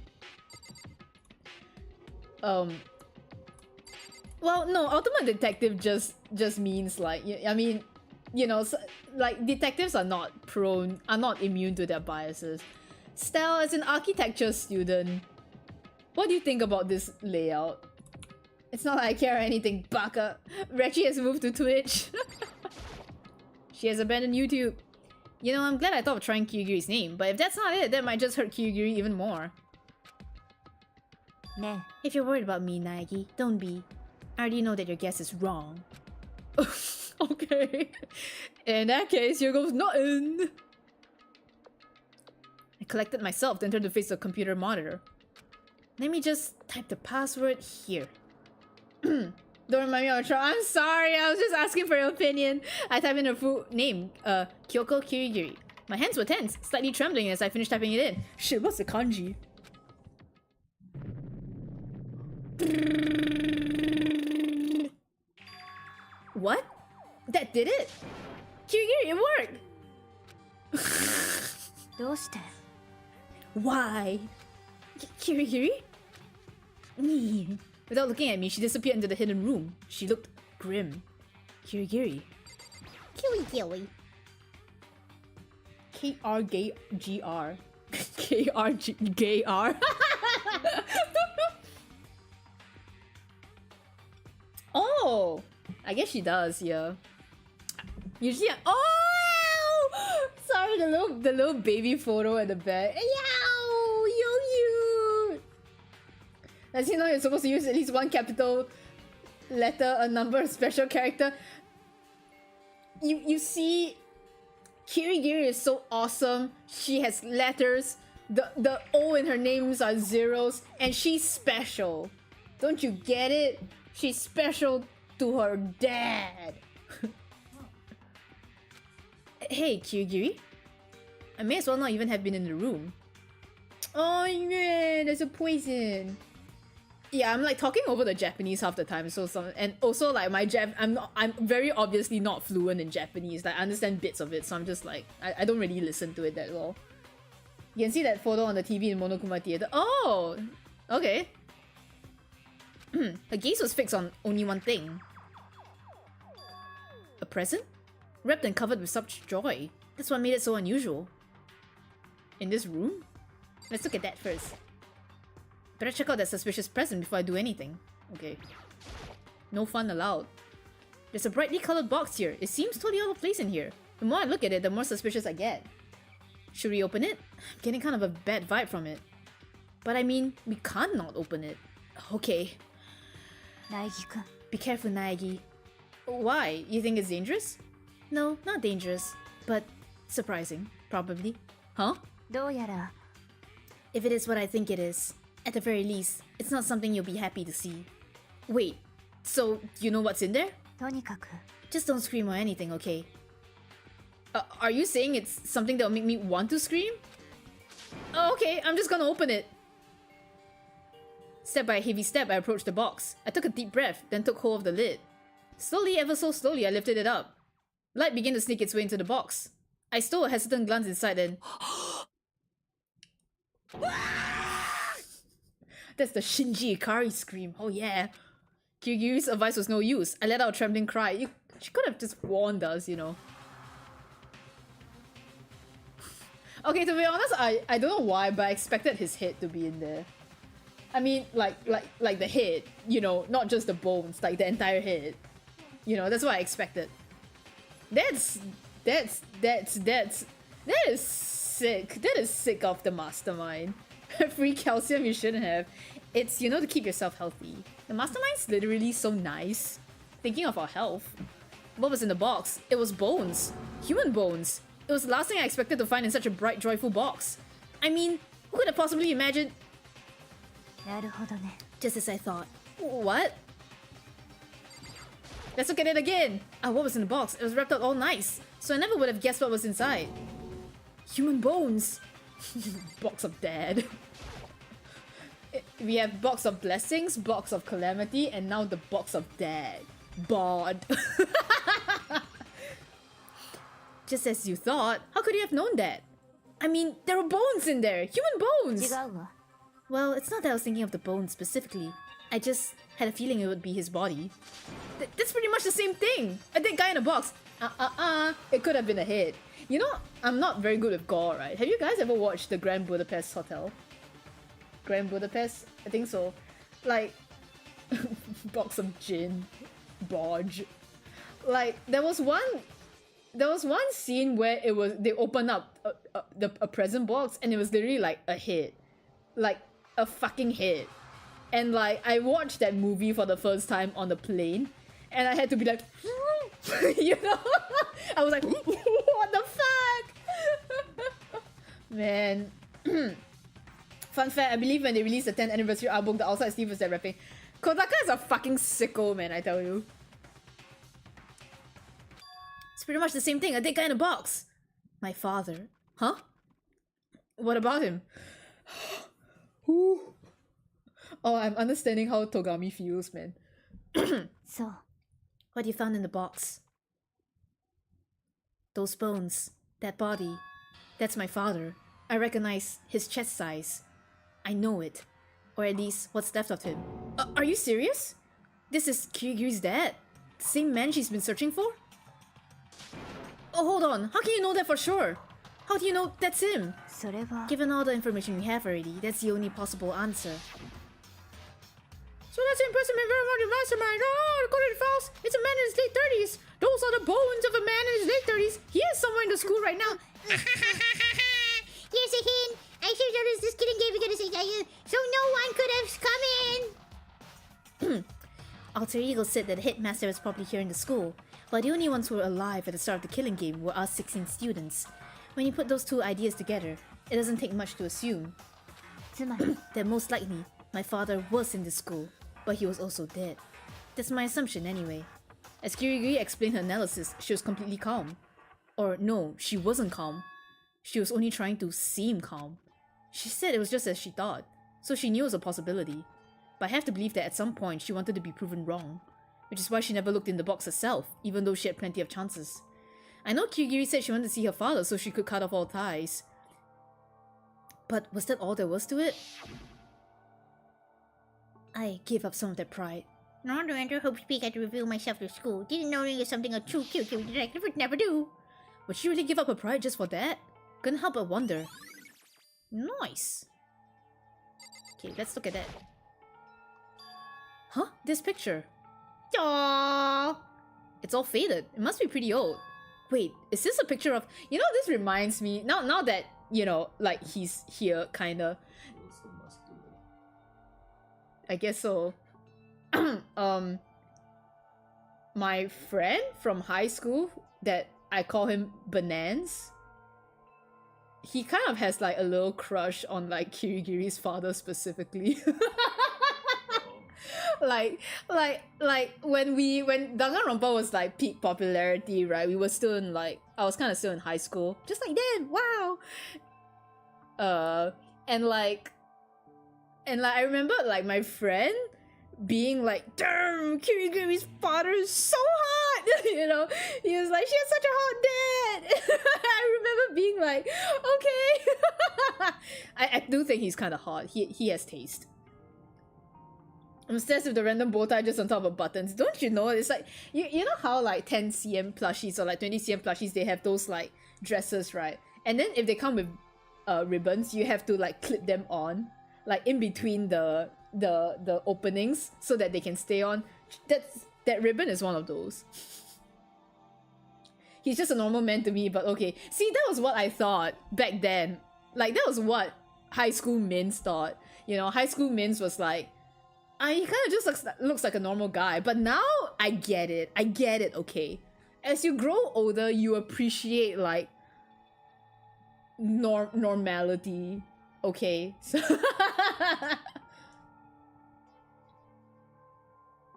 Speaker 2: well, no, Ultimate Detective just means like, I mean, you know, so, like detectives are not immune to their biases. Stell, as an architecture student, what do you think about this layout? It's not like I care or anything, baka. Reggie has moved to Twitch. She has abandoned YouTube. You know, I'm glad I thought of trying Kirigiri's name, but if that's not it, that might just hurt Kirigiri even more.
Speaker 9: Nah.
Speaker 2: If you're worried about me, Naegi, don't be. I already know that your guess is wrong. Okay. In that case, here goes nothing. I collected myself to enter the face of the computer monitor. Let me just type the password here. Don't remind me of a try. I'm sorry, I was just asking for your opinion. I typed in her full name, Kyoko Kirigiri. My hands were tense, slightly trembling as I finished typing it in. Shit, what's the kanji? What? That did it? Kirigiri, it worked!
Speaker 9: どうして
Speaker 2: Why? Kirigiri? Without looking at me, she disappeared into the hidden room. She looked grim. Kirigiri.
Speaker 4: Kirigiri.
Speaker 2: K-R-G-R. K-R-G-R. Oh! I guess she does, yeah. Usually, oh! Sorry, the little baby photo at the back. Yow! Yo, you! As you know, you're supposed to use at least one capital letter, a number, a special character. You see, Kirigiri is so awesome. She has letters. The O in her names are zeros, and she's special. Don't you get it? She's special to her dad. Hey, Kirigiri. I may as well not even have been in the room. Oh yeah, there's a poison. Yeah, I'm like talking over the Japanese half the time, so and also like I'm very obviously not fluent in Japanese. Like I understand bits of it, so I'm just like I don't really listen to it that well. You can see that photo on the TV in Monokuma Theater. Oh, okay. Her gaze was fixed on only one thing. A present? Wrapped and covered with such joy. That's what made it so unusual. In this room? Let's look at that first. Better check out that suspicious present before I do anything. Okay. No fun allowed. There's a brightly colored box here. It seems totally out of place in here. The more I look at it, the more suspicious I get. Should we open it? I'm getting kind of a bad vibe from it. But I mean, we can't not open it. Okay.
Speaker 9: Naegi-kun.
Speaker 2: Be careful, Naegi. Why? You think it's dangerous? No, not dangerous. But surprising, probably. Huh?
Speaker 9: どうやら
Speaker 2: If it is what I think it is, at the very least, it's not something you'll be happy to see. Wait, so you know what's in there?
Speaker 9: とにかく
Speaker 2: Just don't scream or anything, okay? Are you saying it's something that'll make me want to scream? Oh, okay, I'm just gonna open it. Step by heavy step, I approached the box. I took a deep breath, then took hold of the lid. Slowly, ever so slowly, I lifted it up. Light began to sneak its way into the box. I stole a hesitant glance inside and... That's the Shinji Ikari scream. Oh yeah. Kirigiri's advice was no use. I let out a trembling cry. She could have just warned us, you know. Okay, to be honest, I don't know why, but I expected his head to be in there. I mean, like the head, you know, not just the bones, like the entire head. You know, that's what I expected. That is sick. That is sick of the mastermind. Free calcium you shouldn't have. It's, you know, to keep yourself healthy. The mastermind's literally so nice. Thinking of our health. What was in the box? It was bones. Human bones. It was the last thing I expected to find in such a bright, joyful box. I mean, who could have possibly imagined...
Speaker 9: なるほどね
Speaker 2: Just as I thought. What? Let's look at it again. Ah, what was in the box? It was wrapped up all nice, so I never would have guessed what was inside. Human bones. Box of dad. We have box of blessings, box of calamity, and now the box of dad. Bod. Just as you thought. How could you have known that? I mean, there were bones in there. Human bones.
Speaker 9: 違うわ。
Speaker 2: Well, it's not that I was thinking of the bones specifically. I just had a feeling it would be his body. That's pretty much the same thing. A dead guy in a box. It could have been a head. You know, I'm not very good with gore, right? Have you guys ever watched the Grand Budapest Hotel? Grand Budapest? I think so. Like, box of gin. Bodge. Like, there was one scene where they opened up a present box and it was literally like a head. Like, a fucking head. And like, I watched that movie for the first time on the plane and I had to be like, you know? I was like, what the fuck? Man. Fun fact, I believe when they released the 10th anniversary album, the outside sleeve was that rapping. Kodaka is a fucking sicko, man, I tell you. It's pretty much the same thing, a dead guy in a box. My father. Huh? What about him? Ooh. Oh, I'm understanding how Togami feels, man.
Speaker 9: So.
Speaker 2: What you found in the box? Those bones. That body. That's my father. I recognize his chest size. I know it. Or at least what's left of him. Are you serious? This is Kirigiri's dad? The same man she's been searching for? Oh, hold on. How can you know that for sure? How do you know that's him?
Speaker 9: それは。
Speaker 2: Given all the information we have already, that's the only possible answer. So that's an impressive and very much a mastermind. Oh, according to Faust, it's a man in his late 30s. Those are the bones of a man in his late 30s. He is somewhere in the school right now.
Speaker 4: Here's a hint. I sure noticed this kid and Gabe gonna say so no one could have come in.
Speaker 2: Alter Ego said that the headmaster was probably here in the school, but the only ones who were alive at the start of the killing game were us 16 students. When you put those two ideas together, it doesn't take much to assume
Speaker 9: つまり。
Speaker 2: that most likely my father was in the school, but he was also dead. That's my assumption anyway. As Kirigiri explained her analysis, she was completely calm. Or no, she wasn't calm. She was only trying to seem calm. She said it was just as she thought, so she knew it was a possibility. But I have to believe that at some point she wanted to be proven wrong, which is why she never looked in the box herself, even though she had plenty of chances. I know Kirigiri said she wanted to see her father so she could cut off all ties. But was that all there was to it? I gave up some of that pride.
Speaker 4: No wonder I hope speak I had to reveal myself to school. Didn't know it was something a true Kirigiri detective would never do.
Speaker 2: Would she really give up her pride just for that? Couldn't help but wonder. Nice. Okay, let's look at that. Huh? This picture. Aww. It's all faded. It must be pretty old. Wait, is this a picture of... You know, this reminds me... Now that, you know, like, he's here, kinda. I guess so. My friend from high school, that I call him Banans, he kind of has like a little crush on like Kirigiri's father specifically. like when Dangan RONPA was like peak popularity, right? We were still in like, I was kind of still in high school, just like then. Wow. And I remember like my friend being like, damn, Kirigiri's father is so hot. You know, he was like, she has such a hot dad. I remember being like, okay. I do think he's kind of hot. He has taste. I'm obsessed with the random bow tie just on top of buttons. Don't you know? It's like, you know how like 10cm plushies or like 20cm plushies, they have those like dresses, right? And then if they come with ribbons, you have to like clip them on, like in between the openings so that they can stay on. That ribbon is one of those. He's just a normal man to me, but okay. See, that was what I thought back then. Like, that was what high school mins thought. You know, high school mins was like, he kind of just looks like a normal guy. But now, I get it, okay? As you grow older, you appreciate, like, normality, okay? So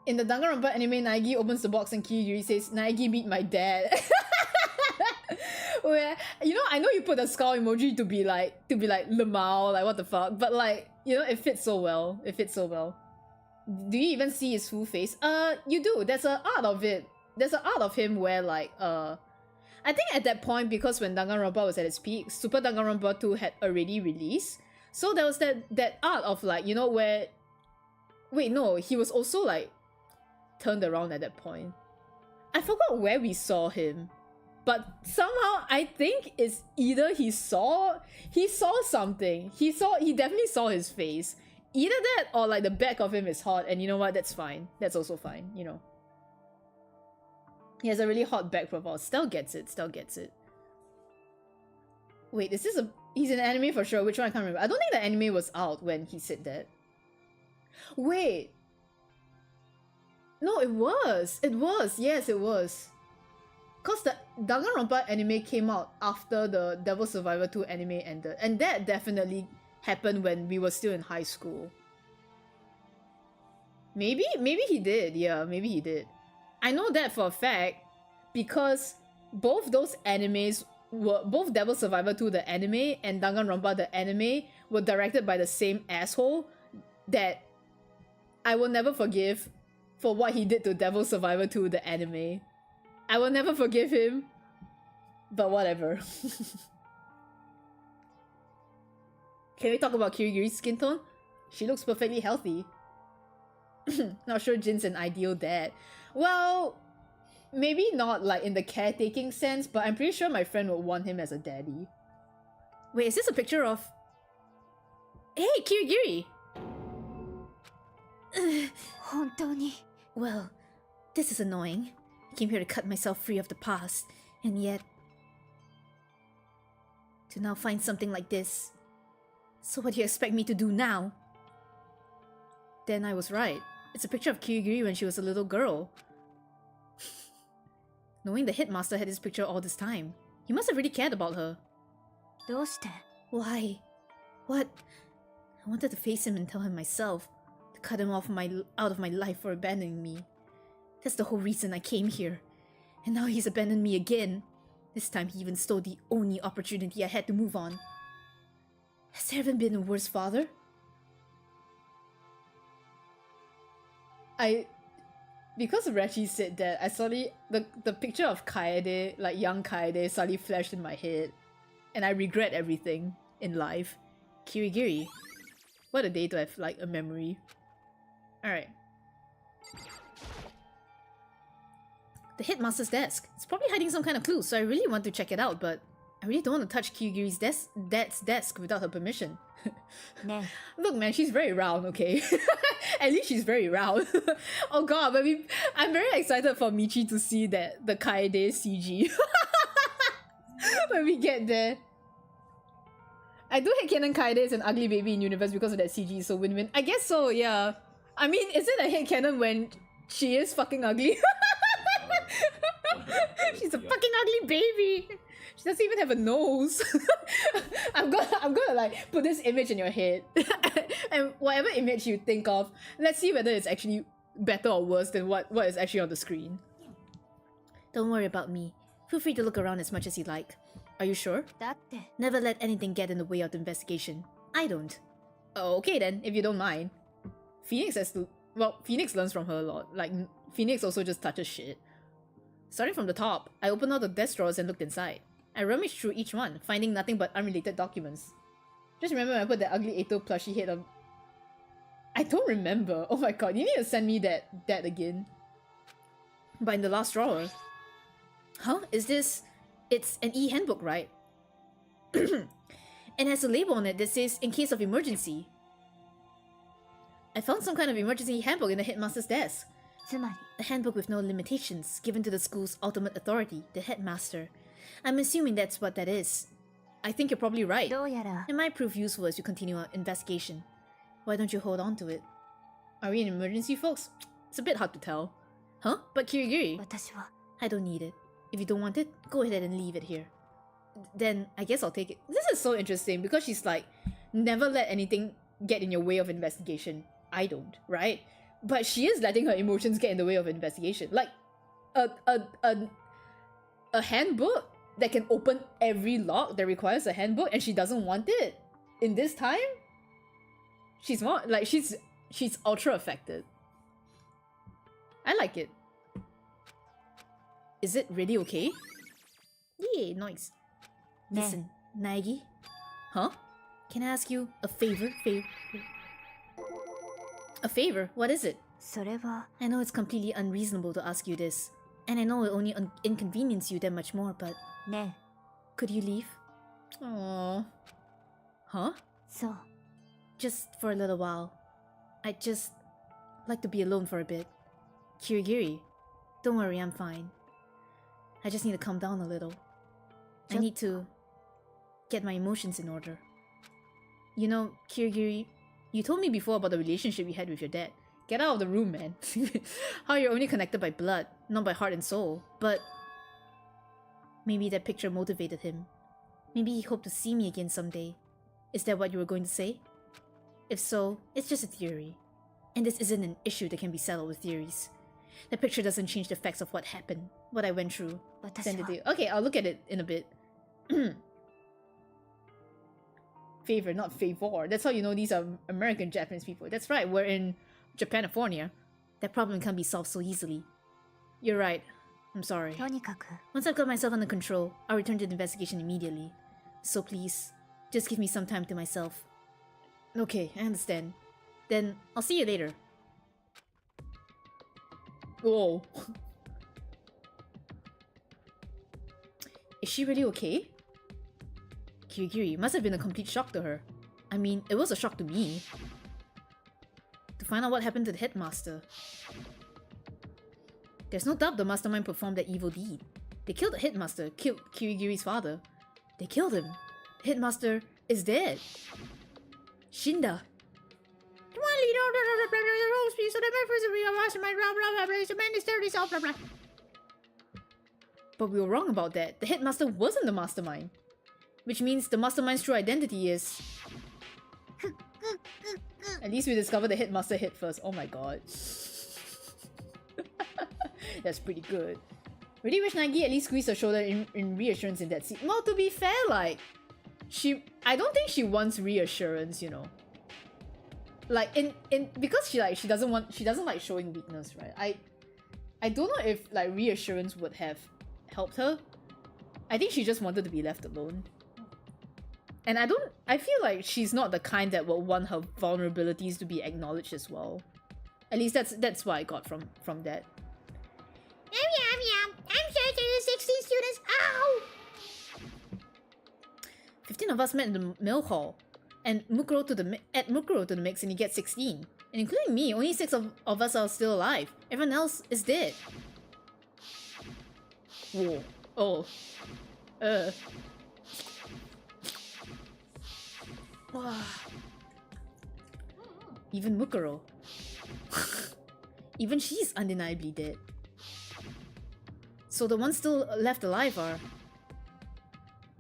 Speaker 1: In the Danganronpa anime, Naegi opens the box and Kirigiri says, "Naegi meet my dad." Where, you know, I know you put the skull emoji to be like Lemao, like what the fuck, but like, you know, it fits so well. It fits so well. Do you even see his full face? You do. There's an art of it. There's an art of him where like I think at that point, because when Danganronpa was at its peak, Super Danganronpa 2 had already released. So there was that art of like, you know, where... Wait, no, he was also like turned around at that point. I forgot where we saw him. But somehow I think it's either he saw something. He definitely saw his face. Either that or like the back of him is hot, and you know what, that's fine. That's also fine, you know. He has a really hot back profile. Still gets it. Wait, is this he's in anime for sure. Which one? I can't remember. I don't think the anime was out when he said that. Wait. No, it was. Yes, it was. Cause the Danganronpa anime came out after the Devil Survivor 2 anime ended. And that definitely happened when we were still in high school. Maybe he did. Yeah, maybe he did. I know that for a fact because both those animes were... Both Devil Survivor 2 the anime and Danganronpa the anime were directed by the same asshole that I will never forgive for what he did to Devil Survivor 2 the anime. I will never forgive him, but whatever. Can we talk about Kirigiri's skin tone? She looks perfectly healthy. Not sure Jin's an ideal dad. Well, maybe not like in the caretaking sense, but I'm pretty sure my friend would want him as a daddy. Wait, is this a picture of... Hey, Kirigiri! Well, this is annoying. I came here to cut myself free of the past, and yet... to now find something like this. So what do you expect me to do now? Then I was right. It's a picture of Kirigiri when she was a little girl. Knowing the headmaster had this picture all this time, he must have really cared about her. Why? What? I wanted to face him and tell him myself, to cut him off out of my life for abandoning me. That's the whole reason I came here. And now he's abandoned me again. This time he even stole the only opportunity I had to move on. Has there ever been a worse father? Because Reggie said that, I suddenly... The picture of Kaede, like young Kaede, suddenly flashed in my head. And I regret everything in life. Kirigiri. What a day to have, like, a memory. Alright. The headmaster's desk. It's probably hiding some kind of clue, so I really want to check it out, but I really don't want to touch Kirigiri's dad's desk without her permission. Look, man, she's very round, okay? At least she's very round. Oh god, but I'm very excited for Michi to see the Kaede CG. When we get there. I do hate Canon Kaede is an ugly baby in universe because of that CG, so win-win. I guess so, yeah. I mean, is it a hate canon when she is fucking ugly? She's a fucking ugly baby. She doesn't even have a nose. I'm gonna like put this image in your head, and whatever image you think of, let's see whether it's actually better or worse than what is actually on the screen. Don't worry about me. Feel free to look around as much as you like. Are you sure? Never let anything get in the way of the investigation. I don't. Oh, okay then, if you don't mind. Phoenix Phoenix learns from her a lot. Like, Phoenix also just touches shit. Starting from the top, I opened all the desk drawers and looked inside. I rummaged through each one, finding nothing but unrelated documents. Just remember when I put that ugly Ato plushie head on... I don't remember. Oh my god, you need to send me that again. But in the last drawer... Huh? Is this... It's an e-handbook, right? And has a label on it that says, in case of emergency. I found some kind of emergency handbook in the headmaster's desk. A handbook with no limitations, given to the school's ultimate authority, the headmaster. I'm assuming that's what that is. I think you're probably right. It might prove useful as you continue our investigation. Why don't you hold on to it? Are we in emergency, folks? It's a bit hard to tell. Huh? But Kirigiri... I don't need it. If you don't want it, go ahead and leave it here. Then, I guess I'll take it. This is so interesting because she's like, never let anything get in your way of investigation. I don't, right? But she is letting her emotions get in the way of investigation. Like, a handbook that can open every lock that requires a handbook, and she doesn't want it in this time. She's more like she's ultra affected. I like it. Is it really okay? Yeah, nice. Listen, Nagi. Huh? Can I ask you a favor? A favor? What is it?
Speaker 9: それは
Speaker 2: I know it's completely unreasonable to ask you this, and I know it only inconvenience you that much more, but
Speaker 9: ね
Speaker 2: could you leave? Aww. Huh?
Speaker 9: そう
Speaker 2: Just for a little while. I'd just like to be alone for a bit. Kirigiri, don't worry, I'm fine. I just need to calm down a little. I need to get my emotions in order. You know, Kirigiri, you told me before about the relationship you had with your dad. Get out of the room, man. How you're only connected by blood, not by heart and soul. But maybe that picture motivated him. Maybe he hoped to see me again someday. Is that what you were going to say? If so, it's just a theory. And this isn't an issue that can be settled with theories. The picture doesn't change the facts of what happened, what I went through. Send it to you. Okay, I'll look at it in a bit. Favor, not favor. That's how you know these are American Japanese people. That's right, we're in Japanifornia. That problem can't be solved so easily. You're right. I'm sorry.
Speaker 9: とにかく
Speaker 2: Once I've got myself under control, I'll return to the investigation immediately. So please, just give me some time to myself. Okay, I understand. Then I'll see you later. Whoa. Is she really okay? Kirigiri must have been a complete shock to her. I mean, it was a shock to me. To find out what happened to the headmaster. There's no doubt the mastermind performed that evil deed. They killed the headmaster, killed Kirigiri's father. They killed him. The headmaster is dead. Shinda. But we were wrong about that. The headmaster wasn't the mastermind. Which means the mastermind's true identity is... At least we discovered the headmaster hit first. Oh my god. That's pretty good. Really wish Nagi at least squeezed her shoulder in reassurance in that scene. Well, to be fair, like... I don't think she wants reassurance, you know. Like, because she doesn't like showing weakness, right? I don't know if, like, reassurance would have helped her. I think she just wanted to be left alone. And I feel like she's not the kind that will want her vulnerabilities to be acknowledged as well. At least that's what I got from that.
Speaker 4: I'm sorry to the 16 students. Ow!
Speaker 2: 15 of us met in the mill hall. And Mukuro to the mix and he gets 16. And including me, only 6 of us are still alive. Everyone else is dead. Whoa. Oh. Wow. Even Mukuro. Even she's undeniably dead. So the ones still left alive are...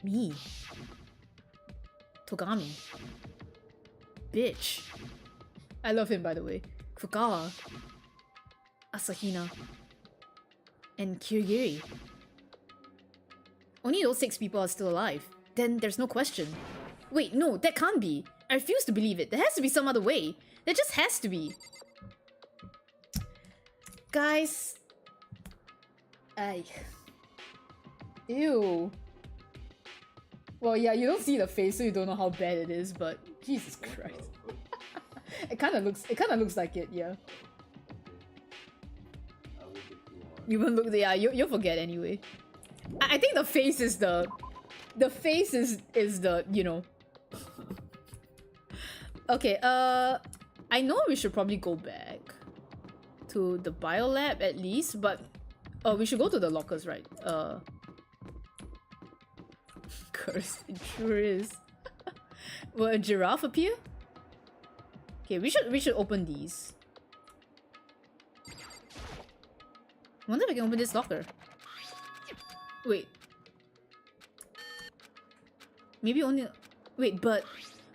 Speaker 2: me. Togami. Bitch. I love him, by the way. Fukawa. Asahina. And Kirigiri. Only those 6 people are still alive. Then there's no question. Wait, no, that can't be. I refuse to believe it. There has to be some other way. There just has to be. Guys. Ew. Well, yeah, you don't see the face, so you don't know how bad it is, but Jesus Christ. It kind of looks like it, yeah. You won't look, yeah, you'll forget anyway. I think the face is the you know. Okay, I know we should probably go back to the biolab at least, but we should go to the lockers, right? Cursed, it sure is. Will a giraffe appear? Okay, we should open these. Wonder if I can open this locker. Wait. Maybe only... Wait, but...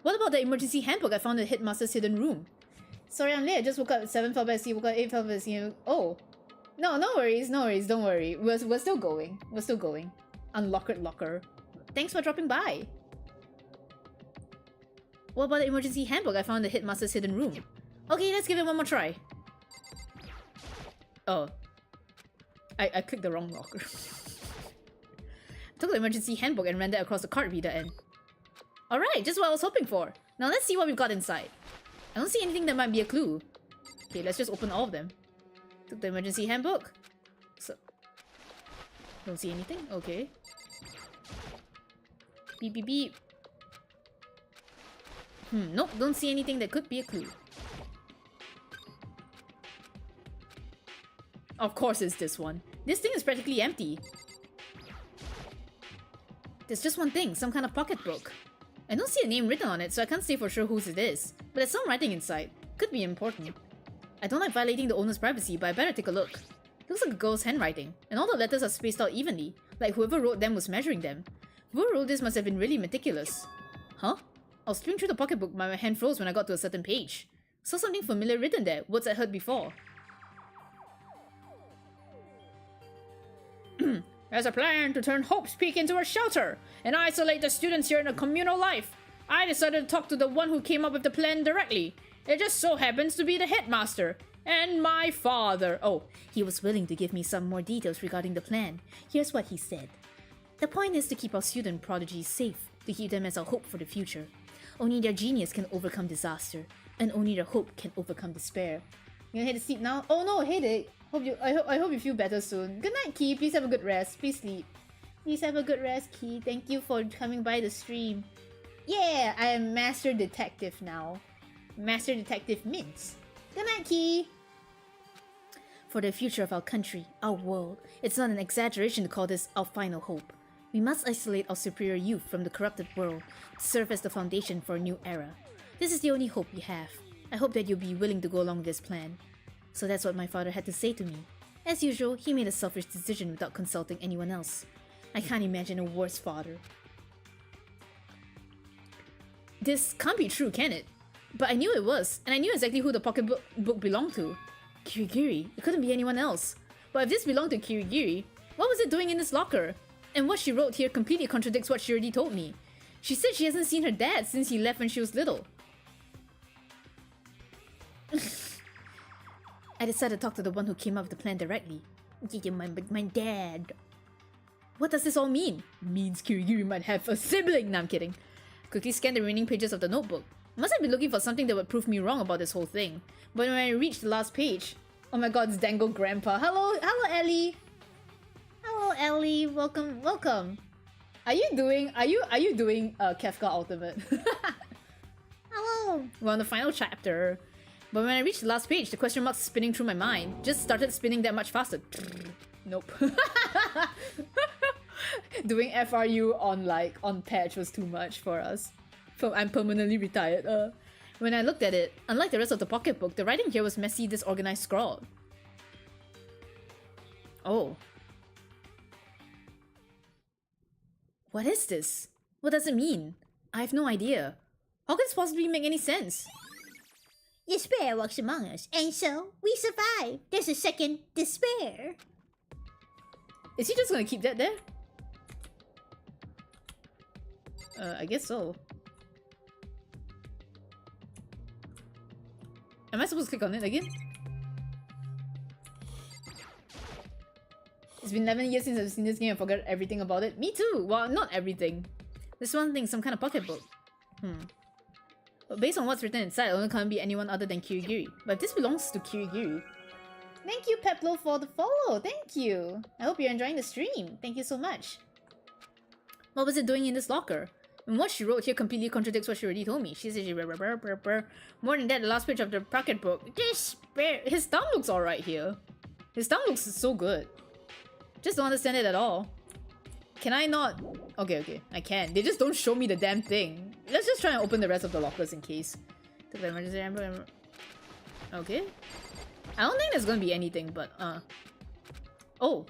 Speaker 2: What about the emergency handbook I found in the headmaster's hidden room?
Speaker 1: Sorry, I'm late. I just woke up at 7, fell back asleep, woke up at 8, fell back asleep. Oh. No, no worries, don't worry. We're still going. We're still going. Unlocker locker. Thanks for dropping by. What about the emergency handbook I found in the headmaster's hidden room? Okay, let's give it one more try. Oh. I clicked the wrong locker. Took the emergency handbook and ran that across the card reader and... Alright, just what I was hoping for. Now let's see what we've got inside. I don't see anything that might be a clue. Okay, let's just open all of them. Took the emergency handbook. So... Don't see anything? Okay. Beep beep beep. Nope, don't see anything that could be a clue. Of course it's this one. This thing is practically empty. There's just one thing, some kind of pocketbook. I don't see a name written on it, so I can't say for sure whose it is. But there's some writing inside. Could be important. I don't like violating the owner's privacy, but I better take a look. Looks like a girl's handwriting, and all the letters are spaced out evenly, like whoever wrote them was measuring them. Whoever wrote this must have been really meticulous. Huh? I was flipping through the pocketbook, but my hand froze when I got to a certain page. Saw something familiar written there, words I heard before. There's a plan to turn Hope's Peak into a shelter and isolate the students here in a communal life. I decided to talk to the one who came up with the plan directly. It just so happens to be the headmaster and my father. Oh, he was willing to give me some more details regarding the plan. Here's what he said. The point is to keep our student prodigies safe, to keep them as a hope for the future. Only their genius can overcome disaster, and only their hope can overcome despair. You gonna head to sleep now? Oh no, headache. I hope you feel better soon. Good night, Key. Please have a good rest. Please sleep. Please have a good rest, Key. Thank you for coming by the stream. Yeah, I am Master Detective now. Master Detective Mints. Good night, Key. For the future of our country, our world, it's not an exaggeration to call this our final hope. We must isolate our superior youth from the corrupted world to serve as the foundation for a new era. This is the only hope we have. I hope that you'll be willing to go along with this plan. So that's what my father had to say to me. As usual, he made a selfish decision without consulting anyone else. I can't imagine a worse father. This can't be true, can it? But I knew it was, and I knew exactly who the pocketbook belonged to. Kirigiri. It couldn't be anyone else. But if this belonged to Kirigiri, what was it doing in this locker? And what she wrote here completely contradicts what she already told me. She said she hasn't seen her dad since he left when she was little. I decided to talk to the one who came up with the plan directly. My dad. What does this all mean? Means Kirigiri might have a sibling. No, I'm kidding. Quickly scanned the remaining pages of the notebook. Must have been looking for something that would prove me wrong about this whole thing. But when I reached the last page... Oh my god, it's Dango Grandpa. Hello Ellie! Hello Ellie, welcome. Are you doing Kefka Ultimate? Hello! We're on the final chapter. But when I reached the last page, the question marks spinning through my mind just started spinning that much faster. Nope. Doing FRU on patch was too much for us. I'm permanently retired. When I looked at it, unlike the rest of the pocketbook, the writing here was messy, disorganized scrawl. Oh. What is this? What does it mean? I have no idea. How could this possibly make any sense?
Speaker 4: Despair walks among us, and so we survive. There's a second despair.
Speaker 1: Is he just gonna keep that there? I guess so. Am I supposed to click on it again? It's been 11 years since I've seen this game and forgot everything about it. Me too! Well, not everything. This one thing, some kind of pocketbook. But based on what's written inside, it only can't be anyone other than Kirigiri. But if this belongs to Kirigiri... Thank you, Peplo, for the follow! Thank you! I hope you're enjoying the stream. Thank you so much. What was it doing in this locker? And what she wrote here completely contradicts what she already told me. She said she... More than that, the last page of the pocketbook. Despair! His thumb looks alright here. His thumb looks so good. Just don't understand it at all. Can I not? Okay, I can. They just don't show me the damn thing. Let's just try and open the rest of the lockers in case. Okay. I don't think there's gonna be anything, but oh.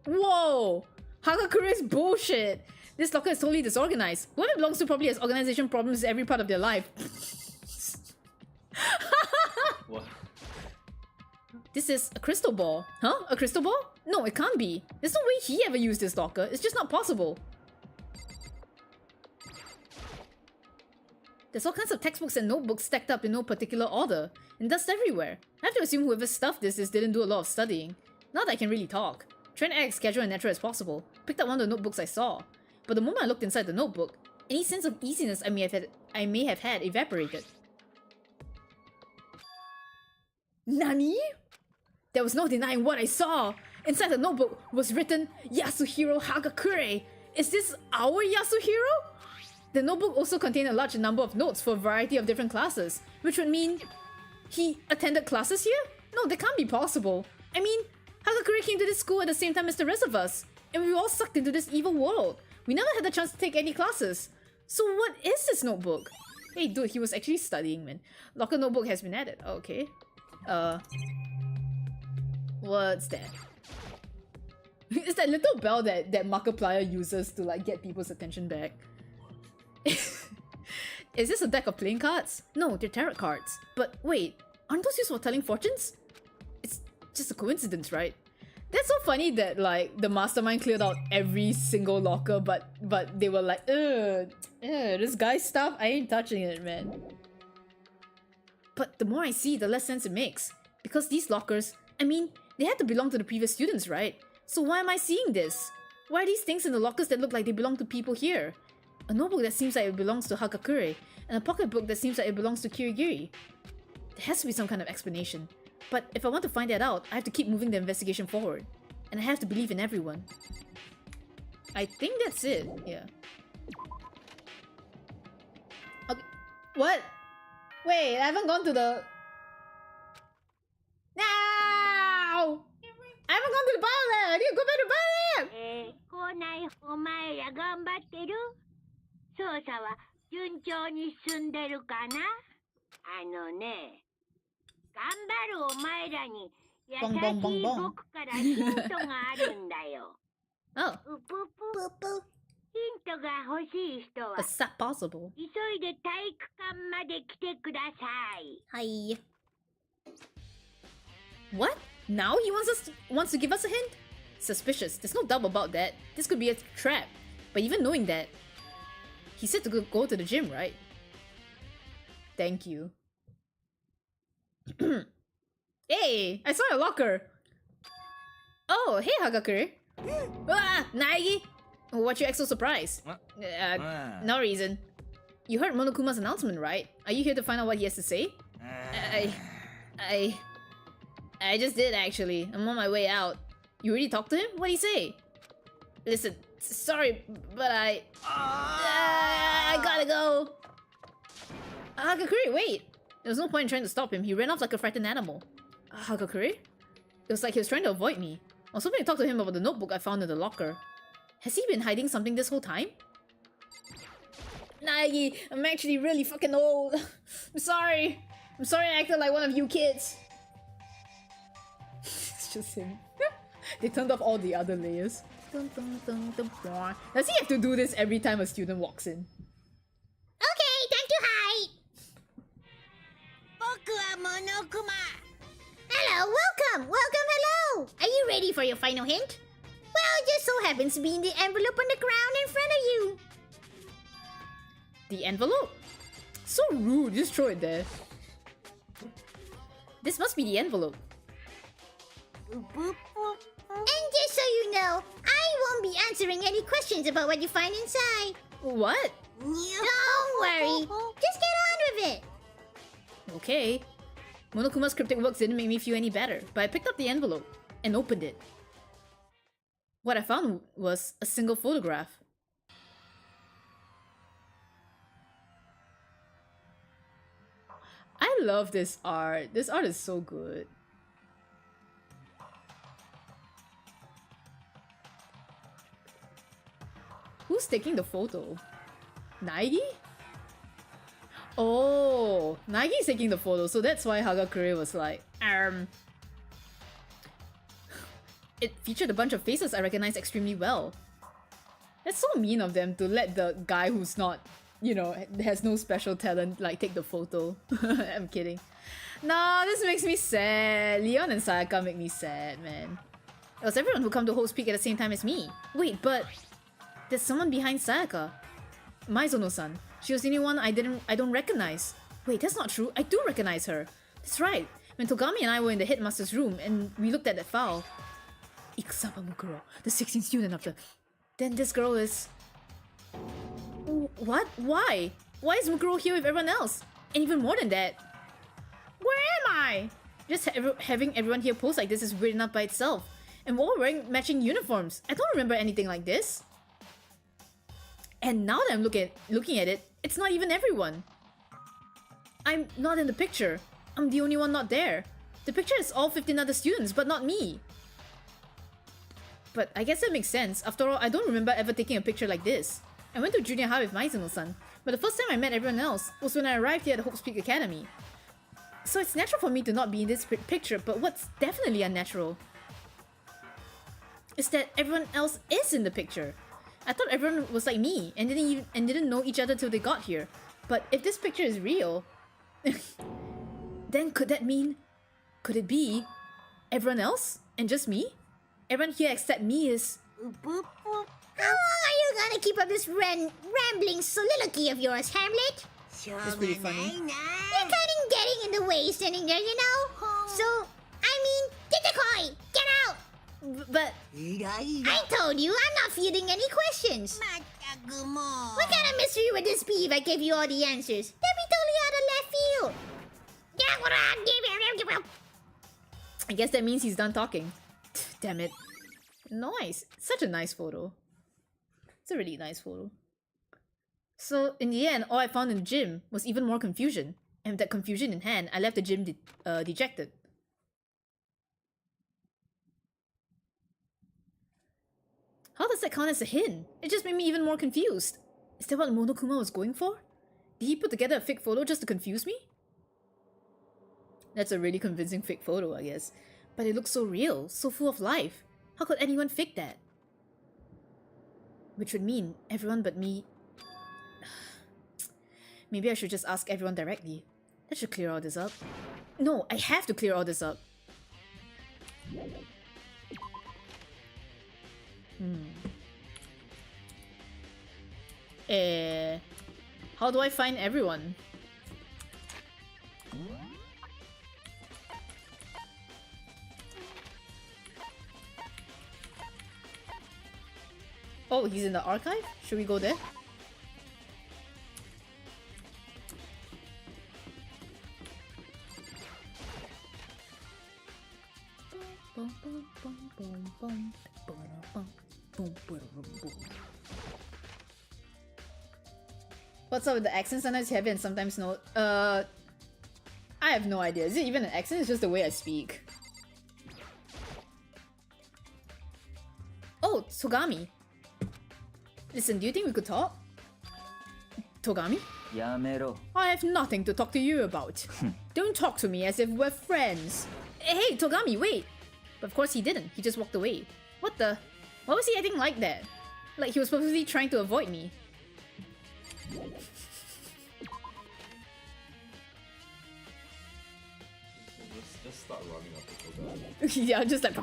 Speaker 1: Whoa! Hagakure's bullshit! This locker is totally disorganized. Whoever it belongs to probably has organization problems every part of their life.
Speaker 5: What?
Speaker 1: This is a crystal ball. Huh? A crystal ball? No, it can't be. There's no way he ever used this locker. It's just not possible. There's all kinds of textbooks and notebooks stacked up in no particular order, and dust everywhere. I have to assume whoever stuffed this didn't do a lot of studying. Now that I can really talk, trying to act as casual and natural as possible, picked up one of the notebooks I saw. But the moment I looked inside the notebook, any sense of easiness I may have had evaporated. Nani? There was no denying what I saw! Inside the notebook was written Yasuhiro Hagakure! Is this our Yasuhiro? The notebook also contained a large number of notes for a variety of different classes, which would mean he attended classes here? No, that can't be possible. I mean, Hagakure came to this school at the same time as the rest of us, and we were all sucked into this evil world. We never had the chance to take any classes. So what is this notebook? Hey dude, he was actually studying, man. Locker notebook has been added. Okay. What's that? It's that little bell that Markiplier uses to like get people's attention back. Is this a deck of playing cards? No, they're tarot cards. But wait, aren't those used for telling fortunes? It's just a coincidence, right? That's so funny that like the mastermind cleared out every single locker, but they were like, this guy's stuff, I ain't touching it, man. But the more I see, the less sense it makes. Because these lockers, I mean, they had to belong to the previous students, right? So why am I seeing this? Why are these things in the lockers that look like they belong to people here? A notebook that seems like it belongs to Hagakure, and a pocketbook that seems like it belongs to Kirigiri. There has to be some kind of explanation. But if I want to find that out, I have to keep moving the investigation forward. And I have to believe in everyone. I think that's it, yeah. Okay. What? Wait, I haven't gone to the... No! I haven't gone to the bottom lab! I need to go back to the bottom lab!
Speaker 6: 校内お前ら頑張ってる？捜査は順調に進んでるかな？あのね、頑張るお前らに優しい僕からヒントがあるんだよ。
Speaker 1: Oh.
Speaker 6: うぷぷ。ヒントが欲しい人は
Speaker 1: Is that possible?
Speaker 6: 急いで体育館まで来てください。
Speaker 1: Hi. What? Now he wants to give us a hint? Suspicious. There's no doubt about that. This could be a trap. But even knowing that, he said to go to the gym, right? Thank you. Hey, I saw your locker. Oh, hey Hagakure. Ah, Naegi. What you act so surprised? No reason. You heard Monokuma's announcement, right? Are you here to find out what he has to say? I just did actually. I'm on my way out. You already talked to him? What'd he say? Listen, sorry, but I gotta go. Hagakure, wait. There was no point in trying to stop him. He ran off like a frightened animal. Hagakure? It was like he was trying to avoid me. I was hoping to talk to him about the notebook I found in the locker. Has he been hiding something this whole time? Naegi, I'm actually really fucking old. I'm sorry. I'm sorry I acted like one of you kids. It's just him. They turned off all the other layers. Does he have to do this every time a student walks in?
Speaker 4: Okay, time to hide. 僕はMonokuma. Hello, welcome, hello. Are you ready for your final hint? Well, it just so happens to be in the envelope on the ground in front of you.
Speaker 1: The envelope? So rude, just throw it there. This must be the envelope.
Speaker 4: And just so you know, I won't be answering any questions about what you find inside.
Speaker 1: What?
Speaker 4: Don't worry, just get on with it.
Speaker 1: Okay. Monokuma's cryptic works didn't make me feel any better, but I picked up the envelope and opened it. What I found was a single photograph. I love this art. This art is so good. Who's taking the photo? Naegi? Oh, Naigi's taking the photo, so that's why Hagakure was like, It featured a bunch of faces I recognized extremely well. That's so mean of them to let the guy who's not, you know, has no special talent, like, take the photo. I'm kidding. No, this makes me sad. Leon and Sayaka make me sad, man. It was everyone who come to Host Peak at the same time as me. Wait, but there's someone behind Sayaka. Maizono-san. She was the only one I don't recognize. Wait, that's not true. I do recognize her. That's right. When Togami and I were in the headmaster's room and we looked at that file. Ikusawa Mukuro, the 16th student of the... Then this girl is... What? Why? Why is Mukuro here with everyone else? And even more than that, where am I? Just having everyone here pose like this is weird enough by itself. And we're all wearing matching uniforms. I don't remember anything like this. And now that I'm looking at it, it's not even everyone. I'm not in the picture. I'm the only one not there. The picture is all 15 other students, but not me. But I guess that makes sense. After all, I don't remember ever taking a picture like this. I went to junior high with Maizono-san, but the first time I met everyone else was when I arrived here at Hope's Peak Academy. So it's natural for me to not be in this picture, but what's definitely unnatural is that everyone else is in the picture. I thought everyone was like me and didn't know each other till they got here. But if this picture is real, then could it be everyone else and just me? Everyone here except me is...
Speaker 4: How long are you gonna keep up this rambling soliloquy of yours, Hamlet?
Speaker 1: It's pretty funny.
Speaker 4: You're kind of getting in the way standing there, you know? So, I mean, Titakoi, get out!
Speaker 1: But...
Speaker 4: I told you, I'm not fielding any questions. What kind of mystery would this be if I gave you all the answers? That'd be totally out of left field.
Speaker 1: I guess that means he's done talking. Damn it. Nice. Such a nice photo. It's a really nice photo. So, in the end, all I found in the gym was even more confusion. And with that confusion in hand, I left the gym dejected. How does that count as a hint? It just made me even more confused. Is that what Monokuma was going for? Did he put together a fake photo just to confuse me? That's a really convincing fake photo, I guess. But it looks so real, so full of life. How could anyone fake that? Which would mean everyone but me... Maybe I should just ask everyone directly. That should clear all this up. No, I have to clear all this up. How do I find everyone? Oh, he's in the archive? Should we go there? What's up with the accent? Sometimes you have it and sometimes no. I have no idea. Is it even an accent? It's just the way I speak. Oh, Togami. Listen, do you think we could talk? Togami?
Speaker 7: Yamero.
Speaker 1: I have nothing to talk to you about. Don't talk to me as if we're friends. Hey, Togami, wait! But of course he didn't. He just walked away. What the? Why was he acting like that? Like he was purposely trying to avoid me.
Speaker 5: Just start running up the Togami.
Speaker 1: Yeah, just like...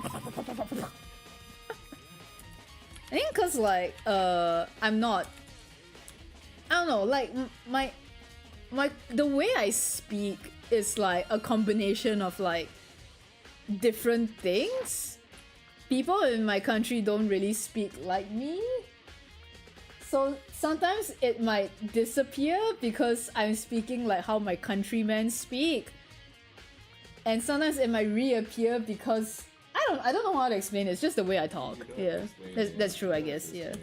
Speaker 1: I think cause like, I'm not... I don't know, like, the way I speak is like a combination of like different things. People in my country don't really speak like me. So sometimes it might disappear because I'm speaking like how my countrymen speak. And sometimes it might reappear because I don't know how to explain it. It's just the way I talk. Yeah, that's true. I guess. Yeah,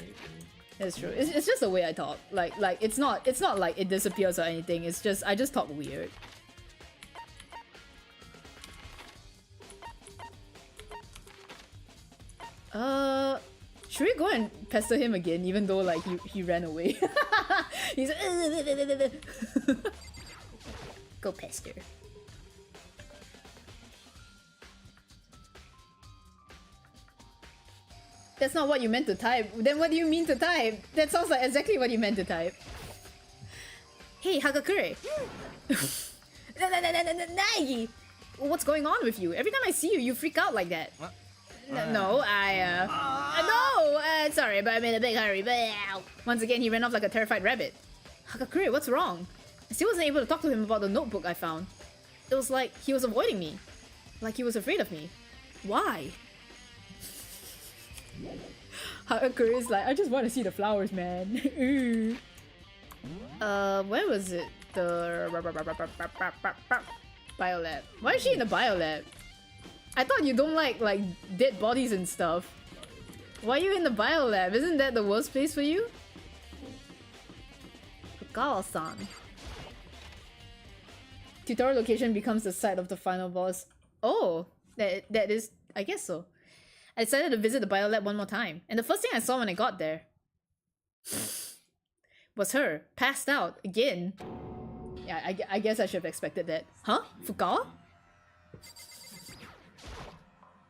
Speaker 1: that's true. It's just the way I talk. Like it's not like it disappears or anything. It's just I just talk weird. Should we go and pester him again? Even though like he ran away. He's go pester. That's not what you meant to type. Then what do you mean to type? That sounds like exactly what you meant to type. Hey, Hagakure! Nagi! What's going on with you? Every time I see you, you freak out like that. No, sorry, but I'm in a big hurry. Once again, he ran off like a terrified rabbit. Hagakure, what's wrong? I still wasn't able to talk to him about the notebook I found. It was like he was avoiding me. Like he was afraid of me. Why? Hagakure is like, I just want to see the flowers, man. Where was it? The biolab. Why is she in the biolab? I thought you don't like dead bodies and stuff. Why are you in the biolab? Isn't that the worst place for you? Fukawa-san. Tutorial location becomes the site of the final boss. Oh, that is, I guess so. I decided to visit the biolab one more time, and the first thing I saw when I got there was her, passed out, again. Yeah, I guess I should have expected that. Huh? Fukawa?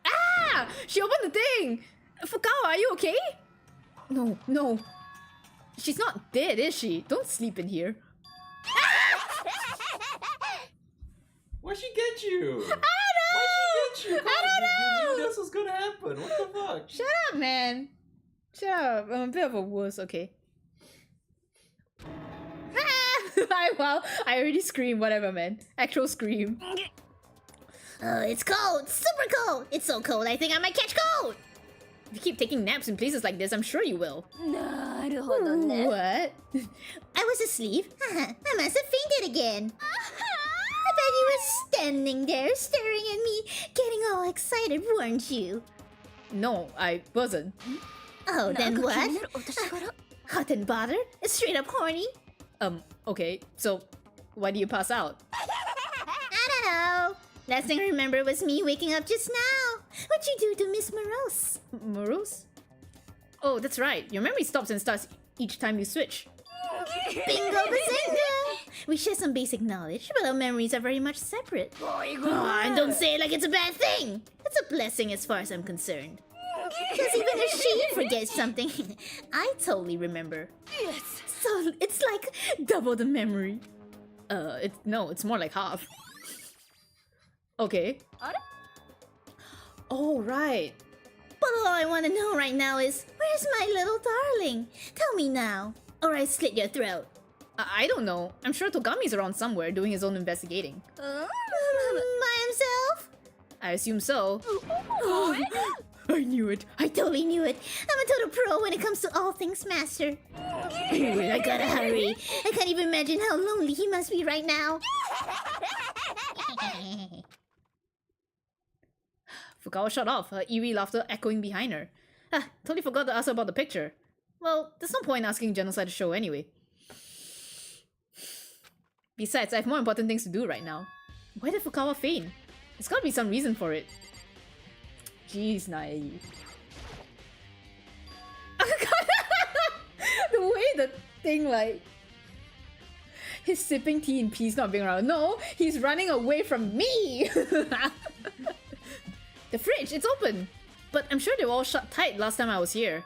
Speaker 1: Ah! She opened the thing! Fukawa, are you okay? No, no. She's not dead, is she? Don't sleep in here.
Speaker 5: Why'd she get you?
Speaker 1: I don't know!
Speaker 5: Why'd she get you?
Speaker 1: I don't know!
Speaker 5: You knew this was gonna happen. What the fuck?
Speaker 1: Shut up, man. Shut up. I'm a bit of a wuss, okay. Wow, I already screamed, whatever, man. Actual scream.
Speaker 4: It's cold, super cold. It's so cold, I think I might catch cold.
Speaker 1: If you keep taking naps in places like this, I'm sure you will. What?
Speaker 4: I was asleep. I must have fainted again. I bet you were standing there staring at me, getting all excited, weren't you?
Speaker 1: No, I wasn't.
Speaker 4: Oh, then what? Hot and bothered? Straight up horny?
Speaker 1: Okay, so why do you pass out?
Speaker 4: I don't know. Last thing I remember was me waking up just now. What'd you do to Miss Morose?
Speaker 1: Morose? Oh, that's right. Your memory stops and starts each time you switch.
Speaker 4: Bingo bazinga! We share some basic knowledge, but our memories are very much separate. And don't say it like it's a bad thing. It's a blessing as far as I'm concerned. Because even if she forgets something, I totally remember. So it's like
Speaker 1: Double the memory. No, it's more like half. Okay. Oh, right.
Speaker 4: But all I want to know right now is, where's my little darling? Tell me now, or I slit your throat.
Speaker 1: I don't know. I'm sure Togami's around somewhere doing his own investigating.
Speaker 4: By himself?
Speaker 1: I assume so. I knew it.
Speaker 4: I totally knew it. I'm a total pro when it comes to all things master. I gotta hurry. I can't even imagine how lonely he must be right now.
Speaker 1: Fukawa shut off, her eerie laughter echoing behind her. Totally forgot to ask her about the picture. Well, there's no point asking Genocide to show anyway. Besides, I have more important things to do right now. Why did Fukawa faint? There's gotta be some reason for it. Jeez, Naegi. The way the thing, like... He's sipping tea in peace, not being around. No, he's running away from me! The fridge, it's open! But I'm sure they were all shut tight last time I was here.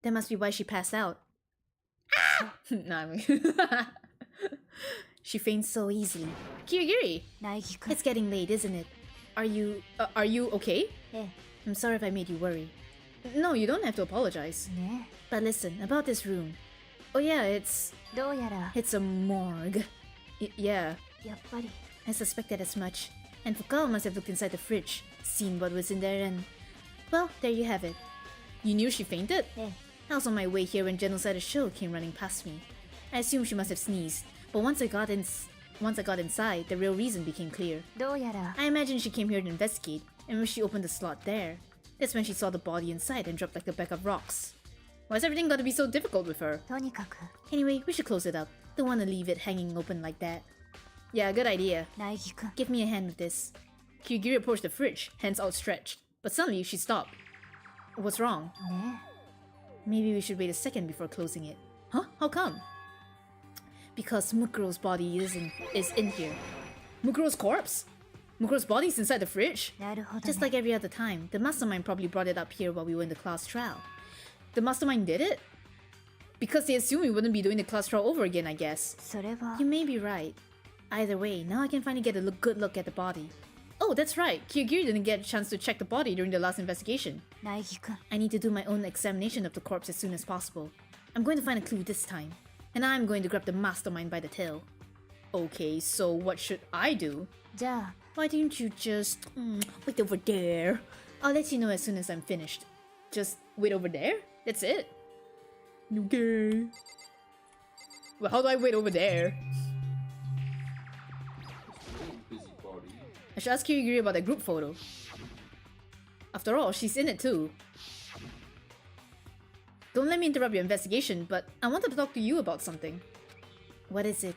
Speaker 1: That must be why she passed out. Ah! Nah, I mean... She faints so easily. Kirigiri! It's getting late, isn't it? Are you okay? I'm sorry if I made you worry. No, you don't have to apologize. But listen, about this room. Oh yeah, it's a morgue. Yeah. I suspected as much. And Fukawa must have looked inside the fridge, seen what was in there, and... Well, there you have it. You knew she fainted? I was on my way here when Genocide's show came running past me. I assumed she must have sneezed, but once I got inside, the real reason became clear. I imagine she came here to investigate, and when she opened the slot there, that's when she saw the body inside and dropped like a bag of rocks. Why's everything gotta be so difficult with her? Anyway, we should close it up. Don't want to leave it hanging open like that. Yeah, good idea. Give me a hand with this. Kirigiri approached the fridge, hands outstretched. But suddenly, she stopped. What's wrong? Maybe we should wait a second before closing it. Huh? How come? Because Mukuro's body is in here. Mukuro's corpse? Mukuro's body's inside the fridge? Just like every other time, the mastermind probably brought it up here while we were in the class trial. The mastermind did it? Because they assumed we wouldn't be doing the class trial over again, I guess. You may be right.
Speaker 2: Either way, now I can finally get a good look at the body. Oh, that's right. Kirigiri didn't get a chance to check the body during the last investigation.
Speaker 9: Naegi-kun.
Speaker 2: I need to do my own examination of the corpse as soon as possible. I'm going to find a clue this time. And I'm going to grab the mastermind by the tail. Okay, so what should I do?
Speaker 9: じゃあ
Speaker 2: Why don't you just wait over there? I'll let you know as soon as I'm finished. Just wait over there? That's it? Okay. Well, how do I wait over there?
Speaker 5: Busybody.
Speaker 2: I should ask Kirigiri about that group photo. After all, she's in it too. Don't let me interrupt your investigation, but I wanted to talk to you about something. What is it?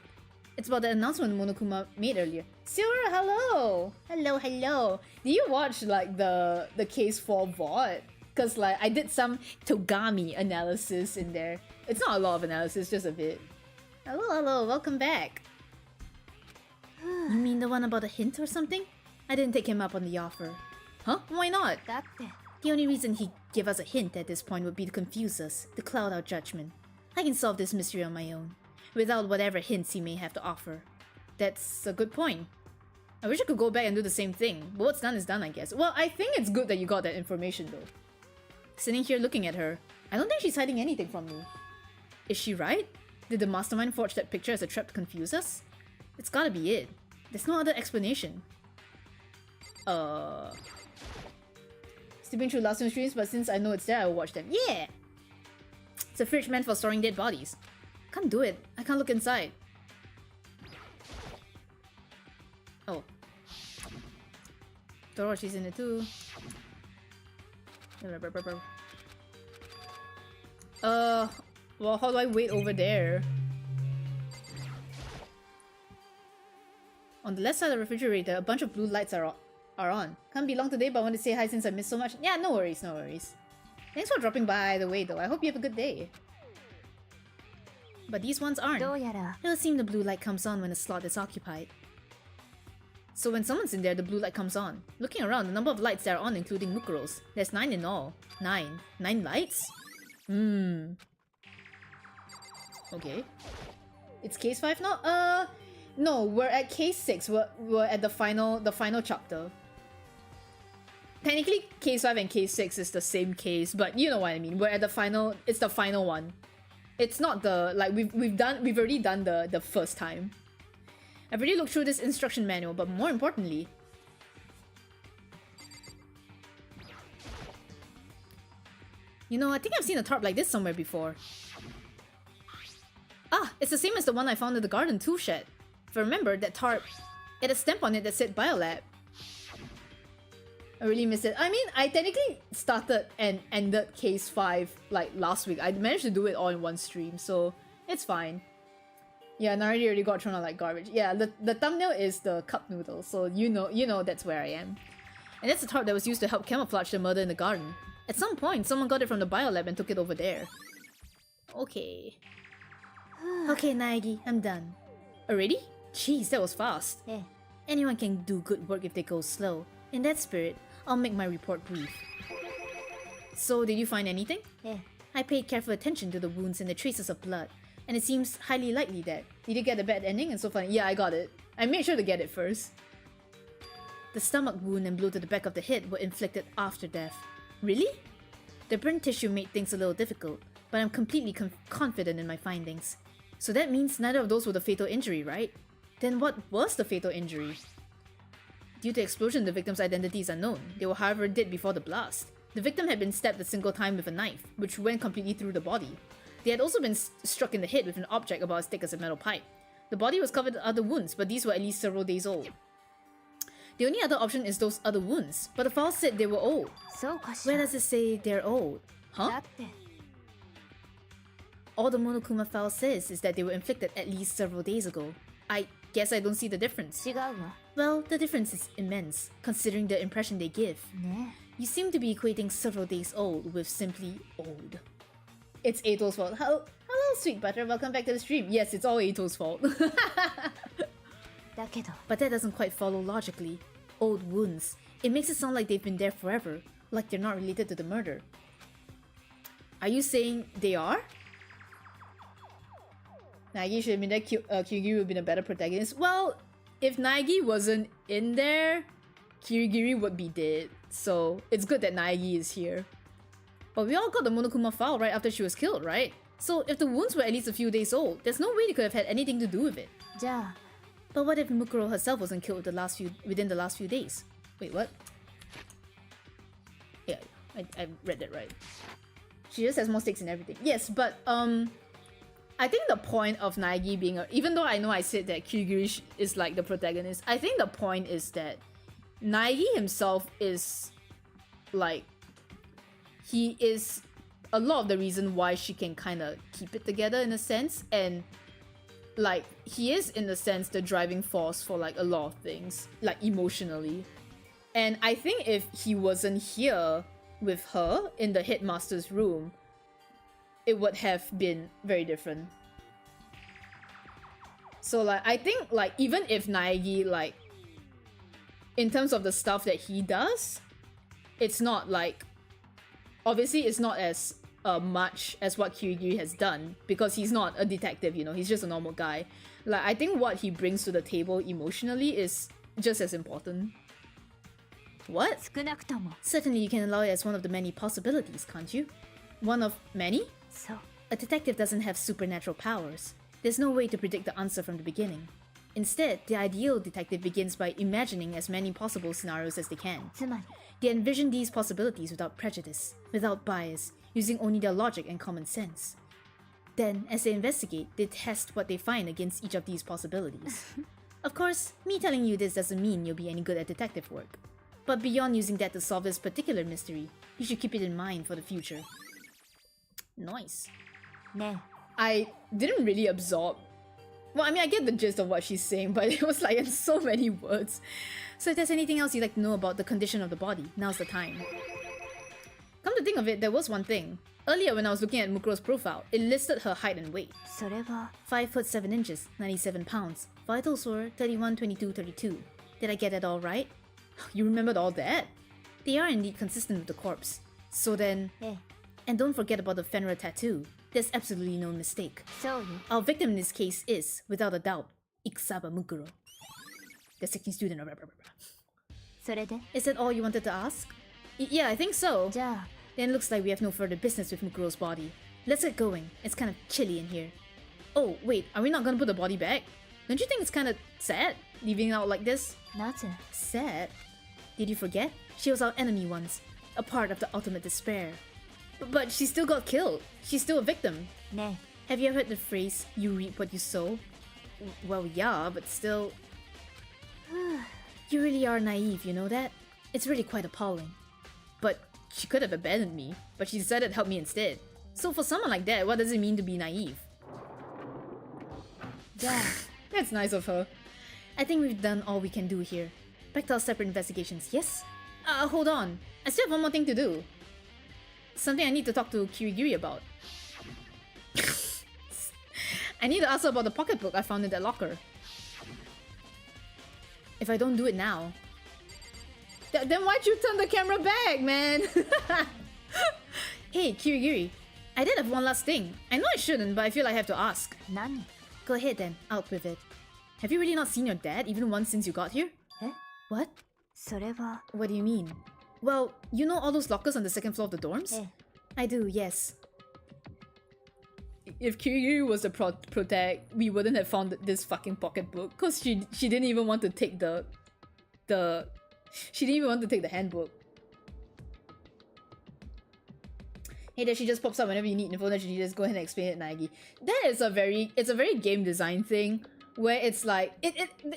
Speaker 2: It's about the announcement Monokuma made earlier. Sura, hello! Hello, hello! Did you watch like the case for VOD? Cause like I did some Togami analysis in there. It's not a lot of analysis, just a bit. Hello, hello, welcome back. You mean the one about a hint or something? I didn't take him up on the offer. Huh? Why not?
Speaker 9: だって
Speaker 2: The only reason he'd give us a hint at this point would be to confuse us, to cloud our judgment. I can solve this mystery on my own, without whatever hints he may have to offer. That's a good point. I wish I could go back and do the same thing, but what's done is done, I guess. Well, I think it's good that you got that information though. Sitting here looking at her, I don't think she's hiding anything from me. Is she right? Did the mastermind forge that picture as a trap to confuse us? It's gotta be it. There's no other explanation. Sleeping through last few streams, but since I know it's there, I will watch them. Yeah! It's a fridge meant for storing dead bodies. Can't do it. I can't look inside. Oh. Doroshi's in it too. Well, how do I wait over there? On the left side of the refrigerator, a bunch of blue lights are on. Can't be long today, but I want to say hi since I missed so much. Yeah, no worries, no worries. Thanks for dropping by the way though. I hope you have a good day. But these ones aren't.
Speaker 9: どうやら
Speaker 2: It'll seem the blue light comes on when a slot is occupied. So when someone's in there, the blue light comes on. Looking around, the number of lights that are on including Mukuro's. There's 9 in all. 9? 9 lights? Okay. It's case 5 now? No, we're at case 6. We're at the final chapter. Technically, case 5 and case 6 is the same case, but you know what I mean. We're at the final. It's the final one. It's not the like we've already done the first time. I've already looked through this instruction manual, but more importantly, you know, I think I've seen a tarp like this somewhere before. Ah, it's the same as the one I found in the garden tool shed. If I remember, that tarp, it had a stamp on it that said Biolab. I really missed it. I mean, I technically started and ended case 5 like last week. I managed to do it all in one stream, so it's fine. Yeah, Nardi already got thrown out like garbage. Yeah, the thumbnail is the cup noodle, so you know that's where I am. And that's the tarp that was used to help camouflage the murder in the garden. At some point, someone got it from the biolab and took it over there. Okay. Okay, Naegi, I'm done. Already? Jeez, that was fast.
Speaker 9: Eh.
Speaker 2: Anyone can do good work if they go slow. In that spirit, I'll make my report brief. So, did you find anything?
Speaker 9: Eh.
Speaker 2: I paid careful attention to the wounds and the traces of blood, and it seems highly likely that. Did you get the bad ending and so far? Yeah, I got it. I made sure to get it first. The stomach wound and blow to the back of the head were inflicted after death. Really? The burnt tissue made things a little difficult, but I'm completely confident in my findings. So that means neither of those were the fatal injury, right? Then what was the fatal injury? Due to explosion, the victim's identity is unknown. They were however dead before the blast. The victim had been stabbed a single time with a knife, which went completely through the body. They had also been struck in the head with an object about as thick as a metal pipe. The body was covered with other wounds, but these were at least several days old. The only other option is those other wounds, but the file said they were old.
Speaker 9: そうかし
Speaker 2: Where
Speaker 9: ら
Speaker 2: does it say they're old?
Speaker 9: だ
Speaker 2: Huh?
Speaker 9: って
Speaker 2: All the Monokuma file says is that they were inflicted at least several days ago. I guess I don't see the difference.
Speaker 9: 違うわ
Speaker 2: Well, the difference is immense, considering the impression they give.
Speaker 9: ね
Speaker 2: You seem to be equating several days old with simply old. It's Ato's fault. Hello, sweet butter. Welcome back to the stream. Yes, it's all Ato's fault.
Speaker 9: だけど
Speaker 2: But that doesn't quite follow logically. Old wounds. It makes it sound like they've been there forever, like they're not related to the murder. Are you saying they are?
Speaker 1: Naegi should have been there. Kirigiri would have been a better protagonist. Well, if Naegi wasn't in there, Kirigiri would be dead. So it's good that Naegi is here. But we all got the Monokuma file right after she was killed, right? So if the wounds were at least a few days old, there's no way they could have had anything to do with it.
Speaker 9: じゃあ
Speaker 1: But what if Mukuro herself wasn't killed within the last few days? Wait, what? Yeah, I read that right. She just has more stakes in everything. Yes, but I think the point of Naegi being even though I know I said that Kirigiri is like the protagonist, I think the point is that Naegi himself is like he is a lot of the reason why she can kind of keep it together in a sense, and like he is in a sense the driving force for like a lot of things, like emotionally. And I think if he wasn't here with her in the headmaster's room, it would have been very different. So like I think like even if Naegi, like in terms of the stuff that he does, it's not like, obviously it's not as much as what Kirigiri has done, because he's not a detective, you know, he's just a normal guy. Like I think what he brings to the table emotionally is just as important. What?
Speaker 9: 少なくとも
Speaker 1: Certainly you can allow it as one of the many possibilities, can't you? One of many?
Speaker 9: そう
Speaker 1: A detective doesn't have supernatural powers. There's no way to predict the answer from the beginning. Instead, the ideal detective begins by imagining as many possible scenarios as they can.
Speaker 9: つまり
Speaker 1: They envision these possibilities without prejudice, without bias, using only their logic and common sense. Then, as they investigate, they test what they find against each of these possibilities. Of course, me telling you this doesn't mean you'll be any good at detective work. But beyond using that to solve this particular mystery, you should keep it in mind for the future. Nice.
Speaker 9: ね
Speaker 1: I didn't really absorb. Well, I mean, I get the gist of what she's saying, but it was like in so many words. So if there's anything else you'd like to know about the condition of the body, now's the time. Come to think of it, there was one thing. Earlier when I was looking at Mukuro's profile, it listed her height and weight.
Speaker 9: それは
Speaker 1: 5 foot 7 inches, 97 pounds. Vitals were 31, 22, 32. Did I get that all right? You remembered all that? They are indeed consistent with the corpse. So then...
Speaker 9: ええ
Speaker 1: And don't forget about the Fenrir tattoo. There's absolutely no mistake.
Speaker 9: そうよ
Speaker 1: Our victim in this case is, without a doubt, Ikusaba Mukuro, the second student of...
Speaker 9: それで
Speaker 1: Is that all you wanted to ask? Yeah, I think so.
Speaker 9: じゃあ
Speaker 1: Then it looks like we have no further business with Mukuro's body. Let's get going. It's kind of chilly in here. Oh, wait, are we not gonna put the body back? Don't you think it's kind of sad, leaving it out like this?
Speaker 9: なぜ
Speaker 1: Sad? Did you forget? She was our enemy once, a part of the ultimate despair. But she still got killed. She's still a victim.
Speaker 9: ね
Speaker 1: Have you ever heard the phrase, you reap what you sow? Well, yeah, but still... You really are naive, you know that? It's really quite appalling. But she could have abandoned me, but she decided to help me instead. So for someone like that, what does it mean to be naive?
Speaker 9: じゃあ
Speaker 1: That's nice of her. I think we've done all we can do here. Back to our separate investigations, yes? Hold on. I still have one more thing to do. Something I need to talk to Kirigiri about. I need to ask her about the pocketbook I found in that locker. If I don't do it now... Then why'd you turn the camera back, man? Hey, Kirigiri. I did have one last thing. I know I shouldn't, but I feel I have to ask.
Speaker 9: 何
Speaker 1: Go ahead then, out with it. Have you really not seen your dad even once since you got here?
Speaker 9: え
Speaker 1: What?
Speaker 9: それは
Speaker 1: What do you mean? Well, you know all those lockers on the second floor of the dorms?
Speaker 9: え
Speaker 1: I do, yes. If Kiryu was the protag, we wouldn't have found this fucking pocketbook, cause she didn't even want to take she didn't even want to take the handbook. Hey, there she just pops up whenever you need info, then she just go ahead and explain it, Nagi. That is it's a very game design thing, where it's like,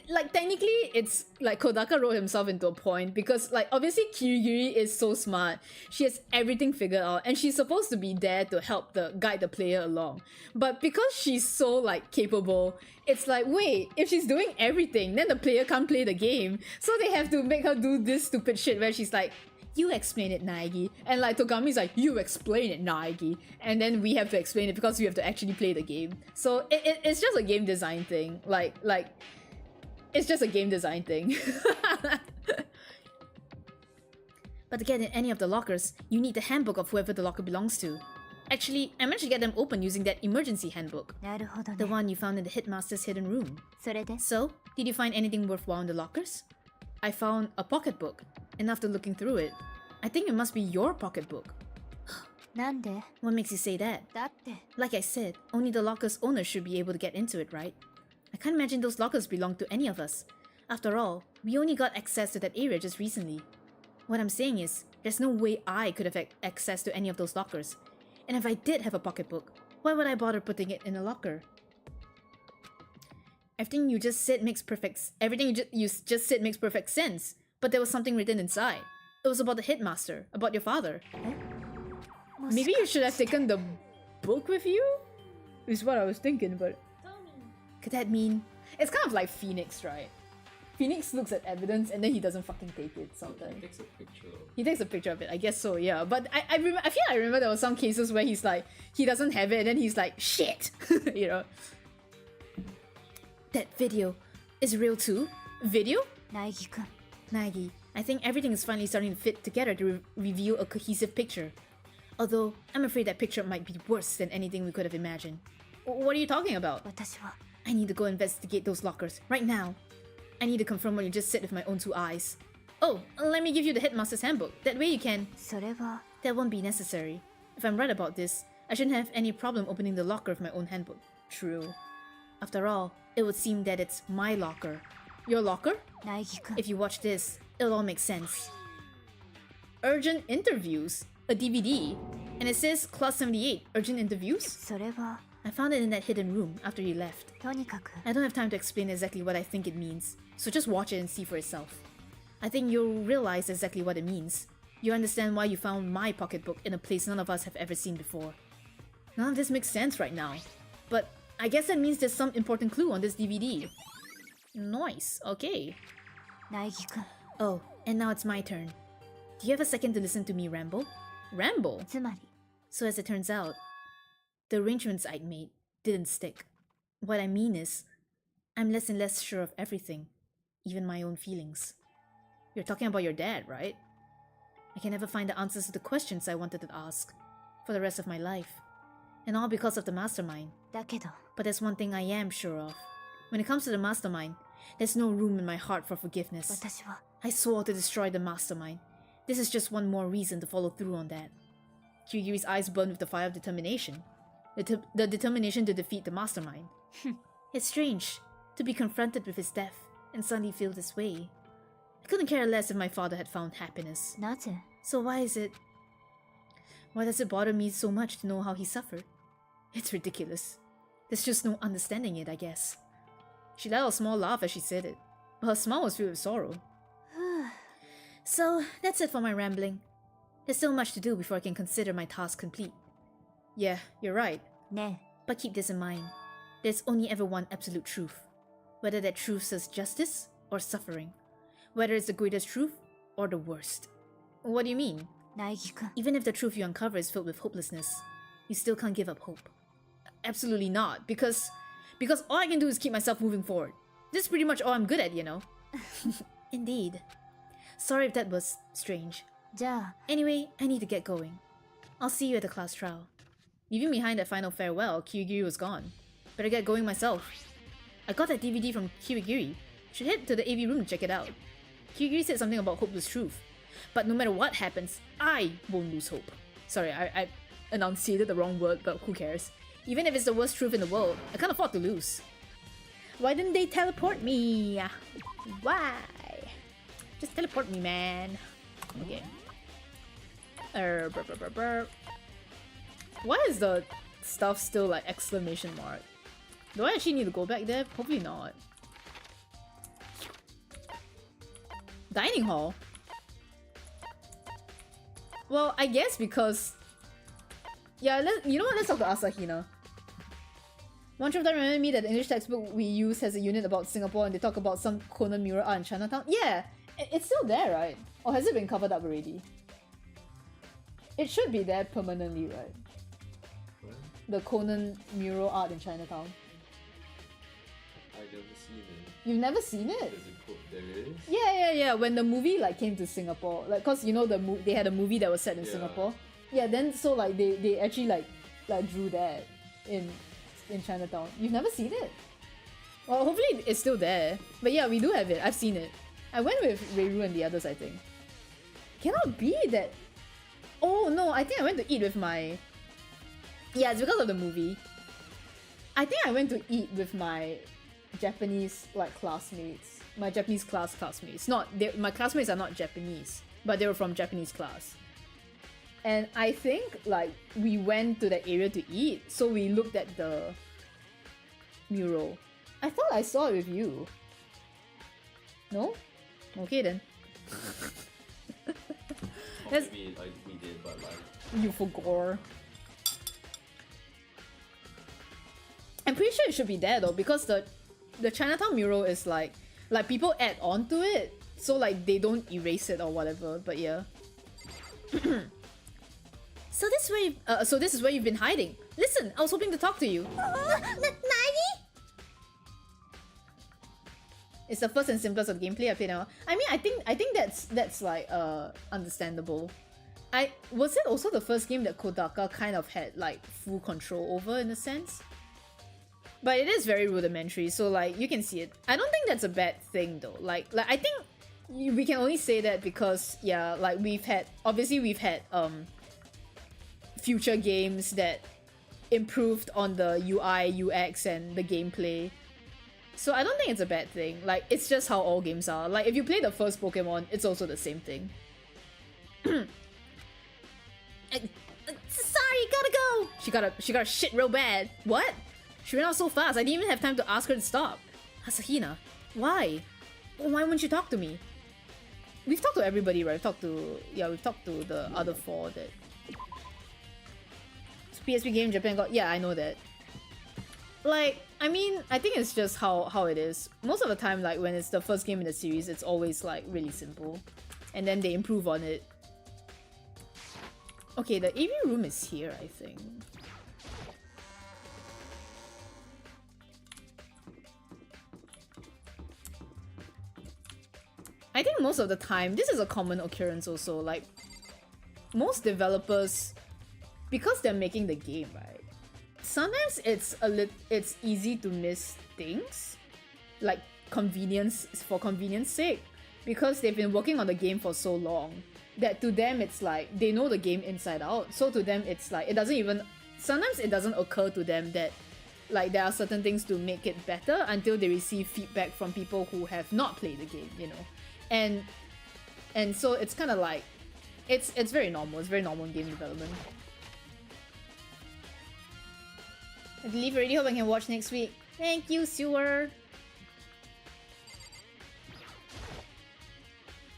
Speaker 1: like technically it's like Kodaka wrote himself into a point, because like obviously Kirigiri is so smart, she has everything figured out, and she's supposed to be there to help guide the player along. But because she's so like capable, it's like, wait, if she's doing everything, then the player can't play the game. So they have to make her do this stupid shit where she's like, you explain it, Naegi. And like Togami's like, you explain it, Naegi. And then we have to explain it because we have to actually play the game. So it's just a game design thing. Like it's just a game design thing. But to get in any of the lockers, you need the handbook of whoever the locker belongs to.
Speaker 2: Actually, I managed to get them open using that emergency handbook.
Speaker 9: なるほど
Speaker 2: The
Speaker 9: ね。
Speaker 2: one you found in the headmaster's hidden room.
Speaker 9: それで
Speaker 2: So, did you find anything worthwhile in the lockers? I found a pocketbook, and after looking through it, I think it must be your pocketbook.
Speaker 9: なんで
Speaker 2: What makes you say that?
Speaker 9: だって
Speaker 2: Like I said, only the locker's owner should be able to get into it, right? I can't imagine those lockers belong to any of us. After all, we only got access to that area just recently. What I'm saying is, there's no way I could have access to any of those lockers. And if I did have a pocketbook, why would I bother putting it in a locker? Everything you just said makes perfect sense. But there was something written inside. It was about the headmaster, about your father. Maybe you should have taken the book with you? Is what I was thinking, but could that mean it's kind of like Phoenix, right? Phoenix looks at evidence and then he doesn't fucking take it sometimes.
Speaker 5: He takes a picture of
Speaker 2: He takes a picture of it, I guess so, yeah. But I feel I remember there were some cases where he's like, he doesn't have it and then he's like, shit! You know? That video is real too? Video?
Speaker 9: 苗木くん
Speaker 2: Nagi, I think everything is finally starting to fit together to reveal a cohesive picture. Although, I'm afraid that picture might be worse than anything we could have imagined. What are you talking about?
Speaker 9: 私は
Speaker 2: I need to go investigate those lockers, right now. I need to confirm what you just said with my own two eyes. Oh, let me give you the headmaster's handbook. That way you can...
Speaker 9: それは
Speaker 2: That won't be necessary. If I'm right about this, I shouldn't have any problem opening the locker of my own handbook. True. After all, it would seem that it's my locker. Your locker?
Speaker 9: 苗木くん
Speaker 2: If you watch this, it'll all make sense. Urgent interviews? A DVD? And it says Class 78, urgent interviews?
Speaker 9: それは
Speaker 2: I found it in that hidden room after you left.
Speaker 9: とにかく
Speaker 2: I don't have time to explain exactly what I think it means, so just watch it and see for yourself. I think you'll realize exactly what it means. You understand why you found my pocketbook in a place none of us have ever seen before. None of this makes sense right now, but I guess that means there's some important clue on this DVD. Nice, okay.
Speaker 9: 苗木くん
Speaker 2: Oh, and now it's my turn. Do you have a second to listen to me ramble? Ramble?
Speaker 9: つまり
Speaker 2: So as it turns out, the arrangements I'd made didn't stick. What I mean is, I'm less and less sure of everything, even my own feelings. You're talking about your dad, right? I can never find the answers to the questions I wanted to ask for the rest of my life. And all because of the mastermind.
Speaker 9: だけど
Speaker 2: But there's one thing I am sure of. When it comes to the mastermind, there's no room in my heart for forgiveness.
Speaker 9: 私は
Speaker 2: I swore to destroy the mastermind. This is just one more reason to follow through on that. Kirigiri's eyes burned with the fire of determination. The determination to defeat the mastermind. It's strange to be confronted with his death and suddenly feel this way. I couldn't care less if my father had found happiness.
Speaker 9: なぜ
Speaker 2: So why does it bother me so much to know how he suffered? It's ridiculous. There's just no understanding it, I guess. She let out a small laugh as she said it, but her smile was filled with sorrow. So, that's it for my rambling. There's still much to do before I can consider my task complete. Yeah, you're right.
Speaker 9: ね
Speaker 2: But keep this in mind. There's only ever one absolute truth. Whether that truth says justice or suffering. Whether it's the greatest truth or the worst. What do you mean?
Speaker 9: 苗木くん
Speaker 2: Even if the truth you uncover is filled with hopelessness, you still can't give up hope. Absolutely not, because all I can do is keep myself moving forward. This is pretty much all I'm good at, you know. Indeed. Sorry if that was strange.
Speaker 9: じゃあ
Speaker 2: Anyway, I need to get going. I'll see you at the class trial. Leaving behind that final farewell, Kirigiri was gone. Better get going myself. I got that DVD from Kirigiri. Should head to the AV room to check it out. Kirigiri said something about hopeless truth. But no matter what happens, I won't lose hope. Sorry, I enunciated the wrong word, but who cares? Even if it's the worst truth in the world, I can't afford to lose. Why didn't they teleport me? Why? Just teleport me, man. Okay. Why is the stuff still like exclamation mark? Do I actually need to go back there? Probably not. Dining hall? Well, I guess because... Yeah, you know what? Let's talk to Asahina. One truth that reminded me that the English textbook we use has a unit about Singapore and they talk about some Conan mural art in Chinatown. Yeah! It's still there, right? Or has it been covered up already? It should be there permanently, right?
Speaker 5: What?
Speaker 2: The Conan mural art in Chinatown.
Speaker 5: I've never seen it.
Speaker 2: You've never seen it?
Speaker 5: Does it quote there is?
Speaker 2: Yeah. When the movie like came to Singapore, like, cause you know they had a movie that was set in
Speaker 5: Yeah.
Speaker 2: Singapore. Yeah, then so like they actually like
Speaker 1: like drew that in Chinatown. You've never seen it? Well, hopefully it's still there. But yeah, we do have it. I've seen it. I went with Reiru and the others, I think. Cannot be that... Oh no, I think I went to eat with my... Yeah, it's because of the movie. I think I went to eat with my Japanese like classmates. My Japanese classmates. My classmates are not Japanese, but they were from Japanese class. And I think like we went to that area to eat, so we looked at the mural. I thought I saw it with you. No? Okay then.
Speaker 5: Maybe we did, but like...
Speaker 1: You forgot. I'm pretty sure it should be there though, because the Chinatown mural is like people add on to it, so like they don't erase it or whatever. But yeah. So this is where you've been hiding. Listen, I was hoping to talk to you.
Speaker 4: Nagi?
Speaker 1: It's the first and simplest of gameplay I've played now. I mean, I think that's like understandable. Was it also the first game that Kodaka kind of had like full control over in a sense? But it is very rudimentary, so like you can see it. I don't think that's a bad thing though. Like I think we can only say that because yeah, like we've had future games that improved on the UI, UX, and the gameplay. So I don't think it's a bad thing. Like it's just how all games are. Like if you play the first Pokemon, it's also the same thing. Sorry, gotta go. She got shit real bad. What? She ran out so fast, I didn't even have time to ask her to stop. Asahina, why? Why wouldn't you talk to me? We've talked to everybody, right? We've talked to the other four that... It's PSP game Japan got... Yeah, I know that. Like, I mean, I think it's just how it is. Most of the time, like, when it's the first game in the series, it's always, like, really simple. And then they improve on it. Okay, the AV room is here, I think. I think most of the time, this is a common occurrence also, like, most developers, because they're making the game, right? Sometimes it's easy to miss things, like convenience, for convenience sake, because they've been working on the game for so long, that to them it's like, they know the game inside out, so to them it's like, sometimes it doesn't occur to them that like there are certain things to make it better until they receive feedback from people who have not played the game, you know? And so it's kind of like it's very normal. It's very normal in game development. I believe already. Hope I can watch next week. Thank you, Sewer.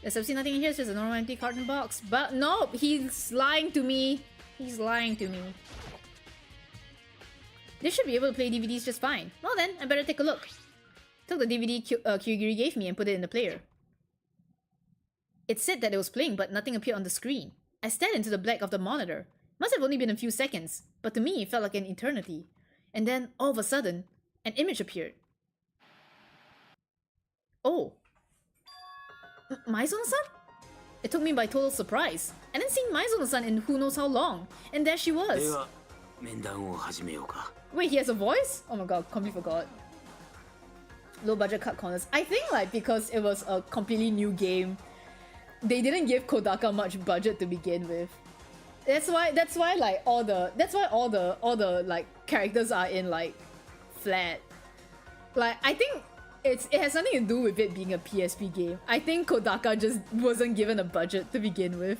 Speaker 1: There's absolutely nothing in here. It's just a normal empty carton box. But no, he's lying to me. He's lying to me. This should be able to play DVDs just fine. Well then, I better take a look. Took the DVD Kirigiri gave me and put it in the player. It said that it was playing, but nothing appeared on the screen. I stared into the black of the monitor. Must have only been a few seconds, but to me it felt like an eternity. And then, all of a sudden, an image appeared. Oh. Maizono-san? It took me by total surprise. I hadn't seen Maizono-san in who knows how long. And there she was. Wait, he has a voice? Oh my god, completely forgot. Low budget cut corners. I think like because it was a completely new game, they didn't give Kodaka much budget to begin with. That's why like all the like characters are in like flat. Like I think it has something to do with it being a PSP game. I think Kodaka just wasn't given a budget to begin with.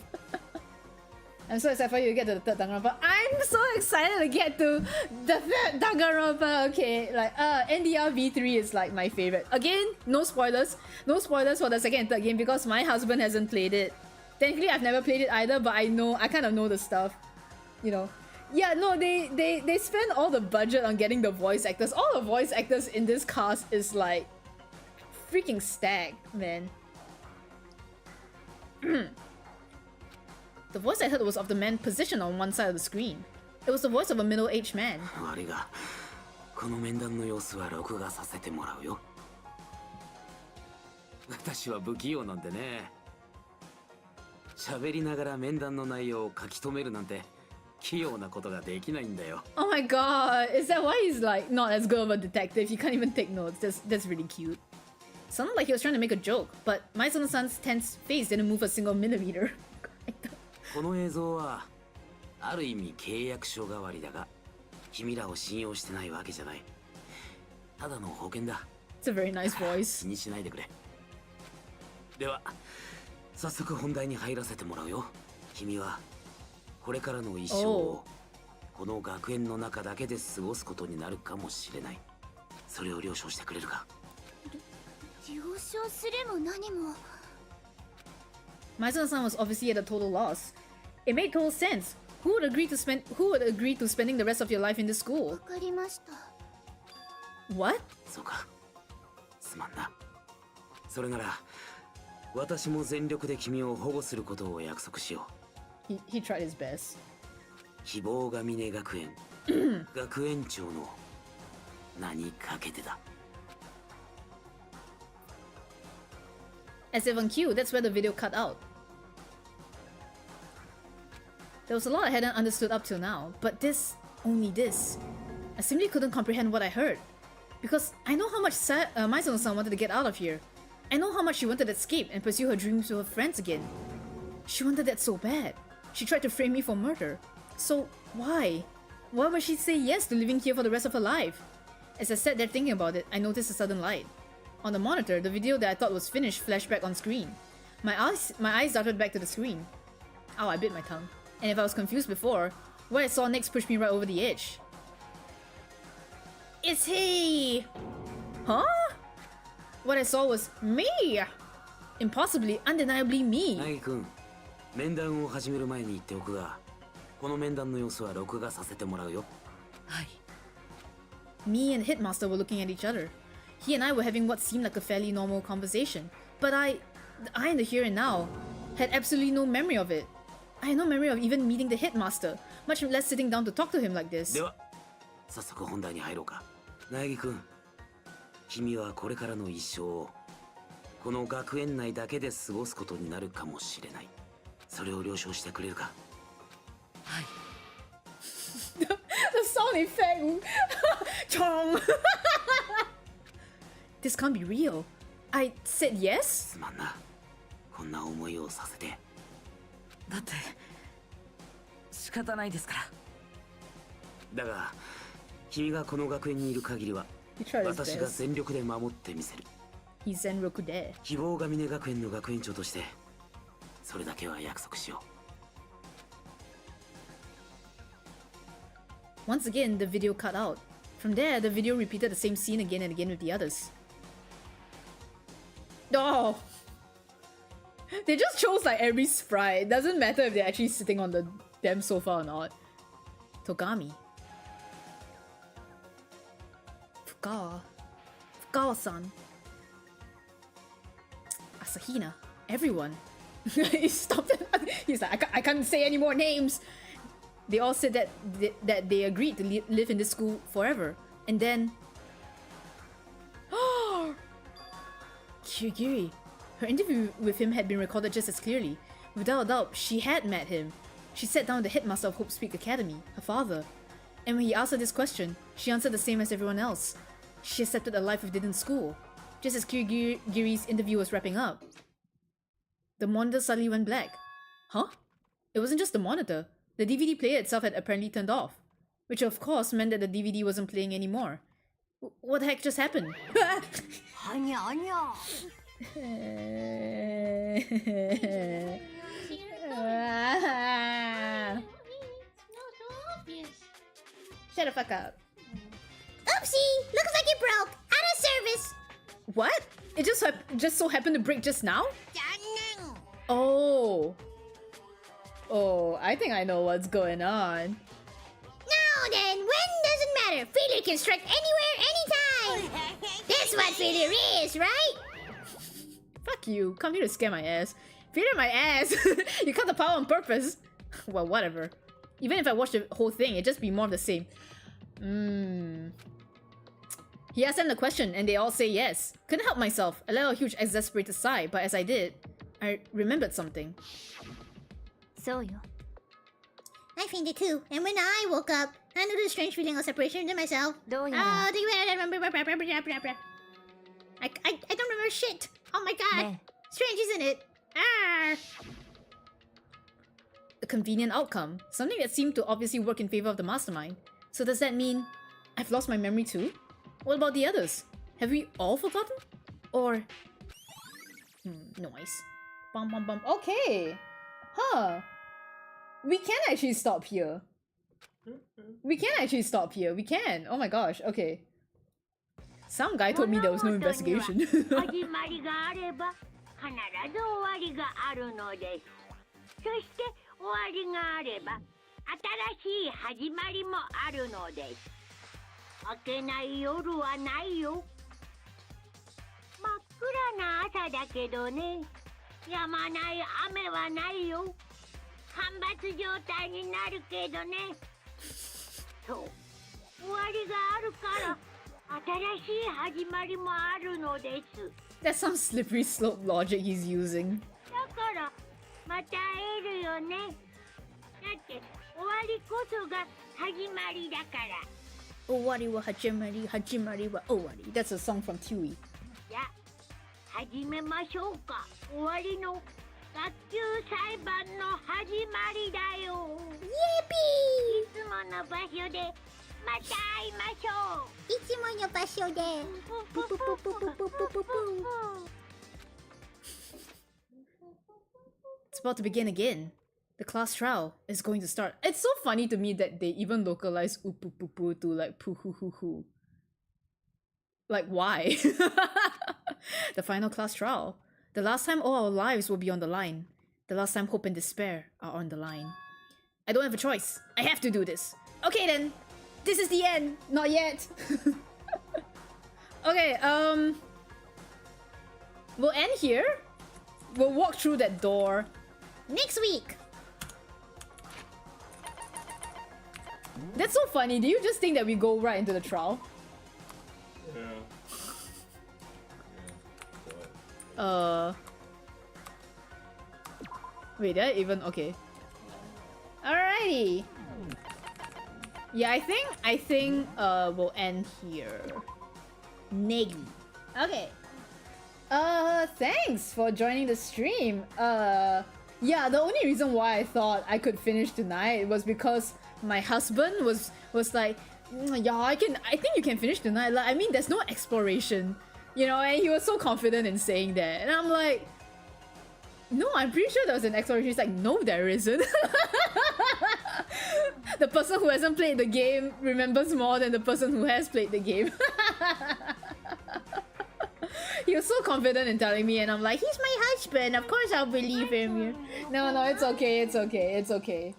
Speaker 1: I'm so excited for you to get to the third Danganronpa. I'm so excited to get to the third Danganronpa. Okay, like NDR V3 is like my favorite. Again, no spoilers. No spoilers for the second and third game because my husband hasn't played it. Thankfully, I've never played it either, but I kind of know the stuff. You know. Yeah, no, they spend all the budget on getting the voice actors. All the voice actors in this cast is like freaking stacked, man. The voice I heard was of the man positioned on one side of the screen. It was the voice of a middle-aged man.
Speaker 10: 器用なことができないんだよ。
Speaker 1: Oh my god, is that why he's like not as good of a detective? He can't even take notes. That's really cute. Sounded like he was trying to make a joke, but Maizono-san's tense face didn't move a single millimeter.
Speaker 10: この映像はある意味契約書代わりだが、君らを信用してないわけじゃない。ただの保険だ。
Speaker 1: It's a very nice voice.
Speaker 10: 気にしないでくれ。では早速本題に入らせてもらうよ。君はこれからの一生をこの学園の中だけで過ごすことになるかもしれない。それを了承してくれるか。
Speaker 9: 了承するも何も。
Speaker 1: Maizono-san was obviously at a total loss. It made total sense. Who would agree to spending the rest of your life in this school?
Speaker 9: わかりました。
Speaker 1: What?
Speaker 10: そうか。すまんな。それなら私も全力で君を保護することを約束しよ
Speaker 1: う。He tried his best.
Speaker 10: 希望が峰学園学園長の名にかけてだ。
Speaker 1: As if on cue, that's where the video cut out. There was a lot I hadn't understood up till now, but this, only this. I simply couldn't comprehend what I heard. Because I know how much Maizono-san wanted to get out of here. I know how much she wanted to escape and pursue her dreams with her friends again. She wanted that so bad. She tried to frame me for murder. So, why? Why would she say yes to living here for the rest of her life? As I sat there thinking about it, I noticed a sudden light. On the monitor, the video that I thought was finished flashed back on screen. My eyes darted back to the screen. Ow, I bit my tongue. And if I was confused before, what I saw next pushed me right over the edge. It's he! Huh? What I saw was me! Impossibly, undeniably me!
Speaker 10: ナギ君、面談を始める前に言っておくが、この面談の様子は録画させてもらうよ。
Speaker 3: はい。
Speaker 1: Me and Hitmaster were looking at each other. He and I were having what seemed like a fairly normal conversation, but I in the here and now, had absolutely no memory of it. I had no memory of even meeting the Hitmaster, much less sitting down to talk to him like this.
Speaker 10: では、早速本題に入ろうか。ナギ君、君はこれからの一生をこの学園内だけで過ごすことになるかもしれない。それを了承してくれるか。
Speaker 3: はい。
Speaker 1: the sound effect! Chong! This can't be real. I said yes?
Speaker 10: すまんな。こんな思いをさせて。
Speaker 3: だって仕方ないですから。
Speaker 10: だが、君がこの学園にいる限りは、私が全力で守ってみせる。
Speaker 1: He's Zenroku there.
Speaker 10: 希望が峰学園の学園長として、それだけは約束しよ
Speaker 1: う。Once again, the video cut out. From there, the video repeated the same scene again and again with the others. Oh! They just chose like every sprite. It doesn't matter if they're actually sitting on the damn sofa or not. Togami. Fukawa-san. Asahina. Everyone. He stopped it. He's like, I can't say any more names. They all said that they agreed to live in this school forever. And then... Kirigiri. Her interview with him had been recorded just as clearly. Without a doubt, she had met him. She sat down with the headmaster of Hope Speak Academy, her father. And when he asked her this question, she answered the same as everyone else. She accepted a life within school. Just as Kirigiri's interview was wrapping up, the monitor suddenly went black. Huh? It wasn't just the monitor. The DVD player itself had apparently turned off. Which of course meant that the DVD wasn't playing anymore. What the heck just happened? Shut the fuck up.
Speaker 4: Oopsie! Looks like it broke! Out of service!
Speaker 1: What? It just so happened to break just now? Oh. Oh, I think I know what's going on.
Speaker 4: Now then, when doesn't matter. Failure can strike anywhere, anytime! That's what failure is, right?
Speaker 1: Fuck you. Come here to scare my ass. Failure my ass! You cut the power on purpose. Well, whatever. Even if I watched the whole thing, it'd just be more of the same. He asked them the question, and they all say yes. Couldn't help myself. I let out a huge exasperated sigh, but as I did, I remembered something.
Speaker 9: そうよ。
Speaker 4: I fainted too, and when I woke up, I knew the strange feeling of separation within myself. I don't remember shit. Oh my god. Strange, isn't it?
Speaker 2: A convenient outcome. Something that seemed to obviously work in favor of the mastermind. So does that mean I've lost my memory too? What about the others? Have we all forgotten? Or... noise.
Speaker 1: Bum bum bum. Okay. Huh. We can actually stop here. We can actually stop here. We can. Oh my gosh. Okay. Some guy told me there was no investigation.
Speaker 6: 始まりがあれば必ず終わりがあるのです。そして終わりがあれば新しい始まりもあるのです。明けない夜はないよ。真っ暗な朝だけどね。止まない雨はないよ。干ばつ状態になるけどね。そう。終わりがあるから新しい始まりもあるのです。
Speaker 2: That's some slippery slope logic he's using.
Speaker 6: だからまた会えるよね。だって終わりこそが始まりだから。
Speaker 2: Owari wa hajimari, hajimari wa owari. That's a song from Tui.
Speaker 6: じゃあ始めましょうか。終わりの学級裁判の始まりだよ。イエピー。いつもの場所でまた会いましょう。いつもの場所で。
Speaker 2: It's about to begin again. The class trial is going to start. It's so funny to me that they even localize upupupu to like puhuhuhu. Like, why? The final class trial. The last time all our lives will be on the line. The last time hope and despair are on the line. I don't have a choice. I have to do this. Okay then. This is the end. Not yet. Okay, we'll end here. We'll walk through that door
Speaker 4: Next week.
Speaker 1: That's so funny. Do you just think that we go right into the trial?
Speaker 5: Yeah.
Speaker 1: Wait, did I even... Okay. Alrighty. Yeah, I think we'll end here. Negi. Okay. Thanks for joining the stream. Yeah, the only reason why I thought I could finish tonight was because my husband was like, yeah, I think you can finish tonight. Like, I mean, there's no exploration, you know, and he was so confident in saying that. And I'm like, no, I'm pretty sure there was an exploration. He's like, no, there isn't. The person who hasn't played the game remembers more than the person who has played the game. He was so confident in telling me, and I'm like, he's my husband, of course I'll believe him. No, it's okay, it's okay, it's okay.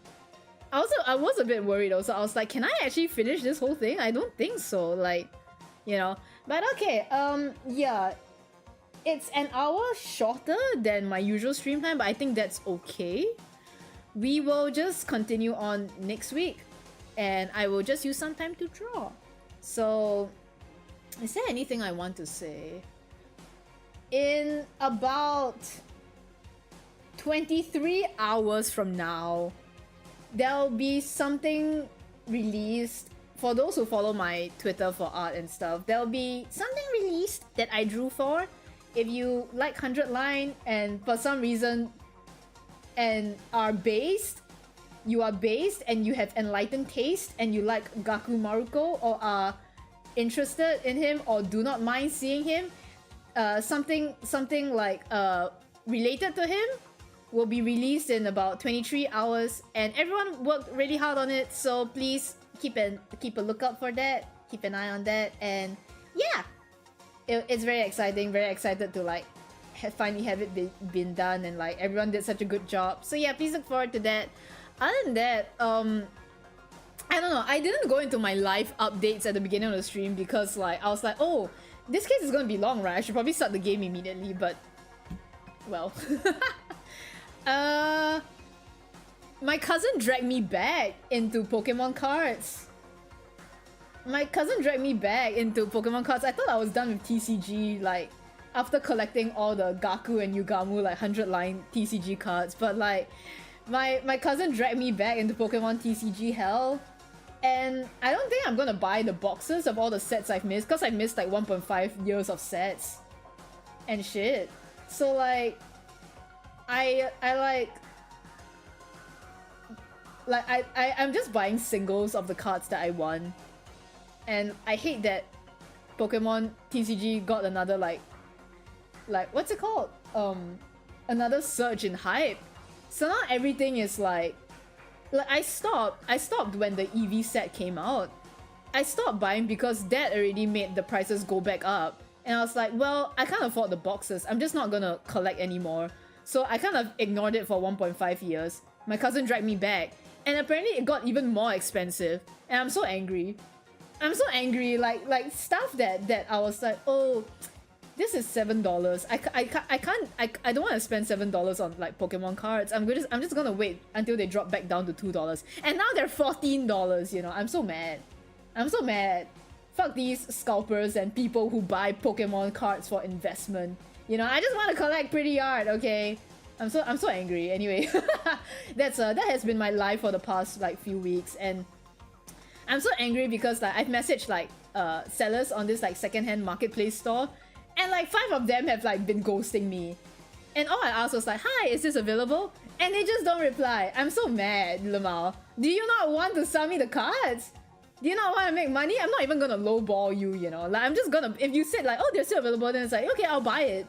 Speaker 1: I was a bit worried also. I was like, can I actually finish this whole thing? I don't think so, like, you know. But okay, yeah. It's an hour shorter than my usual stream time, but I think that's okay. We will just continue on next week, and I will just use some time to draw. So, is there anything I want to say? In about 23 hours from now, there'll be something released. For those who follow my Twitter for art and stuff, there'll be something released that I drew for. If you like 100 line and for some reason and you are based and you have enlightened taste and you like Gaku Maruko or are interested in him or do not mind seeing him, something like related to him will be released in about 23 hours, and everyone worked really hard on it, so please keep a lookout for that, keep an eye on that, and yeah, it's very exciting, very excited to like finally have it been done, and like everyone did such a good job. So yeah, please look forward to that. Other than that, I don't know, I didn't go into my live updates at the beginning of the stream because like I was like, oh, this case is gonna be long, right? I should probably start the game immediately, but well. My cousin dragged me back into Pokemon cards. I thought I was done with TCG, like, after collecting all the Gaku and Yugamu, like, 100 line TCG cards, but like, my cousin dragged me back into Pokemon TCG hell, and I don't think I'm gonna buy the boxes of all the sets I've missed, because I've missed like 1.5 years of sets and shit. So like, I'm just buying singles of the cards that I won, and I hate that Pokemon TCG got another like what's it called? Another surge in hype. So now everything is like I stopped when the EV set came out. I stopped buying because that already made the prices go back up. And I was like, well, I can't afford the boxes. I'm just not gonna collect anymore. So I kind of ignored it for 1.5 years. My cousin dragged me back. And apparently it got even more expensive. And I'm so angry. I'm so angry. Like stuff that I was like, oh, this is $7. I don't want to spend $7 on like Pokemon cards. I'm just gonna wait until they drop back down to $2. And now they're $14, you know. I'm so mad. I'm so mad. Fuck these scalpers and people who buy Pokemon cards for investment. You know, I just want to collect pretty art, okay? I'm so angry. Anyway, that has been my life for the past like few weeks, and I'm so angry because like I've messaged like sellers on this like secondhand marketplace store, and like 5 of them have like been ghosting me. And all I asked was like, hi, is this available? And they just don't reply. I'm so mad, Lamal. Do you not want to sell me the cards? Do you not want to make money? I'm not even gonna lowball you, you know. Like I'm just gonna, if you said like, oh, they're still available, then it's like, okay, I'll buy it.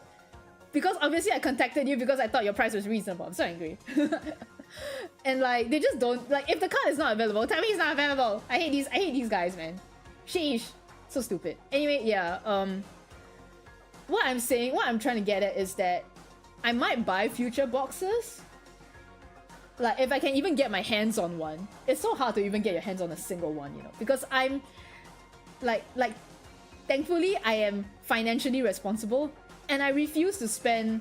Speaker 1: Because obviously I contacted you because I thought your price was reasonable. I'm so angry. And like, they just don't, like, if the card is not available, tell me it's not available. I hate these guys, man. Sheesh. So stupid. Anyway, yeah, what I'm trying to get at is that I might buy future boxes. Like, if I can even get my hands on one. It's so hard to even get your hands on a single one, you know. Because I'm, like, thankfully, I am financially responsible. And I refuse to spend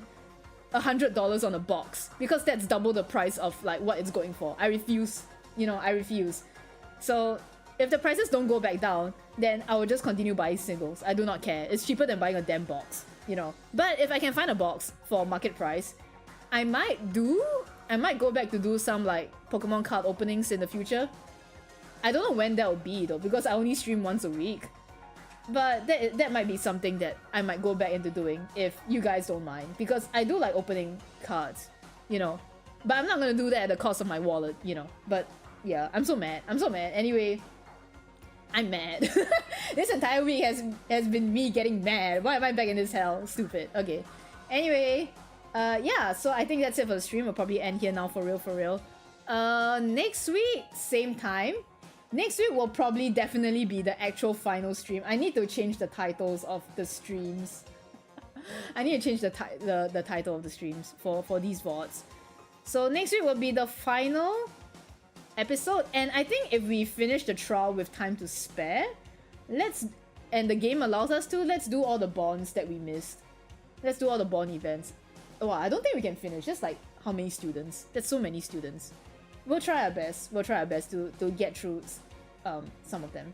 Speaker 1: $100 on a box. Because that's double the price of, like, what it's going for. I refuse. You know, I refuse. So, if the prices don't go back down, then I will just continue buying singles. I do not care. It's cheaper than buying a damn box, you know. But if I can find a box for market price, I might go back to do some like Pokemon card openings in the future. I don't know when that will be though, because I only stream once a week. But that might be something that I might go back into doing if you guys don't mind, because I do like opening cards, you know. But I'm not gonna do that at the cost of my wallet, you know. But yeah, I'm so mad. Anyway, I'm mad. This entire week has been me getting mad. Why am I back in this hell? Stupid. Okay. Anyway, yeah, so I think that's it for the stream. We'll probably end here now for real. Next week, same time. Next week will probably definitely be the actual final stream. I need to change the titles of the streams. I need to change the title of the streams for these VODs. So next week will be the final episode, and I think if we finish the trial with time to spare, and the game allows us to, let's do all the bonds that we missed. Let's do all the bond events. Well, I don't think we can finish. Just like how many students? That's so many students. We'll try our best. We'll try our best to get through some of them,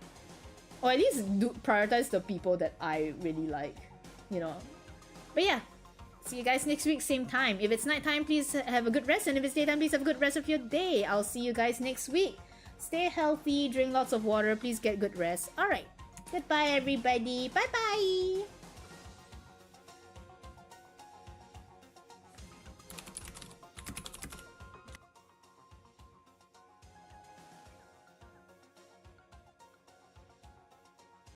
Speaker 1: or at least prioritize the people that I really like, you know. But yeah, see you guys next week, same time. If it's nighttime, please have a good rest, and if it's daytime, please have a good rest of your day. I'll see you guys next week. Stay healthy, drink lots of water, please get good rest. Alright, goodbye everybody, bye bye!